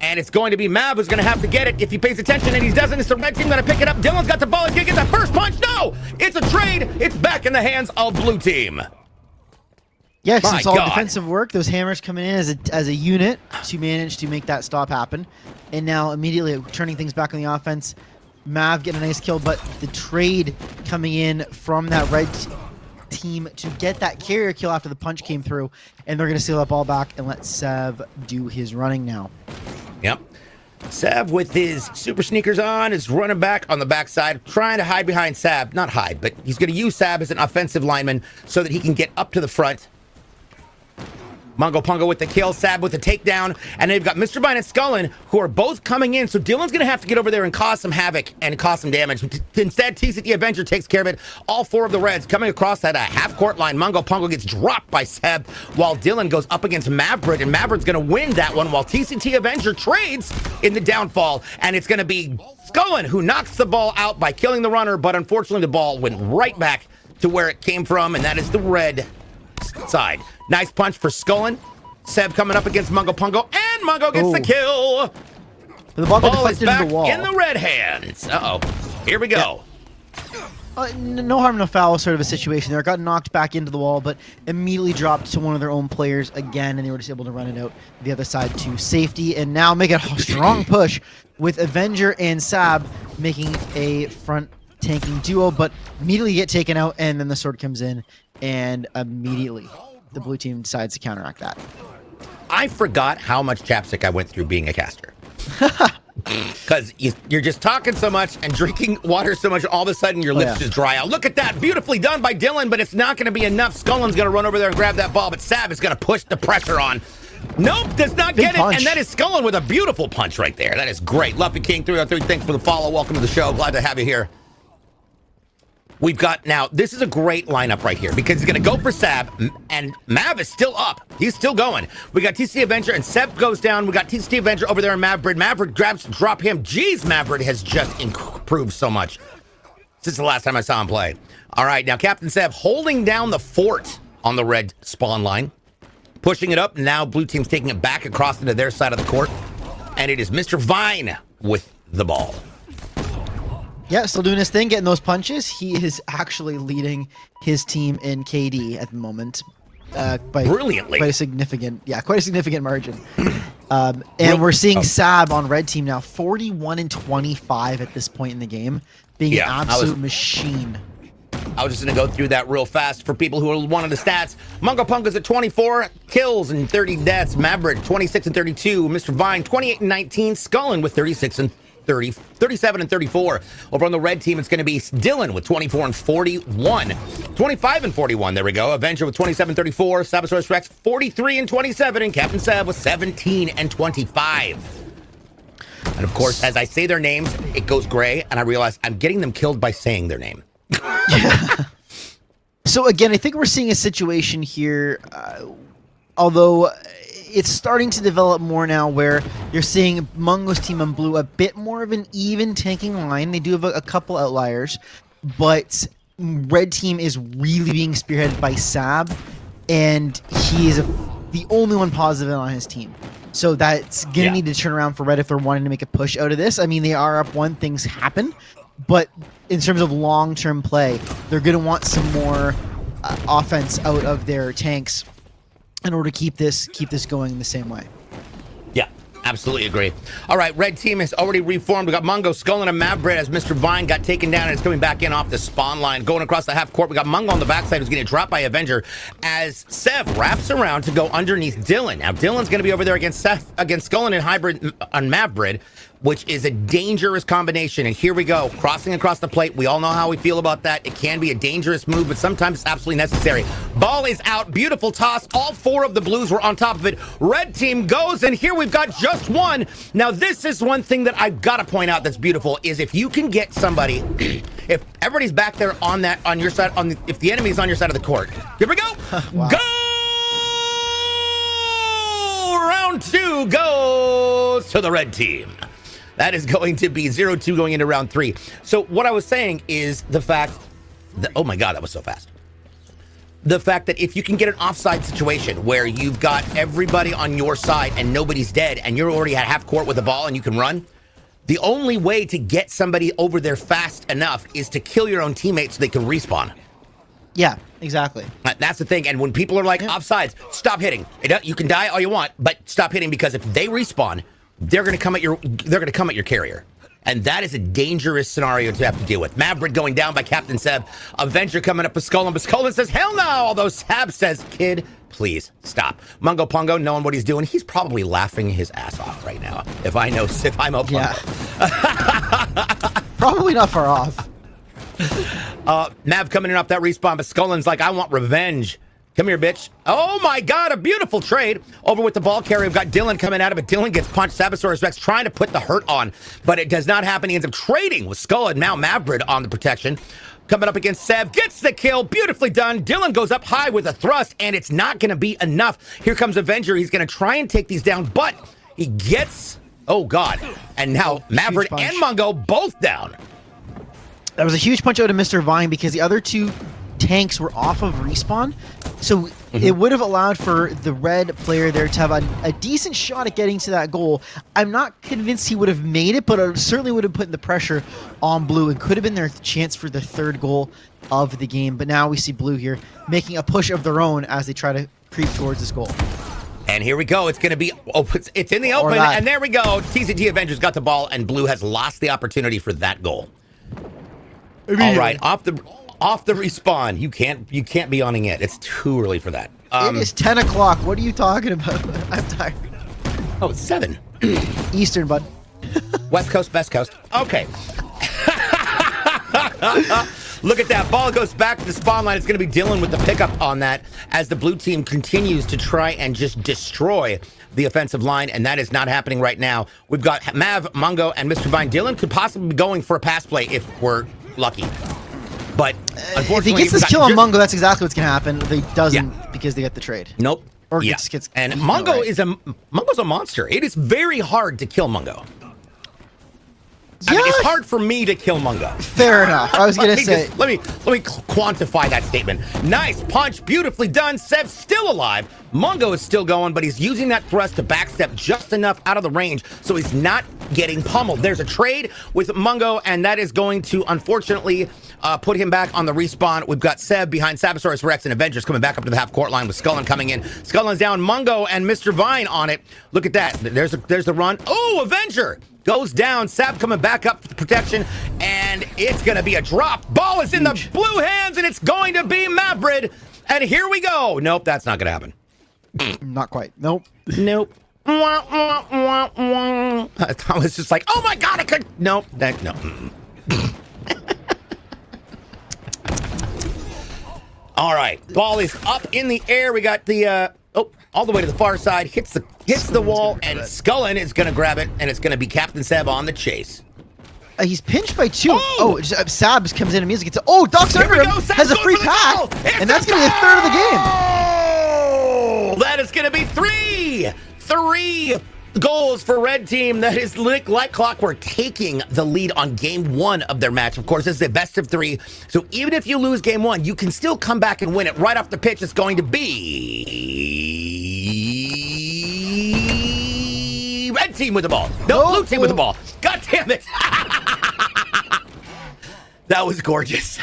And it's going to be Mav who's going to have to get it if he pays attention, and he doesn't. It's the red team going to pick it up. Dylan's got the ball. He's going to get the first punch. No! It's a trade. It's back in the hands of blue team.
Yeah,
My
it's all
God.
defensive work. Those hammers coming in as a unit to manage to make that stop happen. And now immediately turning things back on the offense. Mav getting a nice kill, but the trade coming in from that red team to get that carrier kill after the punch came through, and they're going to steal that ball back and let Sev do his running now.
Yep. Sev with his super sneakers on is running back on the backside, trying to hide behind Sab. Not hide, but he's going to use Sab as an offensive lineman so that he can get up to the front. Mungo Pungo with the kill, Sab with the takedown, and they've got Mr. Vine and Scullin, who are both coming in, so Dylan's going to have to get over there and cause some havoc and cause some damage. Instead, TCT Avenger takes care of it. All four of the Reds coming across that half-court line. Mungo Pungo gets dropped by Seb, while Dylan goes up against Maverick, and Maverick's going to win that one, while TCT Avenger trades in the downfall, and it's going to be Scullin who knocks the ball out by killing the runner, but unfortunately the ball went right back to where it came from, and that is the red side. Nice punch for Scullin. Seb coming up against Mungo Pungo, and Mungo gets the kill.
The ball,
Ball is
deflected
back
into the wall.
in the red hands. Uh-oh. Here we go.
No harm, no foul sort of a situation there. Got knocked back into the wall, but immediately dropped to one of their own players again, and they were just able to run it out the other side to safety, and now make a strong push with Avenger and Sab making a front tanking duo, but immediately get taken out, and then the sword comes in, and immediately the blue team decides to counteract that.
I forgot how much chapstick I went through being a caster. Because you're just talking so much and drinking water so much, all of a sudden your lips just dry out. Look at that. Beautifully done by Dylan, but it's not going to be enough. Scullin's going to run over there and grab that ball, but Sab is going to push the pressure on. Nope, does not get it. And that is Scullin with a beautiful punch right there. That is great. Luffy King 303, thanks for the follow. Welcome to the show. Glad to have you here. We've got now, this is a great lineup right here because he's going to go for Sab, and Mav is still up. He's still going. We got TC Avenger, and Seb goes down. We got TC Avenger over there, and Mavrid. Mavrid grabs to drop him. Jeez, Mavrid has just improved so much since the last time I saw him play. All right, now Captain Seb holding down the fort on the red spawn line, pushing it up. Now blue team's taking it back across into their side of the court, and it is Mr. Vine with the ball.
Yeah, still doing his thing, getting those punches. He is actually leading his team in KD at the moment.
Brilliantly.
Quite a significant margin. And we're seeing Sab on red team now, 41-25 at this point in the game, being an absolute machine.
I was just going to go through that real fast for people who wanted the stats. Mungo Punga's at 24 kills and 30 deaths. Maverick 26 and 32. Mr. Vine 28 and 19. Scullin with 36 and 37 and 34. Over on the red team, it's going to be Dylan with 24 and 41. 25 and 41. There we go. Avenger with 27 and 34. Sabosaurus Rex 43 and 27. And Captain Sab with 17 and 25. And of course, as I say their names, it goes gray, and I realize I'm getting them killed by saying their name.
So again, I think we're seeing a situation here, although it's starting to develop more now where you're seeing Mungo's team on blue a bit more of an even tanking line. They do have a couple outliers, but red team is really being spearheaded by Sab, and he is the only one positive on his team. So that's going to need to turn around for red if they're wanting to make a push out of this. I mean, they are up one, things happen, but in terms of long-term play, they're going to want some more offense out of their tanks in order to keep this going in the same way.
Yeah, absolutely agree. All right, red team has already reformed. We got Mungo, Scullin, and Mavbred as Mr. Vine got taken down and is coming back in off the spawn line. Going across the half court, we got Mungo on the backside who's getting dropped by Avenger as Sev wraps around to go underneath Dylan. Now, Dylan's going to be over there against Scullin and Hybrid on Mavbred, which is a dangerous combination. And here we go, crossing across the plate. We all know how we feel about that. It can be a dangerous move, but sometimes it's absolutely necessary. Ball is out, beautiful toss. All four of the blues were on top of it. Red team goes, and here we've got just one. Now, this is one thing that I've got to point out that's beautiful, is if you can get somebody, if everybody's back there on your side, if the enemy's on your side of the court. Here we go.
Wow.
Go! Round two goes to the red team. That is going to be 0-2 going into round three. So what I was saying is the fact that, oh my God, that was so fast. The fact that if you can get an offside situation where you've got everybody on your side and nobody's dead and you're already at half court with the ball and you can run, the only way to get somebody over there fast enough is to kill your own teammates so they can respawn.
Yeah, exactly.
That's the thing. And when people are like offsides, stop hitting. You can die all you want, but stop hitting, because if they respawn, they're going to come at your carrier. And that is a dangerous scenario to have to deal with. Maverick going down by Captain Seb. Avenger coming up with Scullin, but Scullin says, hell no! Although Seb says, kid, please stop. Mungo Pungo, knowing what he's doing, he's probably laughing his ass off right now. If I'm a Pungo.
Yeah. Probably not far off.
Mav coming in off that respawn, but Scullin's like, I want revenge. Come here, bitch. Oh my God, a beautiful trade. Over with the ball carrier, we've got Dylan coming out of it. Dylan gets punched. Sabosaurus Rex trying to put the hurt on, but it does not happen. He ends up trading with Scullin. Now Mavbred on the protection. Coming up against Seb, gets the kill. Beautifully done. Dylan goes up high with a thrust, and it's not going to be enough. Here comes Avenger. He's going to try and take these down, but he gets, oh God. And now Mavbred and Mungo both down.
That was a huge punch out of Mr. Vine because the other two tanks were off of respawn, so it would have allowed for the red player there to have a decent shot at getting to that goal. I'm not convinced he would have made it, but it certainly would have put the pressure on blue and could have been their chance for the third goal of the game. But now we see blue here making a push of their own as they try to creep towards this goal.
And here we go. It's going to be, it's in the open, and there we go. TCT Avengers got the ball, and blue has lost the opportunity for that goal. All right, off the respawn. You can't be awning it. It's too early for that.
It is 10 o'clock. What are you talking about? I'm tired.
Oh, it's 7.
Eastern, bud.
West Coast, Best Coast. Okay. Look at that. Ball goes back to the spawn line. It's going to be Dylan with the pickup on that as the blue team continues to try and just destroy the offensive line, and that is not happening right now. We've got Mav, Mungo, and Mr. Vine. Dylan could possibly be going for a pass play if we're lucky. But unfortunately,
if he gets this kill on Mungo, that's exactly what's going to happen. If he doesn't, because they get the trade.
Nope.
Or
Yeah.
gets
And
eaten
Mungo
outright.
Mungo's a monster. It is very hard to kill Mungo. I mean,
Yeah.
it's hard for me to kill Mungo.
Fair enough. I was going to say.
Let me quantify that statement. Nice punch, beautifully done. Seb's still alive. Mungo is still going, but he's using that thrust to backstep just enough out of the range so he's not getting pummeled. There's a trade with Mungo, and that is going to unfortunately put him back on the respawn. We've got Seb behind Sabosaurus Rex and Avengers coming back up to the half court line with Scullin coming in. Scullin's down, Mungo and Mr. Vine on it. Look at that. There's the run. Oh, Avenger goes down. Sab coming back up for the protection, and it's going to be a drop. Ball is in the blue hands, and it's going to be Mavrid. And here we go. Nope, that's not going to happen.
Not quite. Nope.
Nope. Wah, wah, wah, wah. I was just like, oh my God, I could. Nope. No. All right. Ball is up in the air. We got the, all the way to the far side. Hits the wall, and Scullin is going to grab it, and it's going to be Captain Seb on the chase.
He's pinched by two.
Oh!
Sabs comes in immediately. Doc's
Here
under
we
him.
go. Seb's
Has a
going
free
for the
path.
goal. It's
And that's going to be a third of the game.
Oh, that is going to be three goals for Red Team. That is like clockwork, taking the lead on game one of their match. Of course, this is a best of three. So even if you lose game one, you can still come back and win it. Right off the pitch, it's going to be Red Team with the ball. No, Blue Team with the ball. God damn it. That was gorgeous.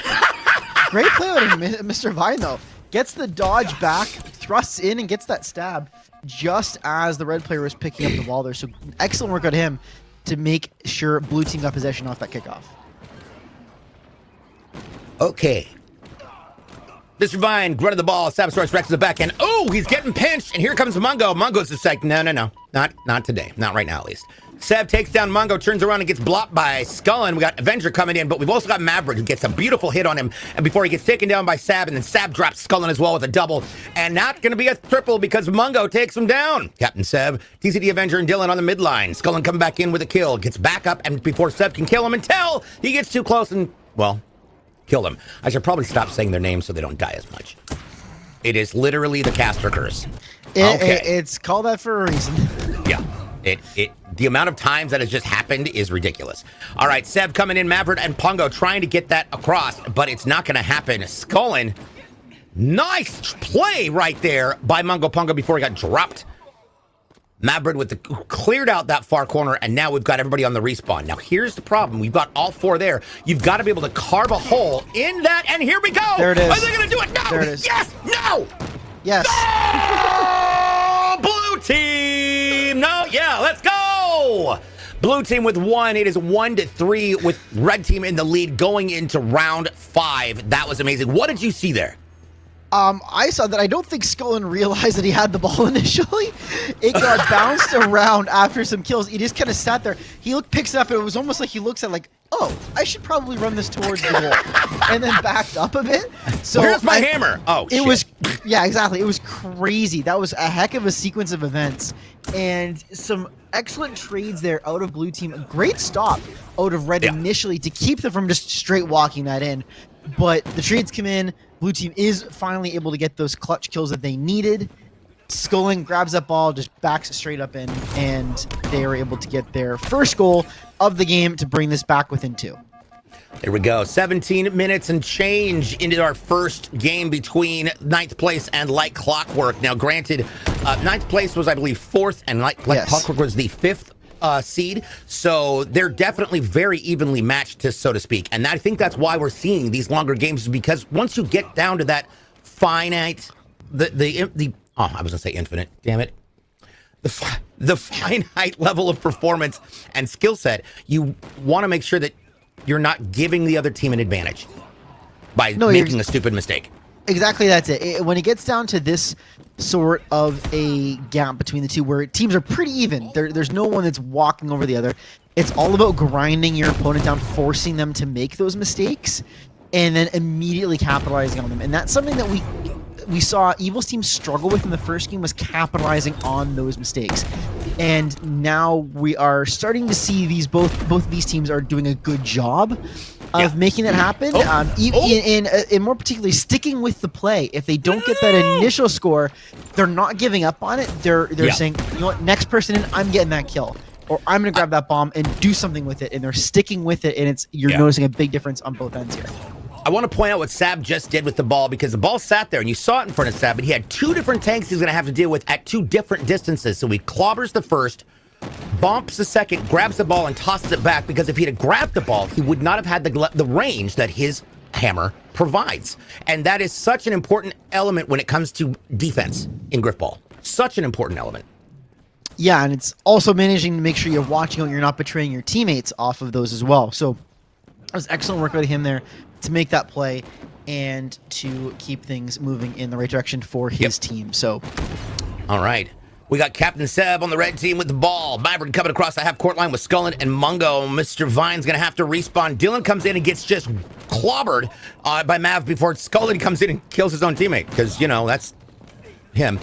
Great play out of Mr. Vine, though. Gets the dodge back, thrusts in, and gets that stab just as the red player was picking up the ball there. So excellent work out of him to make sure blue team got possession off that kickoff.
Okay. Mr. Vine grunted the ball. Sabosaurus Rex in the back end. Oh, he's getting pinched, and here comes Mungo. Mungo's just like, no. Not today. Not right now, at least. Seb takes down Mungo, turns around and gets blocked by Scullin. We got Avenger coming in, but we've also got Maverick who gets a beautiful hit on him. And before he gets taken down by Sab, and then Sab drops Scullin as well with a double. And not going to be a triple because Mungo takes him down. Captain Seb, TCD Avenger, and Dylan on the midline. Scullin coming back in with a kill. Gets back up, and before Seb can kill him until he gets too close and, well, kill them. I should probably stop saying their names so they don't die as much. It is literally the caster curse.
It's called that for a reason.
Yeah. The amount of times that has just happened is ridiculous. All right, Seb coming in, Maverick and Pungo trying to get that across, but it's not going to happen. Scullin, nice play right there by Mungo Pungo before he got dropped. Maverick with the cleared out that far corner, and now we've got everybody on the respawn. Now here's the problem: we've got all four there. You've got to be able to carve a hole in that, and here we go.
There it is.
Are they going to do it? No.
There it is.
Yes. No.
Yes.
Oh, blue team! No, yeah, let's go! Blue team with one. It is 1-3 with red team in the lead going into round 5. That was amazing. What did you see there?
I saw that. I don't think Scullin realized that he had the ball initially. It got bounced around after some kills. He just kind of sat there. He picks it up, and it was almost like he looks at like, oh, I should probably run this towards the goal, and then backed up a bit. So
Where's my hammer? Oh,
it was, yeah, exactly. It was crazy. That was a heck of a sequence of events, and some excellent trades there out of blue team. A great stop out of red initially to keep them from just straight walking that in. But the trades come in. Blue team is finally able to get those clutch kills that they needed. Scullin grabs that ball, just backs it straight up in, and they are able to get their first goal of the game to bring this back within 2.
There we go. 17 minutes and change into our first game between 9th place and Like Clockwork. Now, granted, 9th place was, I believe, 4th, and Like Clockwork was the 5th seed, so they're definitely very evenly matched, so to speak. And I think that's why we're seeing these longer games, because once you get down to that finite, I was gonna say infinite, damn it, the finite level of performance and skill set, you want to make sure that you're not giving the other team an advantage by making a stupid mistake.
Exactly, that's it. When it gets down to this sort of a gap between the two, where teams are pretty even, there's no one that's walking over the other. It's all about grinding your opponent down, forcing them to make those mistakes, and then immediately capitalizing on them. And that's something that we saw Evil's team struggle with in the first game, was capitalizing on those mistakes. And now we are starting to see these both of these teams are doing a good job of making that happen. In more particularly sticking with the play. If they don't get that initial score, they're not giving up on it. They're saying, you know what, next person in, I'm getting that kill, or I'm gonna grab that bomb and do something with it. And they're sticking with it, and you're noticing a big difference on both ends here.
I want to point out what Sab just did with the ball, because the ball sat there and you saw it in front of Sab, but he had two different tanks he's going to have to deal with at two different distances. So he clobbers the first, bumps the second, grabs the ball and tosses it back, because if he'd have grabbed the ball, he would not have had the range that his hammer provides. And that is such an important element when it comes to defense in Grifball. Such an important element.
Yeah, and it's also managing to make sure you're watching out, you're not betraying your teammates off of those as well. So that was excellent work out of him there to make that play and to keep things moving in the right direction for his team. So,
all right. We got Captain Seb on the red team with the ball. Maverick coming across the half-court line with Scullin and Mungo. Mr. Vine's going to have to respawn. Dylan comes in and gets just clobbered by Mav before Scullin comes in and kills his own teammate, because, you know, that's him.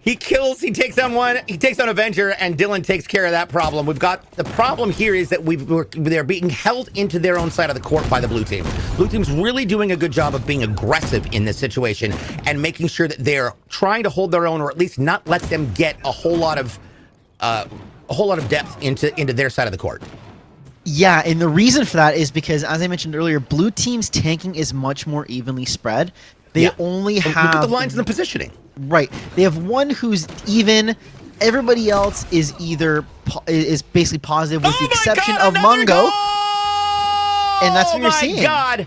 He takes down one, he takes down Avenger, and Dylan takes care of that problem. We've got, the problem here is that they're being held into their own side of the court by the blue team. Blue team's really doing a good job of being aggressive in this situation and making sure that they're trying to hold their own, or at least not let them get a whole lot of depth into their side of the court.
Yeah, and the reason for that is because, as I mentioned earlier, blue team's tanking is much more evenly spread. They only have...
Look at the lines and the positioning.
Right. They have one who's even. Everybody else is either is basically positive, with the exception of Mungo. And that's what you're seeing.
Oh my God.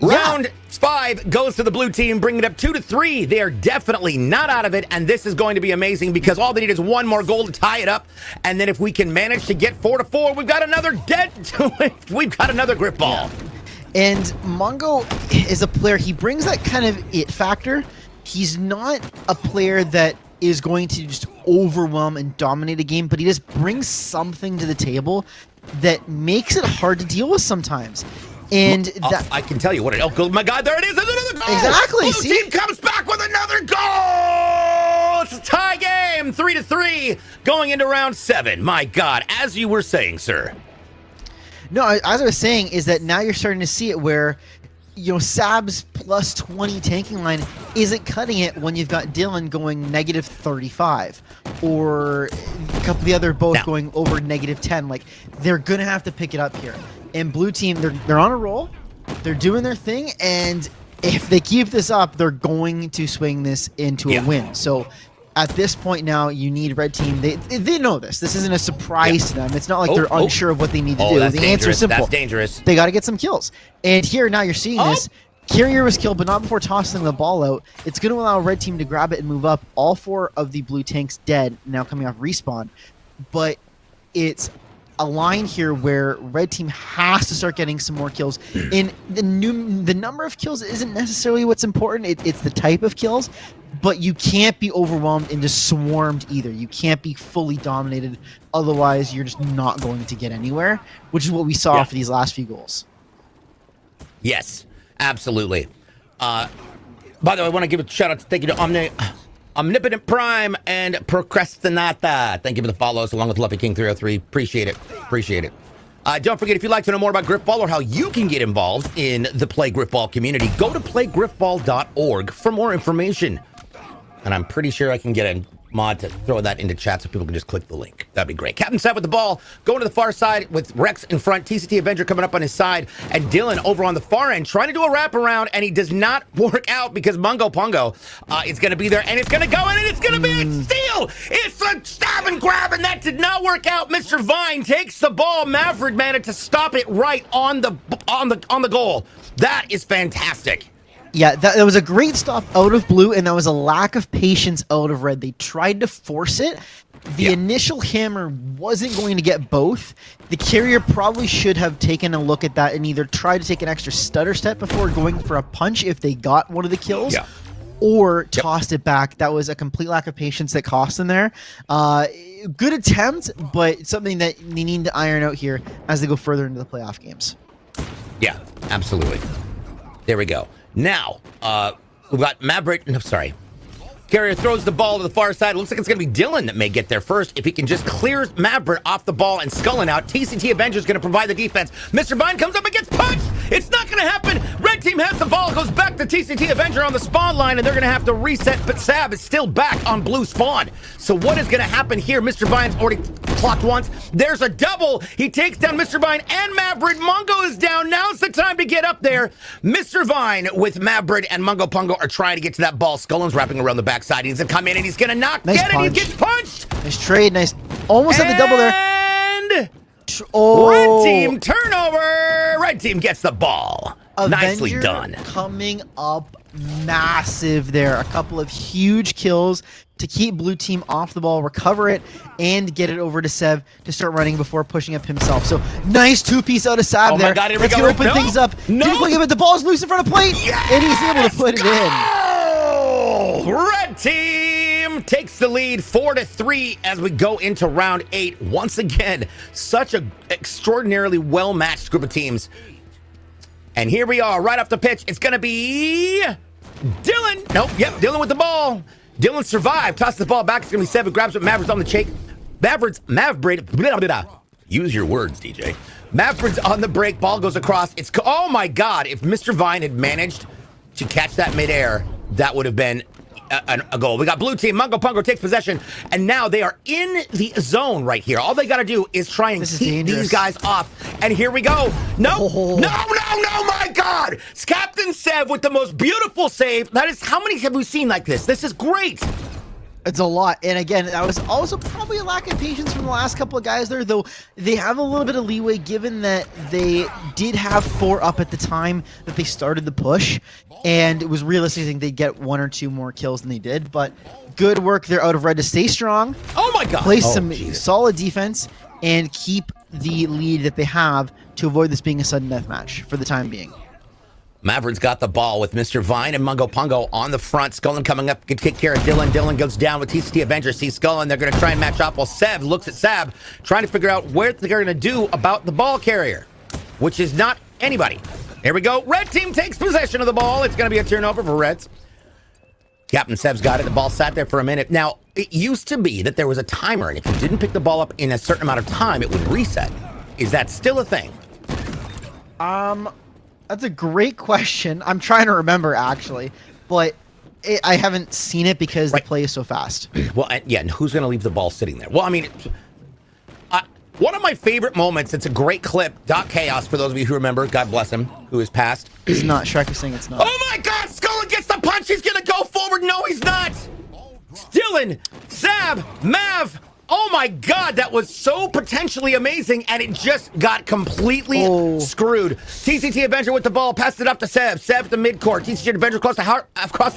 Round 5 goes to the blue team, bringing it up 2-3. They are definitely not out of it, and this is going to be amazing, because all they need is one more goal to tie it up, and then if we can manage to get 4-4, we've got another we've got another grip ball.
Yeah. And Mungo is a player, he brings that kind of it factor. He's not a player that is going to just overwhelm and dominate a game, but he just brings something to the table that makes it hard to deal with sometimes. And that,
I can tell you what it. Oh my God! There it is! There's another goal.
Exactly.
Blue team comes back with another goal. It's a tie game, 3-3, going into round 7. My God! As you were saying, sir.
No, as I was saying, is that now you're starting to see it where, you know, Sab's plus 20 tanking line isn't cutting it when you've got Dylan going negative 35, or a couple of the other both going over negative 10. Like, they're gonna have to pick it up here. And blue team, they're on a roll, they're doing their thing, and if they keep this up, they're going to swing this into a win. So at this point now, you need red team. They know this. This isn't a surprise to them. It's not like they're unsure of what they need to do. The answer is simple.
That's dangerous.
They got to get some kills. And here now you're seeing this. Carrier was killed, but not before tossing the ball out. It's going to allow red team to grab it and move up. All 4 of the blue tanks dead, now coming off respawn. But it's a line here where red team has to start getting some more kills. And the number of kills isn't necessarily what's important. It's the type of kills. But you can't be overwhelmed and just swarmed either. You can't be fully dominated. Otherwise, you're just not going to get anywhere, which is what we saw for these last few goals.
Yes, absolutely. By the way, I want to give a shout out to thank you to Omnipotent Prime and Procrastinata. Thank you for the follows, along with Luffy King 303. Appreciate it. Appreciate it. Don't forget, if you'd like to know more about Grifball or how you can get involved in the Play Grifball community, go to playgrifball.org for more information. And I'm pretty sure I can get a mod to throw that into chat so people can just click the link. That'd be great. Captain Seth with the ball, going to the far side with Rex in front, TCT Avenger coming up on his side, and Dylan over on the far end trying to do a wraparound, and he does not work out because Mungo Pungo is going to be there, and it's going to go in, and it's going to be a steal! It's a stab and grab, and that did not work out. Mr. Vine takes the ball. Maverick managed to stop it right on the goal. That is fantastic.
Yeah, that was a great stop out of blue, and that was a lack of patience out of red. They tried to force it. The initial hammer wasn't going to get both. The carrier probably should have taken a look at that and either tried to take an extra stutter step before going for a punch if they got one of the kills, or tossed it back. That was a complete lack of patience that cost them there. Good attempt, but something that they need to iron out here as they go further into the playoff games.
Yeah, absolutely. There we go. Now, we've got Maverick. No, sorry. Carrier throws the ball to the far side. Looks like it's going to be Dylan that may get there first. If he can just clear Maverick off the ball and Scullin out, TCT Avenger's going to provide the defense. Mr. Vine comes up and gets punched. It's not going to happen. Red team has the ball, goes back to TCT Avenger on the spawn line, and they're going to have to reset, but Sab is still back on blue spawn. So what is going to happen here? Mr. Vine's already clocked once. There's a double. He takes down Mr. Vine and Maverick. Mungo is down. Now's the time to get up there. Mr. Vine with Maverick and Mungo Pungo are trying to get to that ball. Scullin's wrapping around the backside. He's going to come in and he's going to not
Nice
get it.
punch.
He gets punched.
Nice trade, nice. Almost had the double there.
And
Oh,
red team turnover. Red team gets the ball. Nicely
Avenger
done.
Coming up massive there. A couple of huge kills to keep blue team off the ball, recover it, and get it over to Sev to start running before pushing up himself. So nice two-piece out of Sab
Oh my
there.
God, here we
Let's
go.
open
No,
things up.
no.
Grifball give it. The ball's loose in front of plate, and he's able to put it in.
Red team takes the lead 4-3 as we go into round 8. Once again, such an extraordinarily well-matched group of teams. And here we are, right off the pitch. It's going to be Dylan. Nope, yep, Dylan with the ball. Dylan survived, tosses the ball back. It's going to be Seven, grabs it. Mavericks on the check. Maverick, blah, blah, blah. Use your words, DJ. Maverick's on the break. Ball goes across. Oh my God, if Mr. Vine had managed to catch that midair, that would have been a goal. We got blue team. Mungo Pungo takes possession, and now they are in the zone right here. All they got to do is try and keep these guys off. And here we go. No, my God. Captain Sev with the most beautiful save. That is, how many have we seen like this? This is great.
It's a lot. And again, that was also probably a lack of patience from the last couple of guys there, though they have a little bit of leeway given that they did have 4 up at the time that they started the push. And it was realistic, I think they'd get 1 or 2 more kills than they did. But good work there out of red to stay strong.
Oh my God.
Play some solid defense and keep the lead that they have to avoid this being a sudden death match for the time being.
Maverick's got the ball with Mr. Vine and Mungo Pungo on the front. Scullin coming up, can take care of Dylan. Dylan goes down with TCT Avenger. Sees Scullin. They're going to try and match up while Sev looks at Sab, trying to figure out what they're going to do about the ball carrier, which is not anybody. Here we go. Red team takes possession of the ball. It's going to be a turnover for Reds. Captain Sev's got it. The ball sat there for a minute. Now, it used to be that there was a timer, and if you didn't pick the ball up in a certain amount of time, it would reset. Is that still a thing?
That's a great question. I'm trying to remember, actually, but I haven't seen it because the play is so fast.
Well, and who's going to leave the ball sitting there? Well, I mean, one of my favorite moments, it's a great clip, Doc Chaos, for those of you who remember, God bless him, who is passed.
It's not. Shrek is saying it's not.
Oh my God, Scullin gets the punch. He's going to go forward. No, he's not. Dylan, Sab, Mav. Oh my God, that was so potentially amazing, and it just got completely screwed. TCT Avenger with the ball, passed it up to Sev. Sev at the midcourt. TCT Avenger across the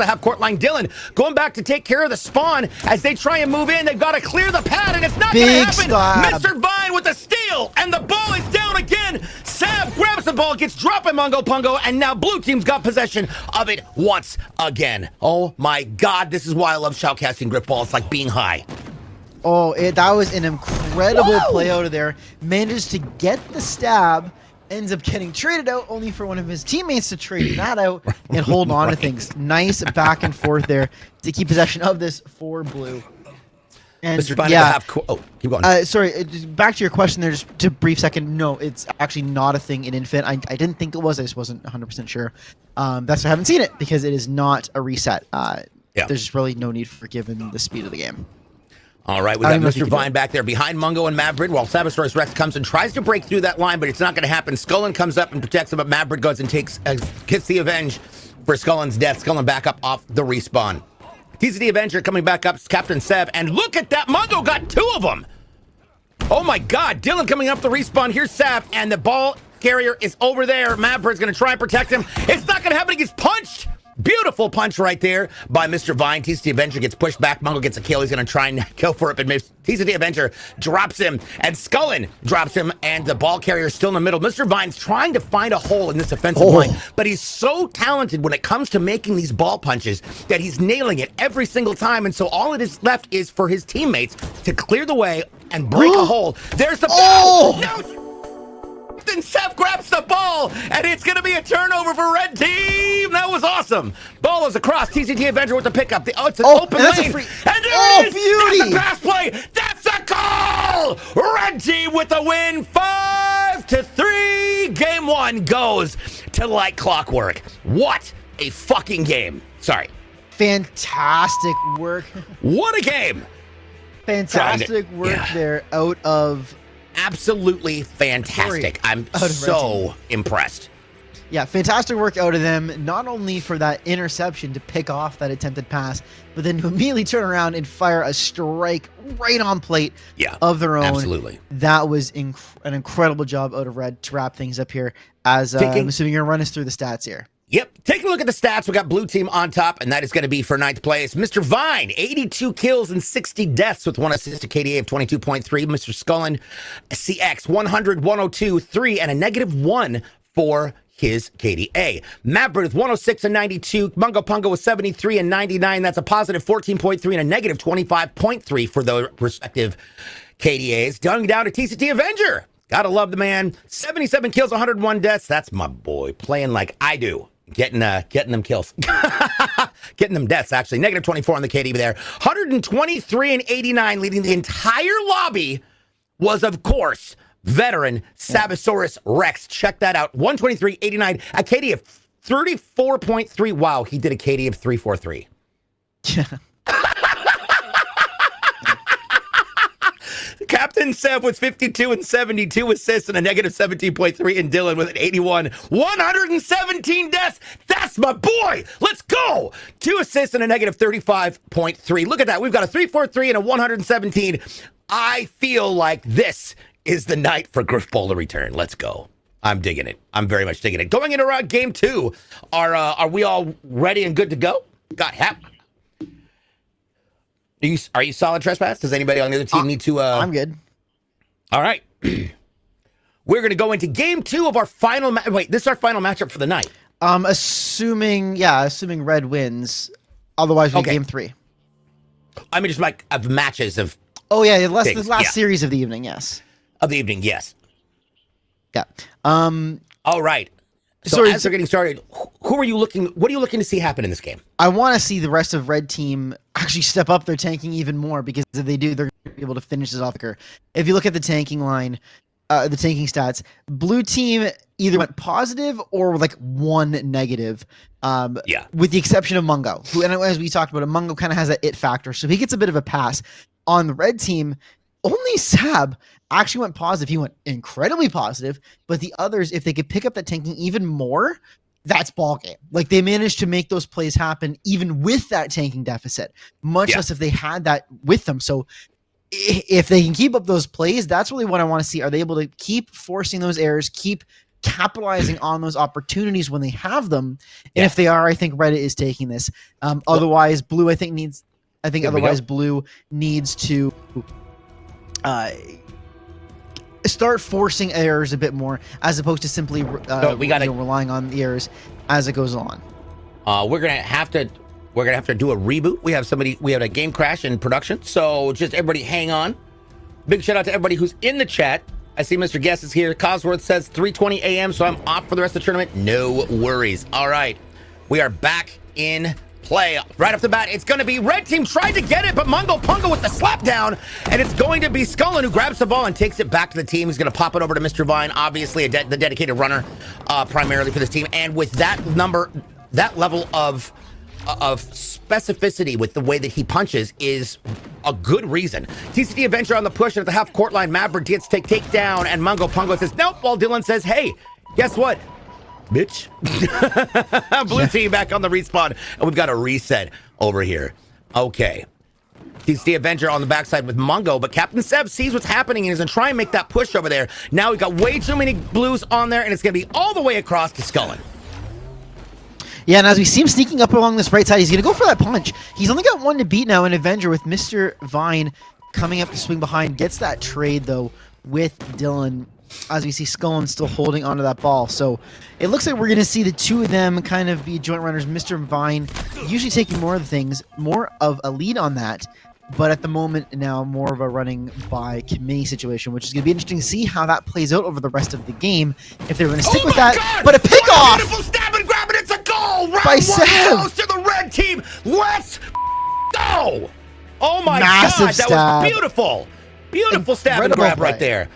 half-court line. Dylan going back to take care of the spawn as they try and move in. They've got to clear the pad, and it's not going to happen. Mr. Vine with the steal, and the ball is down again. Sev grabs the ball, gets dropped by Mungo Pungo, and now blue team's got possession of it once again. Oh my God, this is why I love shoutcasting Grifball. It's like being high.
Oh, that was an incredible play out of there. Manages to get the stab, ends up getting traded out, only for one of his teammates to trade that out and hold on to things. Nice back and forth there to keep possession of this for blue. And
Mr. Vine keep going.
Sorry, just back to your question there, just to a brief second. No, it's actually not a thing in Infinite. I didn't think it was. I just wasn't 100% sure. That's why I haven't seen it, because it is not a reset. There's just really no need for given the speed of the game.
All right, we got Mr. Vine back there behind Mungo and Maverick while Sabosaurus Rex comes and tries to break through that line, but it's not going to happen. Scullin comes up and protects him, but Maverick goes and gets the avenge for Scullin's death. Scullin back up off the respawn. TCT Avenger coming back up, Captain Sev, and look at that, Mungo got 2 of them. Oh my God, Dylan coming up the respawn. Here's Sev, and the ball carrier is over there. Maverick's going to try and protect him. It's not going to happen. He gets punched. Beautiful punch right there by Mr. Vine. TCT Avenger gets pushed back. Mungo gets a kill. He's going to try and go for it, but TCT Avenger drops him, and Scullin drops him, and the ball carrier is still in the middle. Mr. Vine's trying to find a hole in this offensive line, but he's so talented when it comes to making these ball punches that he's nailing it every single time, and so all it is left is for his teammates to clear the way and break a hole. There's the ball. No! Then Seth grabs the ball, and it's going to be a turnover for red team. That was awesome. Ball is across. TCT Avenger with the pickup. It's an open
and that's
lane.
a free.
And there it is.
Beauty!
That's a pass play. That's a goal. Red team with the win, 5-3. Game 1 goes to like clockwork. What a fucking game. Sorry.
Fantastic work.
What a game.
Fantastic work there out of...
Absolutely fantastic. I'm so impressed.
Yeah, fantastic work out of them, not only for that interception to pick off that attempted pass, but then to immediately turn around and fire a strike right on plate of their own.
Absolutely.
That was an incredible job out of Red to wrap things up here, as I'm assuming you're going to run us through the stats here.
Yep. Taking a look at the stats, we got blue team on top, and that is going to be for ninth place. Mr. Vine, 82 kills and 60 deaths with 1 assist, a KDA of 22.3. Mr. Scullin, CX, 100, 102, 3, and a -1 for his KDA. Maverick with 106 and 92. Mungo Pungo with 73 and 99. That's a positive 14.3 and a -25.3 for the respective KDAs. Going down to TCT Avenger. Gotta love the man. 77 kills, 101 deaths. That's my boy. Playing like I do. Getting them kills. Getting them deaths, actually. -24 on the KD there. 123 and 89, leading the entire lobby was, of course, veteran Sabosaurus Rex. Check that out. 123, 89, a KD of 34.3. Wow, he did a KD of 343.
Yeah.
Captain Sev with 52 and 72 assists and a -17.3, and Dylan with an 81. 117 deaths. That's my boy. Let's go. 2 assists and a -35.3. Look at that. We've got a 343 and a 117. I feel like this is the night for Grifball to return. Let's go. I'm digging it. I'm very much digging it. Going into game 2, are we all ready and good to go? Got hap. Are you solid, Trespass? Does anybody on the other team need to...
I'm good.
All right. We're going to go into game 2 of our final... Wait, this is our final matchup for the night.
Assuming Red wins. Otherwise, we game 3.
I mean, just like of matches of...
Oh, yeah, the last series of the evening, yes.
Of the evening, yes.
Yeah.
All right. So as they're getting started, what are you looking to see happen in this game? I
want to see the rest of Red Team actually step up their tanking even more, because if they do, they're going to be able to finish this off quicker. If you look at the tanking line, the tanking stats, Blue Team either went positive or like 1 negative. With the exception of Mungo, who, and as we talked about, Mungo kind of has that it factor, so he gets a bit of a pass. On the Red Team, only Sab actually went positive. He went incredibly positive, but the others, if they could pick up that tanking even more, that's ball game. Like, they managed to make those plays happen even with that tanking deficit, much less if they had that with them. So if they can keep up those plays, that's really what I want to see. Are they able to keep forcing those errors, keep capitalizing on those opportunities when they have them? And if they are, I think Reddit is taking this. Otherwise, Blue, Blue needs to start forcing errors a bit more, as opposed to simply relying on the errors as it goes on.
We're gonna have to do a reboot. We had a game crash in production, so just everybody hang on. Big shout out to everybody who's in the chat. I see Mr. Guest is here. Cosworth says 3:20 a.m., so I'm off for the rest of the tournament. No worries. All right, we are back in play. Right off the bat, it's going to be Red Team tried to get it, but Mungo Pungo with the slap down, and it's going to be Scullin who grabs the ball and takes it back to the team. He's going to pop it over to Mr. Vine, obviously the dedicated runner primarily for this team, and with that level of specificity with the way that he punches is a good reason. TCT Adventure on the push, and at the half court line, Maverick gets take down, and Mungo Pungo says nope, while Dylan says, hey, guess what, bitch? Blue team back on the respawn, and we've got a reset over here. Okay. TCT Avenger on the backside with Mungo, but Captain Sev sees what's happening and is going to try and make that push over there. Now we've got way too many blues on there, and it's going to be all the way across to Scullin.
Yeah, and as we see him sneaking up along this right side, he's going to go for that punch. He's only got one to beat now in Avenger with Mr. Vine coming up to swing behind. Gets that trade, though, with Dylan, as we see Scullin still holding onto that ball. So it looks like we're going to see the two of them kind of be joint runners. Mr. Vine usually taking more of the things, more of a lead on that. But at the moment now, more of a running by committee situation, which is going to be interesting to see how that plays out over the rest of the game. If they're going to stick with that.
God!
But a pick
What
off!
Beautiful stab and grab, and it's a goal! Round
By
one
Sev!
goes to the red team. Let's go! Oh my
Massive
God, that
stab.
was beautiful. Beautiful stab and
Incredible
grab right
play.
there.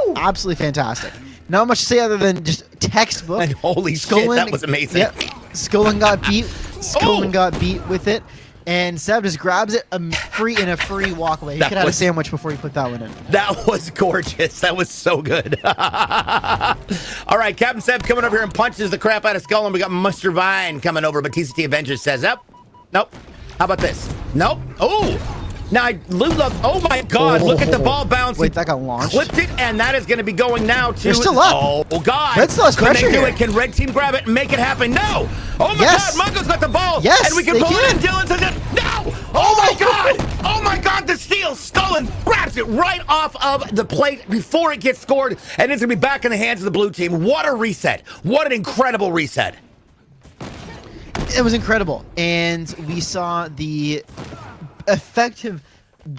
Woo!
Absolutely fantastic. Not much to say other than just textbook.
And holy shit,
Scullin-
that was amazing.
Yep. Scullin got beat. Scullin
Oh!
got beat with it. And Seb just grabs it free walkaway. He
That
could have had a
was-
sandwich before he put that one in.
That was gorgeous. That was so good. All right, Captain Seb coming over here and punches the crap out of Skull, and we got Mr. Vine coming over, but TCT Avengers says, nope. How about this? Nope. Oh! Now, oh my God, look at the ball bounce.
Wait, that got launched?
Clipped it, and that is going to be going now to...
They're still up.
Oh, God.
Red still has
Can
pressure
they do
here.
it? Can Red Team grab it and make it happen? No. Oh, my
Yes.
God. Mungo's got the ball.
Yes,
And we can
they
pull it in.
can.
Dylan says it. No. Oh, my God. Oh, my God. The steal. Scullin grabs it right off of the plate before it gets scored, and it's going to be back in the hands of the blue team. What a reset. What an incredible reset.
It was incredible. And we saw the effective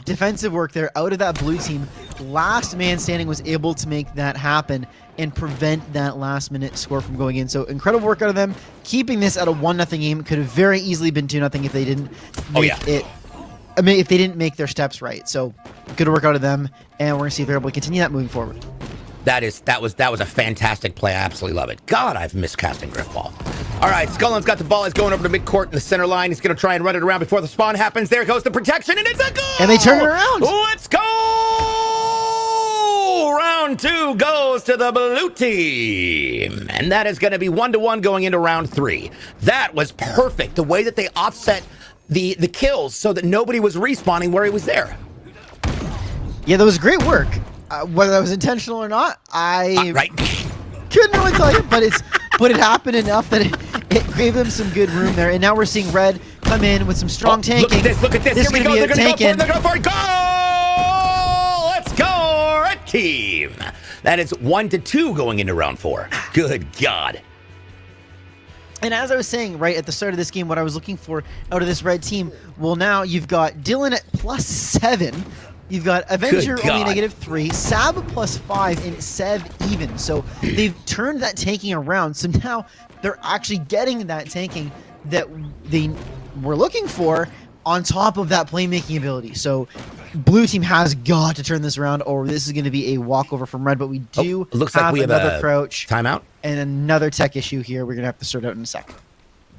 defensive work there out of that blue team. Last man standing was able to make that happen and prevent that last minute score from going in. So incredible work out of them. Keeping this at a 1-0 game. Could have very easily been 2-0 if they didn't make it. I mean, if they didn't make their steps right. So good work out of them, and we're gonna see if they're able to continue that moving forward.
That was a fantastic play. I absolutely love it. God, I've missed casting Grifball. All right, Scullin's got the ball. He's going over to midcourt in the center line. He's going to try and run it around before the spawn happens. There goes the protection, and it's a goal!
And they turn it around.
Let's go! Round 2 goes to the blue team. And that is going to be 1-1 going into round 3. That was perfect. The way that they offset the kills so that nobody was respawning where he was there.
Yeah, that was great work. Whether that was intentional or not, I
Right.
couldn't really tell you, but it happened enough that it gave them some good room there. And now we're seeing Red come in with some strong tanking.
Look at this.
This
Here we
is
go.
gonna
They're
be a
going to go for it.
tanking.
They're going for it. Goal! Let's go, Red Team. That is 1-2 going into round 4. Good God.
And as I was saying right at the start of this game, what I was looking for out of this Red team, well, now you've got Dylan at +7. You've got Avenger
Good
only
God.
-3, Sab +5, and Sev even. So they've turned that tanking around. So now they're actually getting that tanking that they were looking for on top of that playmaking ability. So blue team has got to turn this around, or this is going to be a walkover from Red. But we do
it looks like we have
another
a
crouch
timeout.
and another tech issue here. We're going to have to sort out in a second.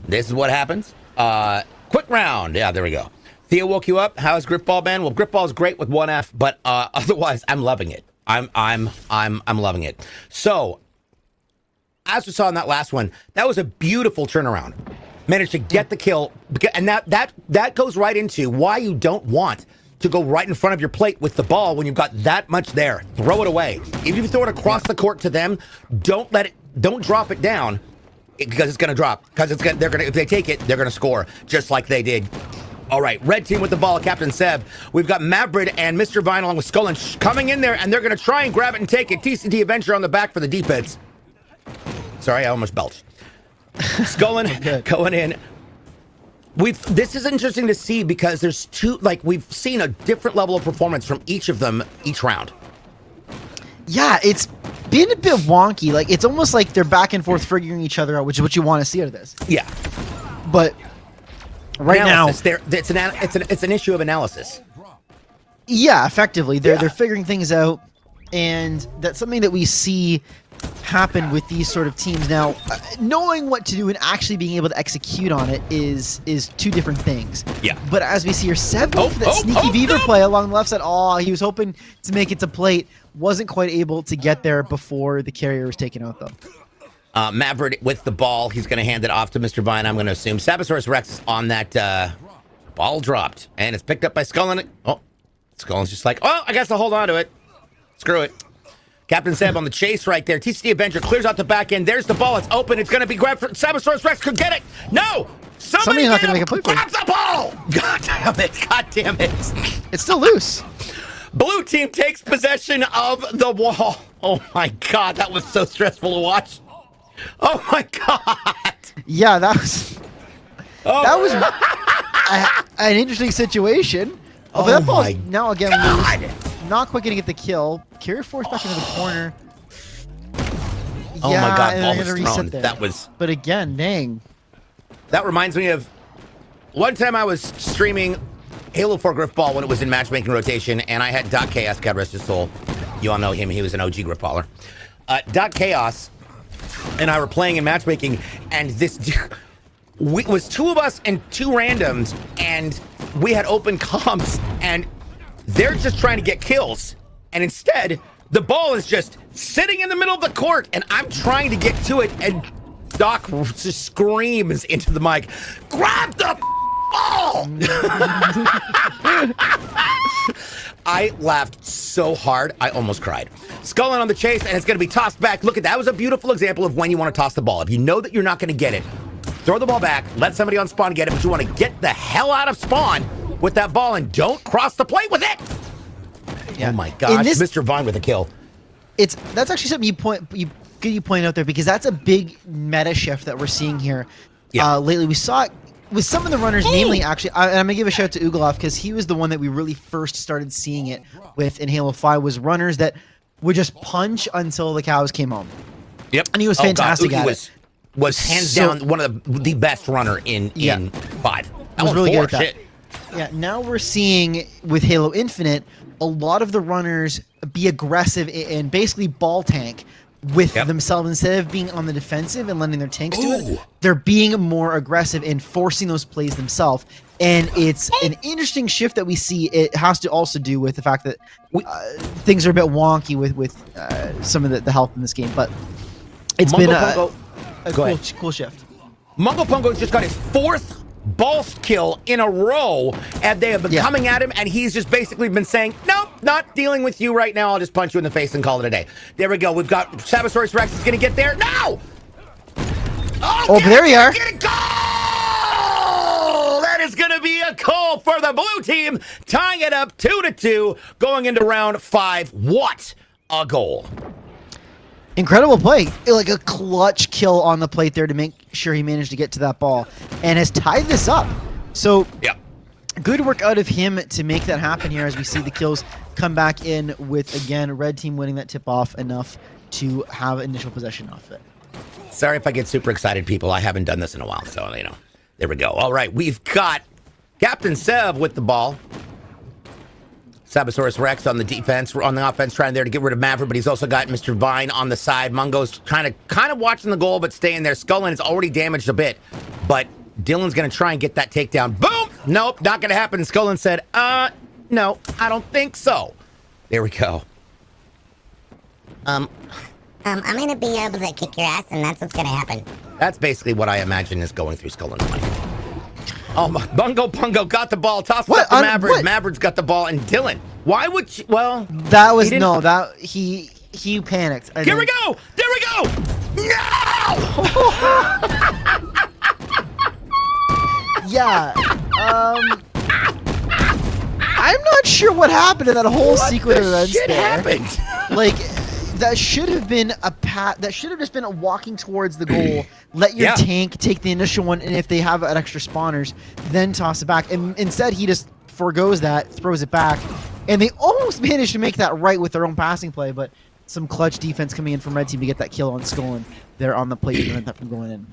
This is what happens. Quick round. Yeah, there we go. Theo woke you up. How's Grifball been? Well, Grifball is great with 1F, but otherwise, I'm loving it. I'm loving it. So, as we saw in that last one, that was a beautiful turnaround. Managed to get the kill, and that goes right into why you don't want to go right in front of your plate with the ball when you've got that much there. Throw it away. Even if you throw it across the court to them, don't drop it down because it's going to drop. Because if they take it, they're going to score just like they did. All right, red team with the ball, Captain Seb. We've got Mavrid and Mr. Vine along with Scullin coming in there, and they're going to try and grab it and take it. TCT Adventure on the back for the defense. Sorry, I almost belched. Scullin going in. This is interesting to see because there's we've seen a different level of performance from each of them each round.
Yeah, it's been a bit wonky. Like, it's almost like they're back and forth figuring each other out, which is what you want to see out of this.
Yeah.
But right
Analysis.
now,
It's an issue of analysis.
yeah, effectively, they're figuring things out, and that's something that we see happen with these sort of teams. Now, knowing what to do and actually being able to execute on it is two different things.
Yeah.
But as we see here, Seb for that sneaky beaver play along the left side. Oh, he was hoping to make it to plate. Wasn't quite able to get there before the carrier was taken out, though.
Maverick with the ball. He's going to hand it off to Mr. Vine, I'm going to assume. Sabosaurus Rex on that ball dropped. And it's picked up by Scullin. Oh, Scullin's just like, oh, I guess I'll hold on to it. Screw it. Captain Seb on the chase right there. TCD Avenger clears out the back end. There's the ball. It's open. It's going to be grabbed for Sabosaurus Rex. Could get it. No.
Somebody's not gonna make a play for it.
grabs the ball. God damn it. God damn it.
It's still loose.
Blue team takes possession of the wall. Oh my God. That was so stressful to watch. Oh my God.
Yeah, that was an interesting situation. Oh, but that ball's
my
now again loose. Not quite gonna get the kill. Carry force back into the corner.
Oh my God,
and
ball
they're
was
gonna reset
thrown.
there.
That was...
But again, dang.
That reminds me of one time I was streaming Halo 4 Grifball when it was in matchmaking rotation, and I had Doc Chaos, God rest his soul. You all know him. He was an OG Grifballer. Doc Chaos and I were playing in matchmaking, and it was two of us and two randoms, and we had open comms, and they're just trying to get kills. And instead, the ball is just sitting in the middle of the court, and I'm trying to get to it, and Doc just screams into the mic, "Grab the ball!" I laughed so hard, I almost cried. Skullin on the chase, and it's going to be tossed back. Look at that. Was a beautiful example of when you want to toss the ball. If you know that you're not going to get it, throw the ball back, let somebody on spawn get it, but you want to get the hell out of spawn with that ball and don't cross the plate with it.
Yeah.
Oh my gosh,
this,
Mr. Vine with a kill.
That's actually something you point out there, because that's a big meta shift that we're seeing here.
Yeah.
Lately, we saw it with some of the runners, namely, actually, and I'm gonna give a shout out to Ugalov, because he was the one that we really first started seeing it with in Halo 5, was runners that would just punch until the cows came home.
Yep.
And he was fantastic at it.
Was hands down one of the best runner in 5. That
was really good at that.
Shit.
Yeah, now we're seeing with Halo Infinite a lot of the runners be aggressive and basically ball tank with themselves. Instead of being on the defensive and letting their tanks do it, they're being more aggressive and forcing those plays themselves. And it's an interesting shift that we see. It has to also do with the fact that things are a bit wonky with some of the health in this game, but it's been a cool shift.
Mungo Pungo's just got his 4th ball kill in a row, and they have been coming at him, and he's just basically been saying, "Nope, not dealing with you right now. I'll just punch you in the face and call it a day." There we go. We've got Sabosaurus Rex is going to get there. No!
Oh, there you are.
Get it, goal! That is going to be a goal for the blue team, tying it up 2-2, going into round 5. What a goal.
Incredible play. Like a clutch kill on the plate there to make sure he managed to get to that ball and has tied this up. So good work out of him to make that happen here, as we see the kills come back in with, again, red team winning that tip off enough to have initial possession off it.
Sorry if I get super excited, people. I haven't done this in a while, so, there we go. All right, we've got Captain Sev with the ball. Sabosaurus Rex on the defense, on the offense, trying there to get rid of Maverick, but he's also got Mr. Vine on the side. Mungo's kind of watching the goal, but staying there. Skullin is already damaged a bit, but Dylan's going to try and get that takedown. Boom! Nope, not going to happen. Skullin said, no, I don't think so. There we go.
I'm going to be able to kick your ass, and that's what's going to happen.
That's basically what I imagine is going through Skullin's mind. Oh, Bungo Pungo got the ball, tossed it up to Maverick.
What?
Maverick's got the ball, and Dylan. Why would you? Well,
that was he panicked.
Here we go! There we go! No!
Yeah. I'm not sure what happened to that whole sequence of events
Shit
there.
happened.
Like, that should have been that should have just been a walking towards the goal. Let your tank take the initial one, and if they have an extra spawners, then toss it back. And instead, he just forgoes that, throws it back, and they almost managed to make that right with their own passing play, but some clutch defense coming in from red team to get that kill on Skullin there on the plate to prevent that from going in.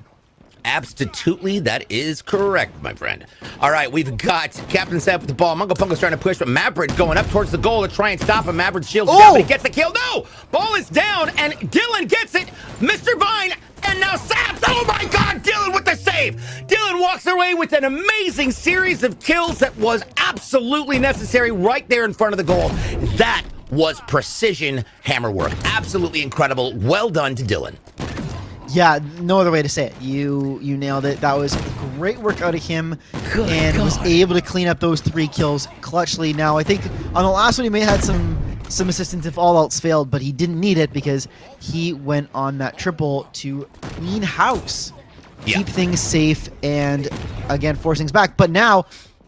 Absolutely, that is correct, my friend. All right, we've got Captain Seth with the ball. Mungo Pungo's trying to push, but Maverick's going up towards the goal to try and stop him. Maverick shields down, but he gets the kill. No! Ball is down, and Dylan gets it. Mr. Vine, and now Saps. Oh my God, Dylan with the save. Dylan walks away with an amazing series of kills that was absolutely necessary right there in front of the goal. That was precision hammer work. Absolutely incredible. Well done to Dylan.
Yeah, no other way to say it. You nailed it. That was great work out of him, was able to clean up those 3 kills clutchly. Now, I think on the last one, he may have had some some assistance if all else failed, but he didn't need it because he went on that triple to clean house,
Yeah.
keep things safe, and again force things back. But now,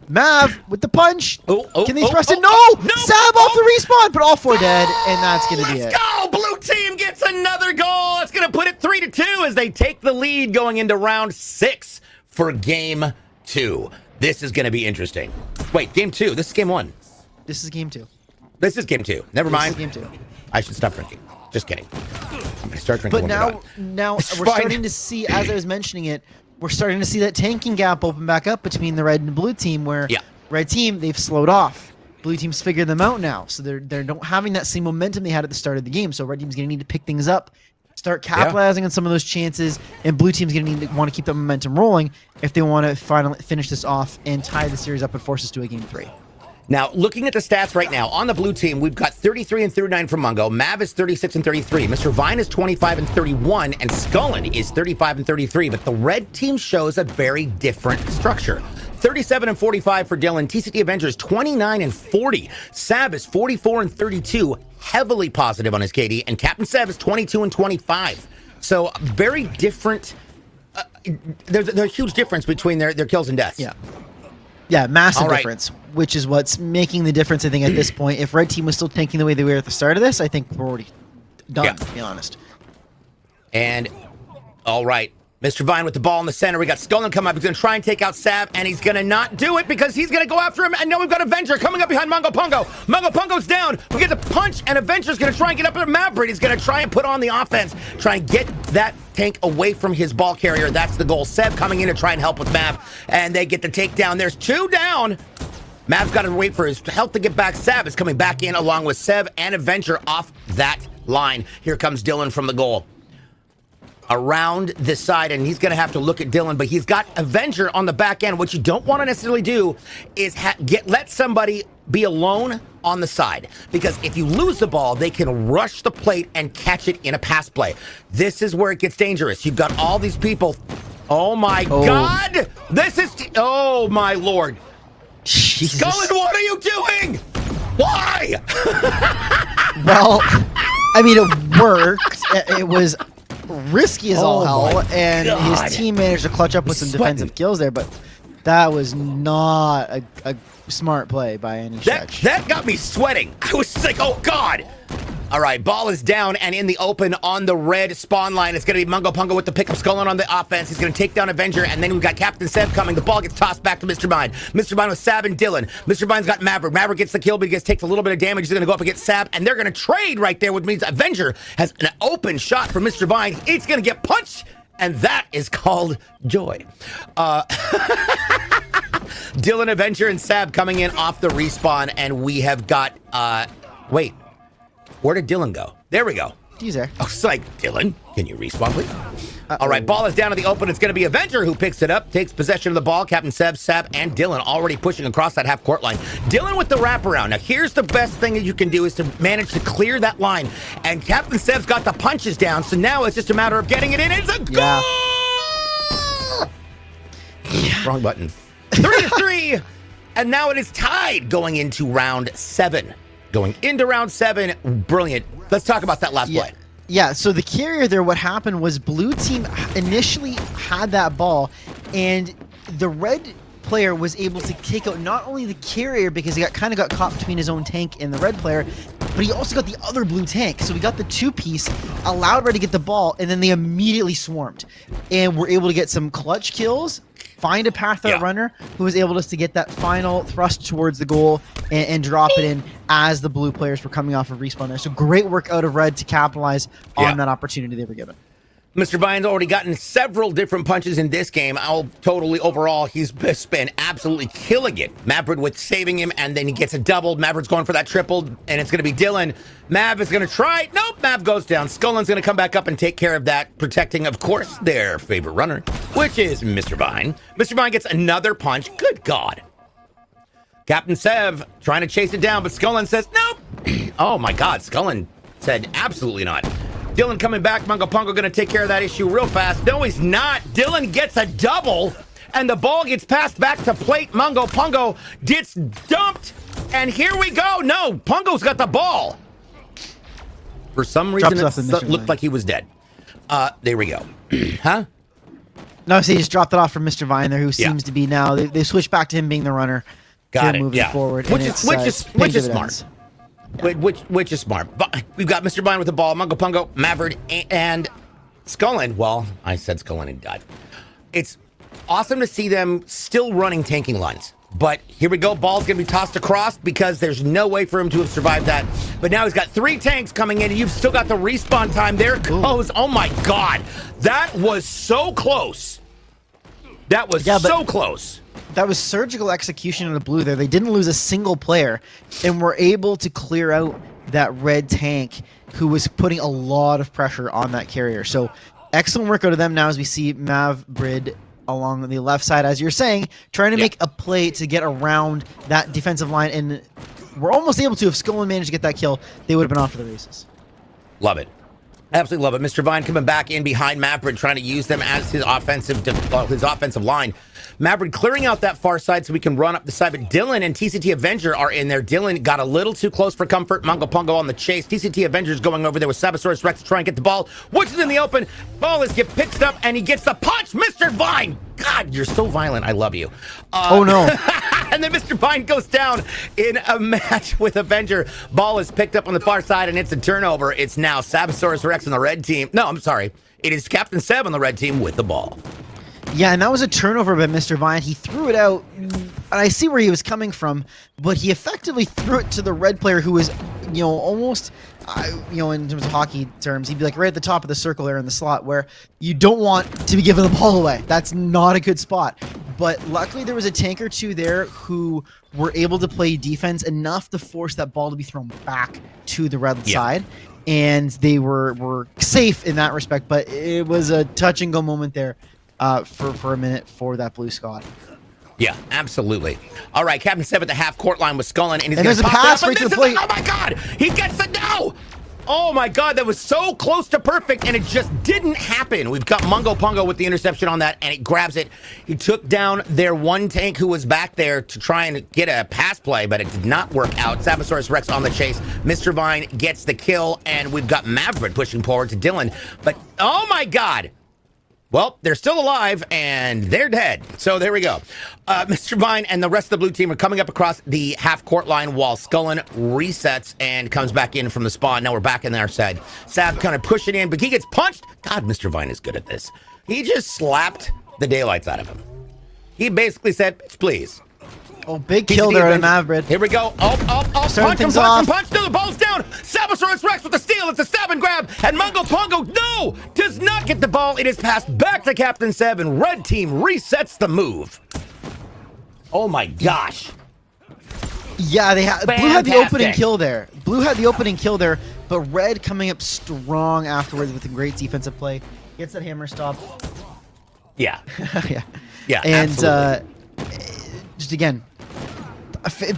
Mav with the punch. Can they thrust it? No! Sab off the respawn, but all 4 dead, and that's going to be it.
Let's go! Blue team gets another goal. It's going to put it 3-2 as they take the lead going into round 6 for game 2. This is going to be interesting. Wait, game 2. This is game 1.
This is game 2.
This is game 2. Never mind.
This is game 2.
I should stop drinking. Just kidding. I'm going to start drinking.
But
when we're
now
done.
we're
fine.
starting to see, as I was mentioning it, we're starting to see that tanking gap open back up between the red and blue team, where
Yeah.
red team, they've slowed off. Blue team's figured them out now, so they're not having that same momentum they had at the start of the game. So red team's going to need to pick things up, start capitalizing on some of those chances, and blue team's going to need to want to keep the momentum rolling if they want to finally finish this off and tie the series up and force us to a game 3.
Now, looking at the stats right now, on the blue team, we've got 33 and 39 for Mungo. Mav is 36 and 33. Mr. Vine is 25 and 31. And Scullin is 35 and 33. But the red team shows a very different structure. 37 and 45 for Dylan. TCT Avengers 29 and 40. Sab is 44 and 32. Heavily positive on his KD. And Captain Sev is 22 and 25. So very different. There's a huge difference between their kills and deaths.
Yeah, massive
All right.
difference, which is what's making the difference, I think, at this point. If red team was still tanking the way they were at the start of this, I think we're already done,
Yeah.
to be honest.
And, all right, Mr. Vine with the ball in the center. We got Scullin coming up. He's going to try and take out Sab, and he's going to not do it because he's going to go after him. And now we've got Avenger coming up behind Mungo Pungo. Mungo Pungo's down. We get the punch, and Avenger's going to try and get up at Maverick. He's going to try and put on the offense, try and get that tank away from his ball carrier. That's the goal. Seb coming in to try and help with Mav, and they get the takedown. There's 2 down. Mav's got to wait for his health to get back. Sab is coming back in along with Seb and Avenger off that line. Here comes Dylan from the goal. Around this side, and he's going to have to look at Dylan, but he's got Avenger on the back end. What you don't want to necessarily do is let somebody be alone on the side, because if you lose the ball, they can rush the plate and catch it in a pass play. This is where it gets dangerous. You've got all these people. Oh my God! This is, oh my Lord.
Jesus.
Scullin, what are you doing? Why?
Well, I mean, it worked. It was risky as all
Oh
hell,
my
and
God.
his team managed to clutch up with some
Sweating.
defensive kills there, but that was not a smart play by any stretch.
That got me sweating. I was just like, oh God. All right, ball is down and in the open on the red spawn line. It's going to be Mungo Pungo with the pickup Scullin on the offense. He's going to take down Avenger, and then we've got Captain Seb coming. The ball gets tossed back to Mr. Vine. Mr. Vine with Sab and Dylan. Mr. Vine's got Maverick. Maverick gets the kill, but he takes a little bit of damage. He's going to go up against Sab, and they're going to trade right there, which means Avenger has an open shot for Mr. Vine. It's going to get punched, and that is called joy. Dylan, Avenger, and Sab coming in off the respawn, and we have got, wait. Where did Dylan go? There we go.
He's there.
I was like, Dylan, can you respawn, please? All right, ball is down to the open. It's going to be Avenger who picks it up, takes possession of the ball. Captain Seb, and Dylan already pushing across that half-court line. Dylan with the wraparound. Now, here's the best thing that you can do is to manage to clear that line. And Captain Seb's got the punches down, so now it's just a matter of getting it in. It's a goal! Wrong button. 3-3, and now it is tied going into round 7. Going into round 7, brilliant. Let's talk about that last play.
Yeah, so the carrier there, what happened was blue team initially had that ball, and the red player was able to take out not only the carrier because he kind of got caught between his own tank and the red player, but he also got the other blue tank. So we got the 2-piece, allowed red to get the ball, and then they immediately swarmed. And were able to get some clutch kills, find a path out runner who was able to get that final thrust towards the goal and drop it in as the blue players were coming off of respawn there. So great work out of red to capitalize on that opportunity they were given.
Mr. Vine's already gotten several different punches in this game. Overall, he's been absolutely killing it. Maverick with saving him, and then he gets a double. Maverick's going for that triple, and it's going to be Dylan. Mav is going to try. Nope, Mav goes down. Scullin's going to come back up and take care of that, protecting, of course, their favorite runner, which is Mr. Vine. Mr. Vine gets another punch. Good God. Captain Sev trying to chase it down, but Scullin says, nope. Oh, my God. Scullin said absolutely not. Dylan coming back. Mungo Pungo going to take care of that issue real fast. No, he's not. Dylan gets a double, and the ball gets passed back to plate. Mungo Pungo gets dumped, and here we go. No, Pungo's got the ball. For some reason,
Dropped
it
it off to Mr.
looked
Vine.
like he was dead. There we go. Huh?
No, so he just dropped it off from Mr. Vine there, who
Yeah.
seems to be now. They switched back to him being the runner.
Got
to
it.
Moving
Yeah.
forward,
Which
and
is
it's,
which
it's
is
paying
which is
dividends.
smart. Which is smart. But we've got Mr. Vine with the ball, Mungo Pungo, Maverick, and Scullin. Well, I said Scullin and died. It's awesome to see them still running tanking lines. But here we go. Ball's going to be tossed across because there's no way for him to have survived that. But now he's got 3 tanks coming in, and you've still got the respawn time. There goes. Oh, my God. That was so close. That was so close.
That was surgical execution in the blue there. They didn't lose a single player and were able to clear out that red tank who was putting a lot of pressure on that carrier. So excellent work out of them now as we see Mav Brid along the left side, as you're saying, trying to make a play to get around that defensive line. And we're almost able to, if Scullin managed to get that kill, they would have been off for the races.
Love it. Absolutely love it. Mr. Vine coming back in behind Maverick, trying to use them as his offensive line. Maverick clearing out that far side so we can run up the side. But Dylan and TCT Avenger are in there. Dylan got a little too close for comfort. Mungo Pungo on the chase. TCT Avenger's going over there with Sabosaurus Rex to try and get the ball. Woods is in the open. Ball is get picked up and he gets the punch. Mr. Vine. God, you're so violent. I love you.
Oh, no.
And then Mr. Vine goes down in a match with Avenger. Ball is picked up on the far side, and it's a turnover. It's now Sabosaurus Rex on the red team. No, I'm sorry. It is Captain Seb on the red team with the ball.
Yeah, and that was a turnover by Mr. Vine. He threw it out, and I see where he was coming from, but he effectively threw it to the red player who was, almost, in terms of hockey terms, he'd be like right at the top of the circle there in the slot where you don't want to be giving the ball away. That's not a good spot. But luckily there was a tank or two there who were able to play defense enough to force that ball to be thrown back to the red side. And they were safe in that respect, but it was a touch and go moment there. For a minute for that blue Scott.
Yeah, absolutely. All right, Captain Seb at the half court line with Scullin, and he's
there's a
gonna
pass
toss
right
it up,
to
and
the
this is-
plate.
Oh my God, he gets the no. Oh my God, that was so close to perfect, and it just didn't happen. We've got Mungo Pungo with the interception on that, and it grabs it. He took down their one tank who was back there to try and get a pass play, but it did not work out. Sabosaurus Rex on the chase. Mr. Vine gets the kill, and we've got Maverick pushing forward to Dylan. But oh my God. Well, they're still alive, and they're dead. So there we go. Mr. Vine and the rest of the blue team are coming up across the half-court line while Scullin resets and comes back in from the spawn. Now we're back in our side. Sab kind of pushing in, but he gets punched. God, Mr. Vine is good at this. He just slapped the daylights out of him. He basically said, "Bitch, please."
Oh, big kill there on Mavbrid.
Here we go. Oh, punch him,
things
punch him,
off.
punch. No, the ball's down. Sabosaurus Rex with the steal. It's a stab and grab. And Mungo Pungo, no, does not get the ball. It is passed back to Captain Seb, and red team resets the move. Oh, my gosh.
Yeah, Blue had the
Fantastic.
opening kill there. Blue had the opening kill there, but red coming up strong afterwards with a great defensive play. Gets that hammer stop.
Yeah.
Yeah.
Yeah,
And
absolutely.
just again,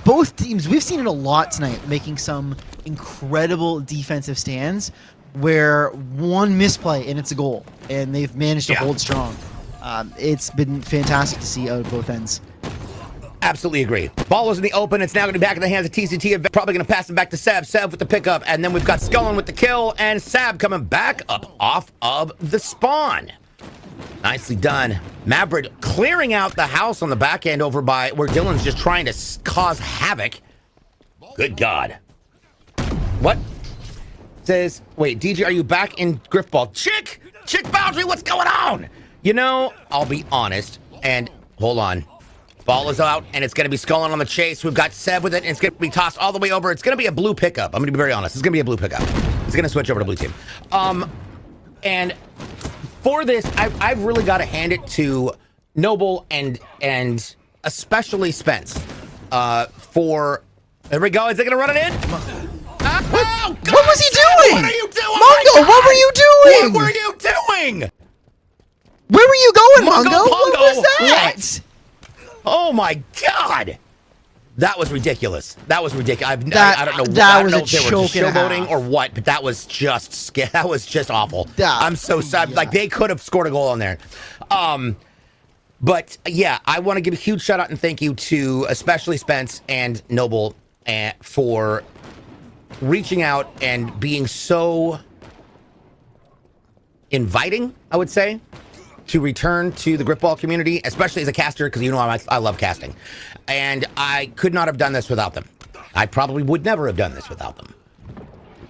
both teams, we've seen it a lot tonight, making some incredible defensive stands where one misplay and it's a goal, and they've managed to hold strong. It's been fantastic to see out of both ends.
Absolutely agree. Ball was in the open. It's now going to be back in the hands of TCT. Probably going to pass it back to Sab. Sab with the pickup. And then we've got Scullin with the kill. And Sab coming back up off of the spawn. Nicely done. Maverick clearing out the house on the back end over by where Dylan's just trying to cause havoc. Good God. What? Says, wait, DJ, are you back in Grifball? Chick Boundary, what's going on? You know, I'll be honest. And hold on. Ball is out, and it's going to be Scullin on the chase. We've got Seb with it, and it's going to be tossed all the way over. It's going to be a blue pickup. I'm going to be very honest. It's going to be a blue pickup. It's going to switch over to blue team. And for this, I've really got to hand it to Noble and especially Spence. For there we go. Is it going to run it in? Oh, God.
What was he doing?
What are you doing?
Mungo, what were you doing?
What were you doing?
Where were you going,
Mungo
Mungo? What
Pungo.
was that?
What? Oh my God! That was ridiculous. That was ridiculous. I don't know.
That
I don't
was
know
a
if they were just
choke and a
showboating
half.
or what, but that was just that was just awful.
That-
I'm so sad.
yeah.
Like they could have scored a goal on there. But yeah, I want to give a huge shout out and thank you to especially Spence and Noble for reaching out and being so inviting, I would say, to return to the Grifball community, especially as a caster, because you know I love casting. And I could not have done this without them. I probably would never have done this without them.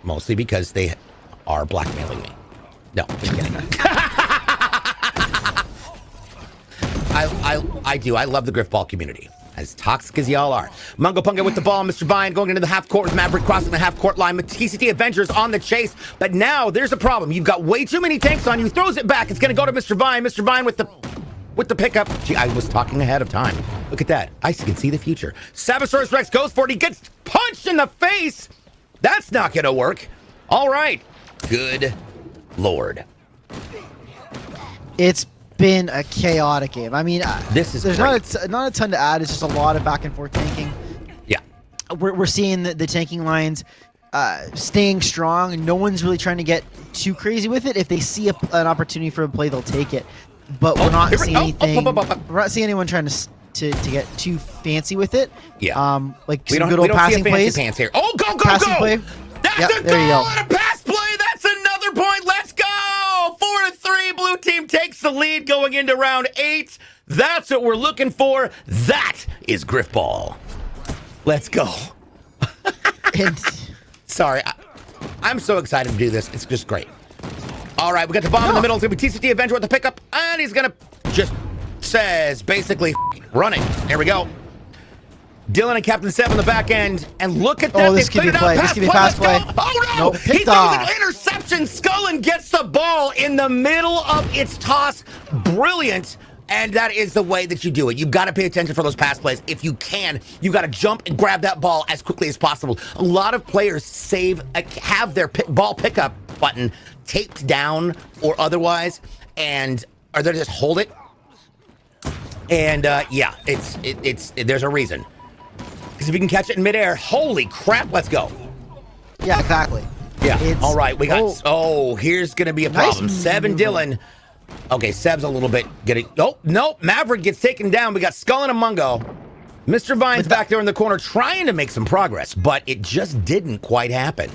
Mostly because they are blackmailing me. No, just kidding. I do. I love the Grifball community. As toxic as y'all are. Mungo Punga with the ball. Mr. Vine going into the half court with Maverick crossing the half court line. TCT Avengers on the chase. But now there's a problem. You've got way too many tanks on you. Throws it back. It's going to go to Mr. Vine. Mr. Vine with the pickup. Gee, I was talking ahead of time. Look at that. I can see the future. Sabosaurus Rex goes for it. He gets punched in the face. That's not going to work. All right. Good Lord.
It's been a chaotic game. I mean,
This is
there's
great.
not a ton to add. It's just a lot of back and forth tanking.
Yeah.
We're seeing the tanking lines staying strong. No one's really trying to get too crazy with it. If they see an opportunity for a play, they'll take it. But we're not seeing anything. We're not seeing anyone trying to get too fancy with it.
Yeah.
Like
We
some
don't,
good
we
old
don't see a
passing
fancy
plays.
pants here. Oh, go, go,
Passing
go!
play.
That's
Yep,
a
there you
goal
go.
and a pass play. That's another point. Let's go. 4-3. Blue team takes the lead going into round 8. That's what we're looking for. That is Grifball. Let's go.
And
Sorry. I'm so excited to do this. It's just great. All right, we got the bomb in the middle. It's going to be TCT Avenger with the pickup. And he's going to just says basically running. There we go. Dylan and Captain Seb on the back end. And look at that.
Oh, this
They
could be
put it
play.
out.
This could be pass play.
Let's go. Oh, no.
Nope,
He
picked
throws
off.
an interception. Scullin gets the ball in the middle of its toss. Brilliant. And that is the way that you do it. You've got to pay attention for those pass plays. If you can, you got to jump and grab that ball as quickly as possible. A lot of players have their ball pickup button taped down or otherwise, or they just hold it. And yeah, there's a reason. Because if you can catch it in midair, holy crap, let's go.
yeah, exactly.
Yeah.
It's-
All right, we got. Oh, here's gonna be a
Nice
problem. Seb and Dylan. Okay, Seb's a little bit getting. Oh no, Maverick gets taken down. We got Skull and a Mungo. Mr. Vine's back there in the corner trying to make some progress, but it just didn't quite happen.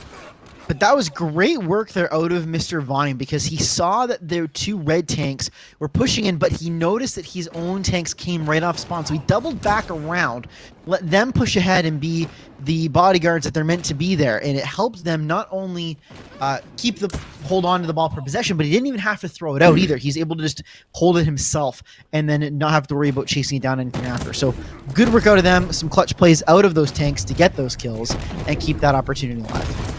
But that was great work there out of Mr. Vine because he saw that their two red tanks were pushing in, but he noticed that his own tanks came right off spawn. So he doubled back around, let them push ahead and be the bodyguards that they're meant to be there. And it helped them not only hold on to the ball per possession, but he didn't even have to throw it out either. He's able to just hold it himself and then not have to worry about chasing it down anything after. So good work out of them. Some clutch plays out of those tanks to get those kills and keep that opportunity alive.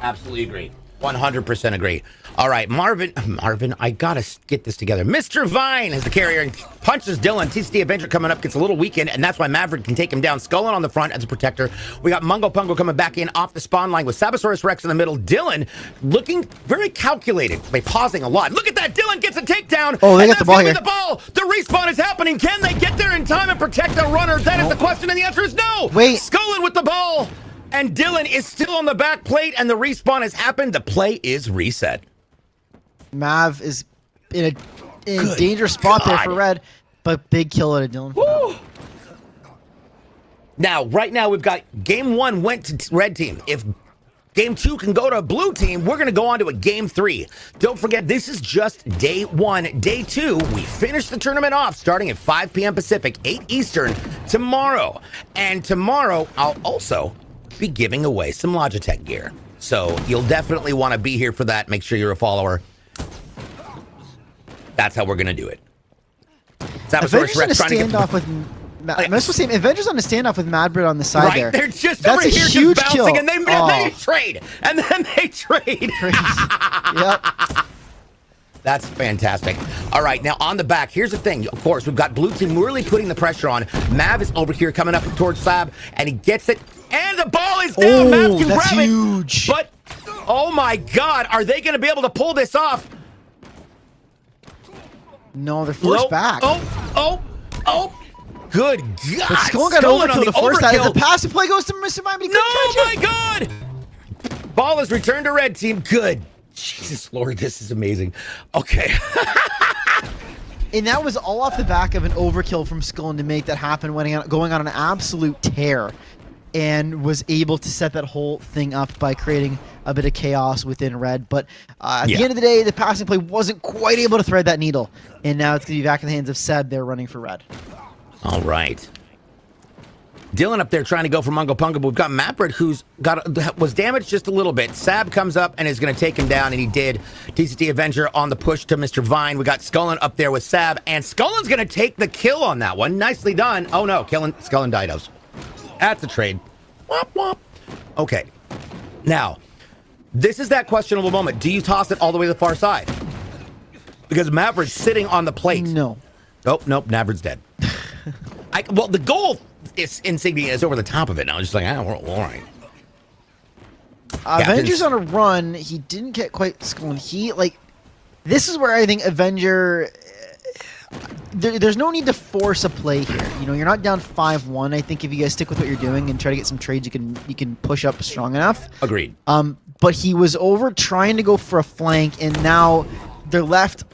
Absolutely agree. 100% agree. All right, Marvin, I gotta get this together. Mr. Vine is the carrier and punches Dylan. TCT Avenger coming up, gets a little weakened, and that's why Maverick can take him down. Skullin on the front as a protector. We got Mungo Pungo coming back in off the spawn line with Sabosaurus Rex in the middle. Dylan looking very calculated by pausing a lot. Look at that. Dylan gets a takedown.
Oh, they
and
got the ball
that's gonna
here.
be the ball. The respawn is happening. Can they get there in time and protect the runner? That is the question, and the answer is no.
Wait.
Skullin with the ball. And Dylan is still on the back plate, and the respawn has happened. The play is reset.
Mav is in a dangerous spot there for
God.
red, but big kill out of Dylan.
Woo. Now, right now, we've got game 1 went to red team. If game 2 can go to blue team, we're going to go on to a game 3. Don't forget, this is just day 1. Day 2, we finish the tournament off starting at 5 p.m. Pacific, 8 Eastern tomorrow. And tomorrow, I'll also be giving away some Logitech gear. So you'll definitely want to be here for that. Make sure you're a follower. That's how we're going to do it.
Avengers on a
trying to get
standoff with. I'm supposed to say Avengers on a standoff with Madbrit on the side
right?
there.
They're just
That's
over
a
here
huge
just bouncing,
kill.
and they
Oh.
trade, and then they trade.
Yep.
That's fantastic. All right, now on the back, here's the thing. Of course, we've got blue team really putting the pressure on. Mav is over here coming up towards Slab, and he gets it, and the ball is down. Mav can
that's
grab
huge.
it, but oh my God, are they going to be able to pull this off?
No, they're forced
Nope.
back.
Oh. Good God.
But Skull got
Skullin on
overkill
the
to force that.
overkill.
The pass play goes to Mr. Vine, but he
No,
couldn't catch it.
my God! Ball is returned to red team. Good. Jesus Lord, this is amazing. Okay.
And that was all off the back of an overkill from Skull to make that happen, going on an absolute tear. and was able to set that whole thing up by creating a bit of chaos within red. But at the end of the day, the passing play wasn't quite able to thread that needle. And now it's going to be back in the hands of Seb. They're running for red.
All right. Dylan up there trying to go for Mungo Pungo, but we've got Maprid who's was damaged just a little bit. Sab comes up and is going to take him down, and he did. TCT Avenger on the push to Mr. Vine. We got Scullin up there with Sab, and Scullin's going to take the kill on that one. Nicely done. Oh no, Scullin Didos. That's a trade. Womp womp. Okay. Now, this is that questionable moment. Do you toss it all the way to the far side? Because Maprid's sitting on the plate.
No.
Oh, nope, Maprid's dead. Well, the goal insignia is over the top of it now. Just like, we're all right.
Avenger's on a run. He didn't get quite Skullin. This is where I think Avenger. There's no need to force a play here. You know, you're not down 5-1. I think if you guys stick with what you're doing and try to get some trades, you can push up strong enough.
Agreed.
But he was over trying to go for a flank, and now they're left.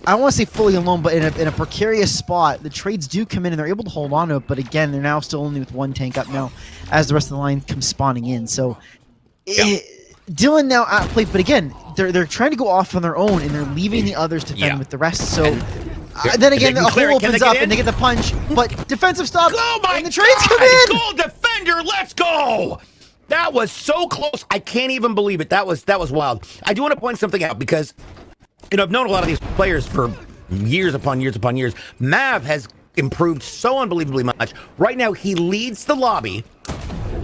I don't want to say fully alone, but in a precarious spot. The trades do come in, and they're able to hold on to it. But again, they're now still only with one tank up now, as the rest of the line comes spawning in. So, Dylan now at play, but again, they're trying to go off on their own, and they're leaving the others to defend with the rest. So, then again, the hole opens up, and they get the punch. But defensive stop, and the trades come in.
Goal defender, let's go! That was so close. I can't even believe it. That was wild. I do want to point something out because, I've known a lot of these players for years upon years upon years. Mav has improved so unbelievably much. Right now, he leads the lobby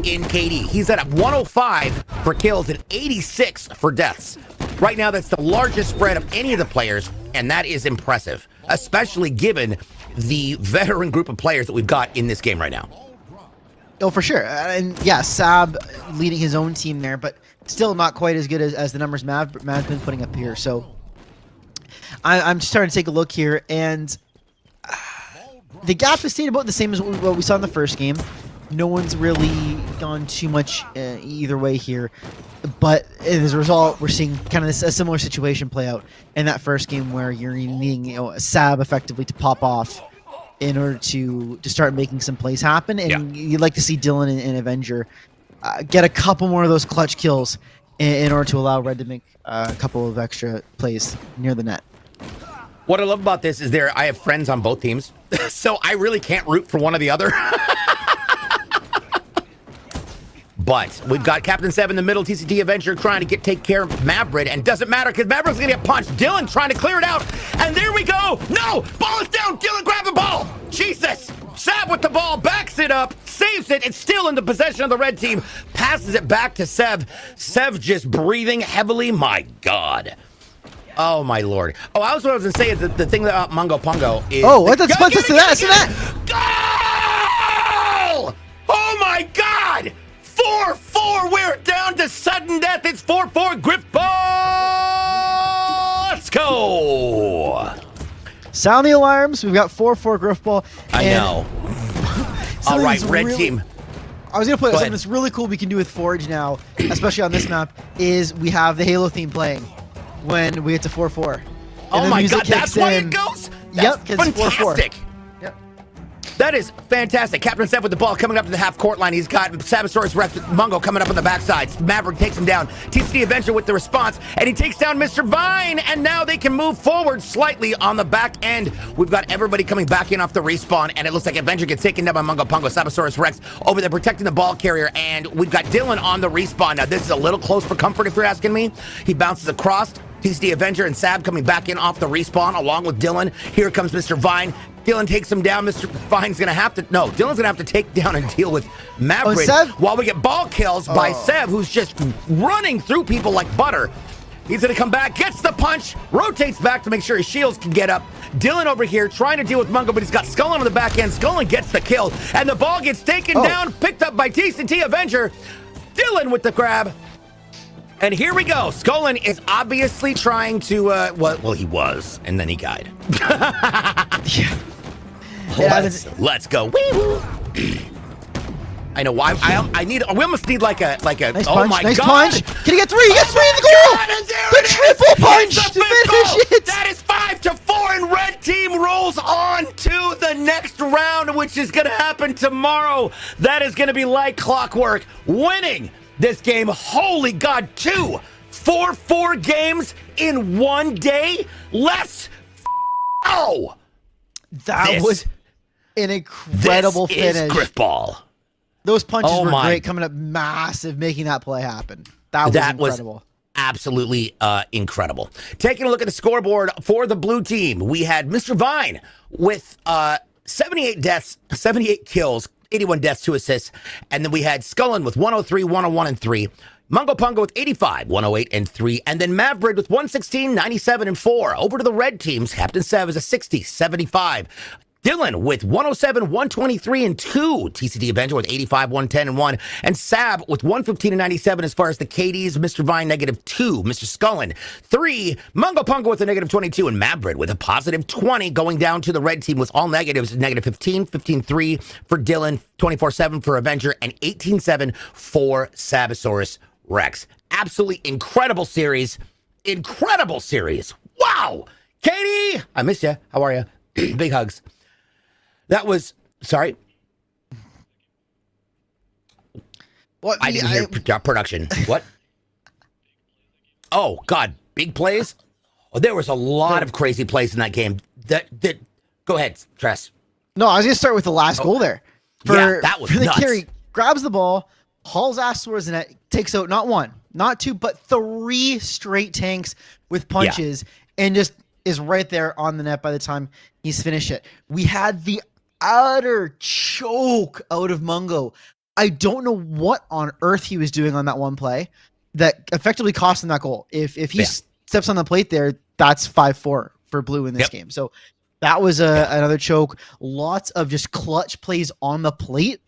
in KD. He's at 105 for kills and 86 for deaths. Right now, that's the largest spread of any of the players, and that is impressive, especially given the veteran group of players that we've got in this game right now.
Oh, for sure. And yeah, Sab leading his own team there, but still not quite as good as the numbers Mav's been putting up here. So I'm just trying to take a look here, and the gap has stayed about the same as what we saw in the first game. No one's really gone too much either way here. But as a result, we're seeing kind of a similar situation play out in that first game where you're needing a Sab effectively to pop off in order to start making some plays happen. And you'd like to see Dylan and Avenger get a couple more of those clutch kills in order to allow Red to make a couple of extra plays near the net.
What I love about this is I have friends on both teams, so I really can't root for one or the other. But we've got Captain Seb in the middle, TCT Avenger trying to take care of Mavrid, and doesn't matter because Mavrid's going to get punched. Dylan trying to clear it out, and there we go. No, ball is down. Dylan grab the ball. Jesus. Seb with the ball, backs it up, saves it. It's still in the possession of the red team. Passes it back to Seb. Seb just breathing heavily. My God. Oh, my Lord. Oh, what I was going to say is the thing about Mungo Pungo is...
Oh, what? Let's to that.
Goal! Oh, my God! 4-4, we're down to sudden death. It's 4-4, Grifball! Let's go!
Sound the alarms. We've got 4-4 Grifball.
I know. All right, red team.
I was going to put something that's really cool we can do with Forge now, especially on this map, is we have the Halo theme playing when we get to 4-4.
Oh my God, that's why it goes? That's fantastic. That is fantastic. Captain Seth with the ball coming up to the half-court line. He's got Sabosaurus Rex with Mungo coming up on the backside. Maverick takes him down. TCT Avenger with the response, and he takes down Mr. Vine, and now they can move forward slightly on the back end. We've got everybody coming back in off the respawn, and it looks like Avenger gets taken down by Mungo Pungo. Sabosaurus Rex over there protecting the ball carrier, and we've got Dylan on the respawn. Now, this is a little close for comfort, if you're asking me. He bounces across. TCT Avenger and Sab coming back in off the respawn along with Dylan. Here comes Mr. Vine. Dylan takes him down. Mr. Vine's going to have to... No, Dylan's going to have to take down and deal with Maverick while we get ball kills by Seb, who's just running through people like butter. He's going to come back, gets the punch, rotates back to make sure his shields can get up. Dylan over here trying to deal with Mungo, but he's got Scullin on the back end. Scullin gets the kill, and the ball gets taken down, picked up by TCT Avenger. Dylan with the grab. And here we go. Scullin is obviously trying to, well, he was, and then he died. Let's go. Wee-woo. I know why. We almost need like a
nice
oh
punch,
my
nice
God.
Punch. Can he get three? He gets three in the goal. The triple punch to finish it.
That is 5 5-4, and red team rolls on to the next round, which is going to happen tomorrow. That is going to be like clockwork, winning this game. Holy God, 4 games in one day. Let's go.
That was an incredible
this
finish.
Is Grifball.
Those punches
Oh
were
my.
great, coming up massive, making that play happen. That was incredible.
Absolutely incredible. Taking a look at the scoreboard for the blue team, we had Mr. Vine with 78 deaths, 78 kills, 81 deaths, 2 assists, and then we had Scullin with 103, 101, and 3. Mungo Pungo with 85, 108, and 3. And then Mavbrid with 116, 97, and 4. Over to the red teams, Captain Sev is a 60, 75. Dylan with 107, 123, and 2. TCD Avenger with 85, 110, and 1. And Sab with 115 and 97 as far as the KDs. Mr. Vine, -2. Mr. Scullin, 3. Mungo Pungo with a -22. And Mavbrid with a +20. Going down to the red team with all negatives, -15, 15-3 for Dylan, 24-7 for Avenger, and 18-7 for Sabosaurus Rex. Absolutely incredible series. Incredible series. Wow. Katie, I miss you. How are you? Big hugs. That was, sorry.
What
I didn't hear production. What? Oh, God. Big plays? Oh, there was a lot of crazy plays in that game. That Go ahead, Tress.
No, I was going to start with the last goal there.
Yeah, that was
for the
nuts.
carry, grabs the ball, hauls ass towards the net, takes out not 1, not 2, but 3 straight tanks with punches, and just is right there on the net by the time he's finished it. We had the utter choke out of Mungo. I don't know what on earth he was doing on that one play that effectively cost him that goal. If he steps on the plate there, that's 5-4 for blue in this game. So that was another choke. Lots of just clutch plays on the plate.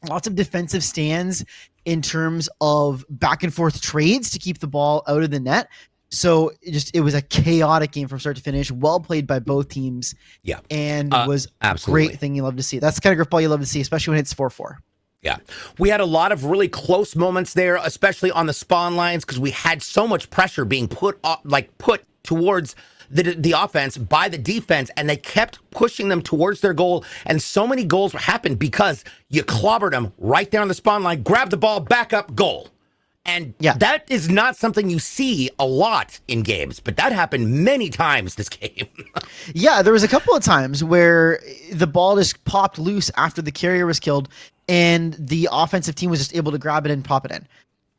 Lots of defensive stands in terms of back and forth trades to keep the ball out of the net. So it was a chaotic game from start to finish. Well played by both teams. Yeah. And was
absolutely
a great thing you love to see. That's the kind of Grifball you love to see, especially when it's 4-4.
Yeah. We had a lot of really close moments there, especially on the spawn lines, because we had so much pressure being put towards the offense by the defense, and they kept pushing them towards their goal, and so many goals happened because you clobbered them right there on the spawn line, grab the ball, back up, goal. And that is not something you see a lot in games, but that happened many times this game.
Yeah, there was a couple of times where the ball just popped loose after the carrier was killed, and the offensive team was just able to grab it and pop it in.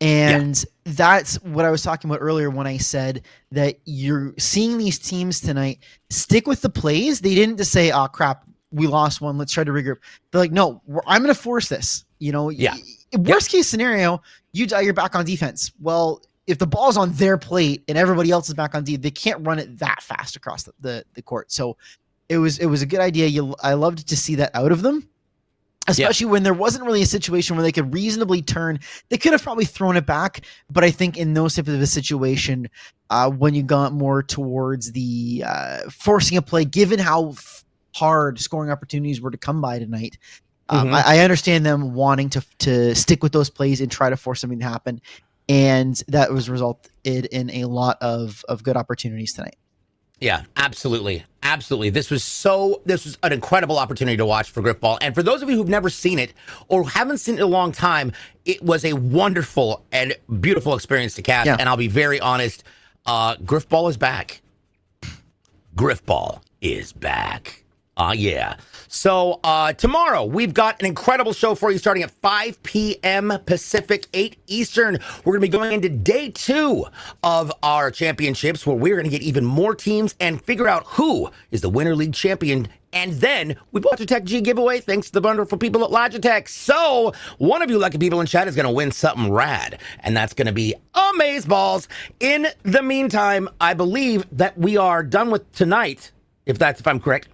And that's what I was talking about earlier when I said that you're seeing these teams tonight stick with the plays. They didn't just say, oh, crap, we lost one, let's try to regroup. They're like, no, I'm going to force this. You know, worst case scenario, you die, you're back on defense. Well, if the ball's on their plate and everybody else is back on D, they can't run it that fast across the court. So it was a good idea. I loved to see that out of them, especially when there wasn't really a situation where they could reasonably turn. They could have probably thrown it back, but I think in those types of a situation, when you got more towards the forcing a play, given how hard scoring opportunities were to come by tonight, I understand them wanting to stick with those plays and try to force something to happen. And that was resulted in a lot of good opportunities tonight.
Yeah, absolutely. Absolutely. This was an incredible opportunity to watch for Grifball. And for those of you who've never seen it or haven't seen it in a long time, it was a wonderful and beautiful experience to cast. Yeah. And I'll be very honest, Grifball is back. Grifball is back. Yeah. So tomorrow, we've got an incredible show for you starting at 5 p.m. Pacific, 8 Eastern. We're going to be going into day 2 of our championships, where we're going to get even more teams and figure out who is the Winter League champion. And then we've got Logitech G giveaway thanks to the wonderful people at Logitech. So one of you lucky people in chat is going to win something rad, and that's going to be Amazeballs. In the meantime, I believe that we are done with tonight, if I'm correct.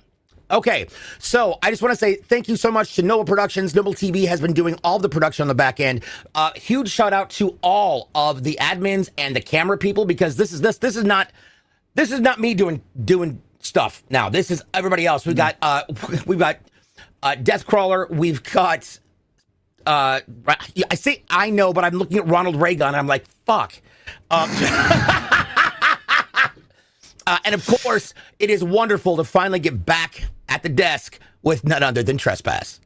Okay, so I just want to say thank you so much to Noble Productions. Noble TV has been doing all the production on the back end. Huge shout out to all of the admins and the camera people, because this is not me doing stuff now. This is everybody else. We've got Deathcrawler. We've got I know, but I'm looking at Ronald Reagan and I'm like, fuck. And of course, it is wonderful to finally get back at the desk with none other than Trespass.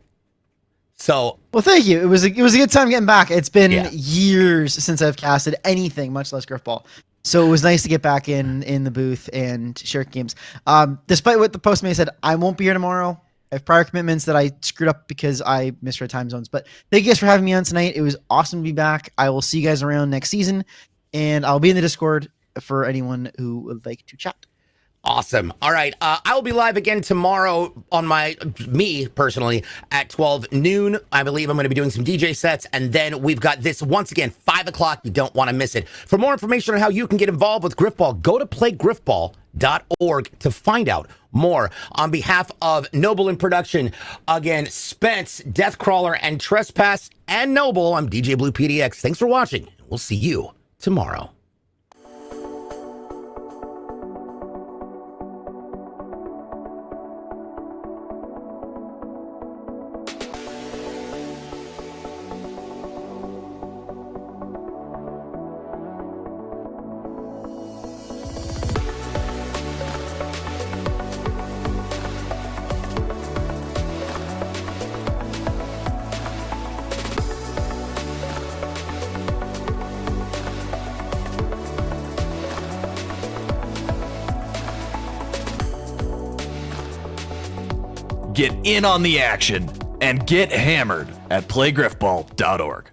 So,
Well, thank you. It was a good time getting back. It's been
Yeah.
years since I've casted anything, much less Grifball. So it was nice to get back in the booth and share games. Despite what the Postman said, I won't be here tomorrow. I have prior commitments that I screwed up because I misread time zones. But thank you guys for having me on tonight. It was awesome to be back. I will see you guys around next season, and I'll be in the Discord for anyone who would like to chat.
awesome. All right. I will be live again tomorrow on me personally at 12 noon. I believe I'm going to be doing some DJ sets. And then we've got this once again, 5 o'clock. You don't want to miss it. For more information on how you can get involved with Grifball, go to playgrifball.org to find out more. On behalf of Noble in production, again, Spence, Deathcrawler, and Trespass, and Noble, I'm DJ Blue PDX. Thanks for watching. We'll see you tomorrow.
Get in on the action and get hammered at playgriffball.org.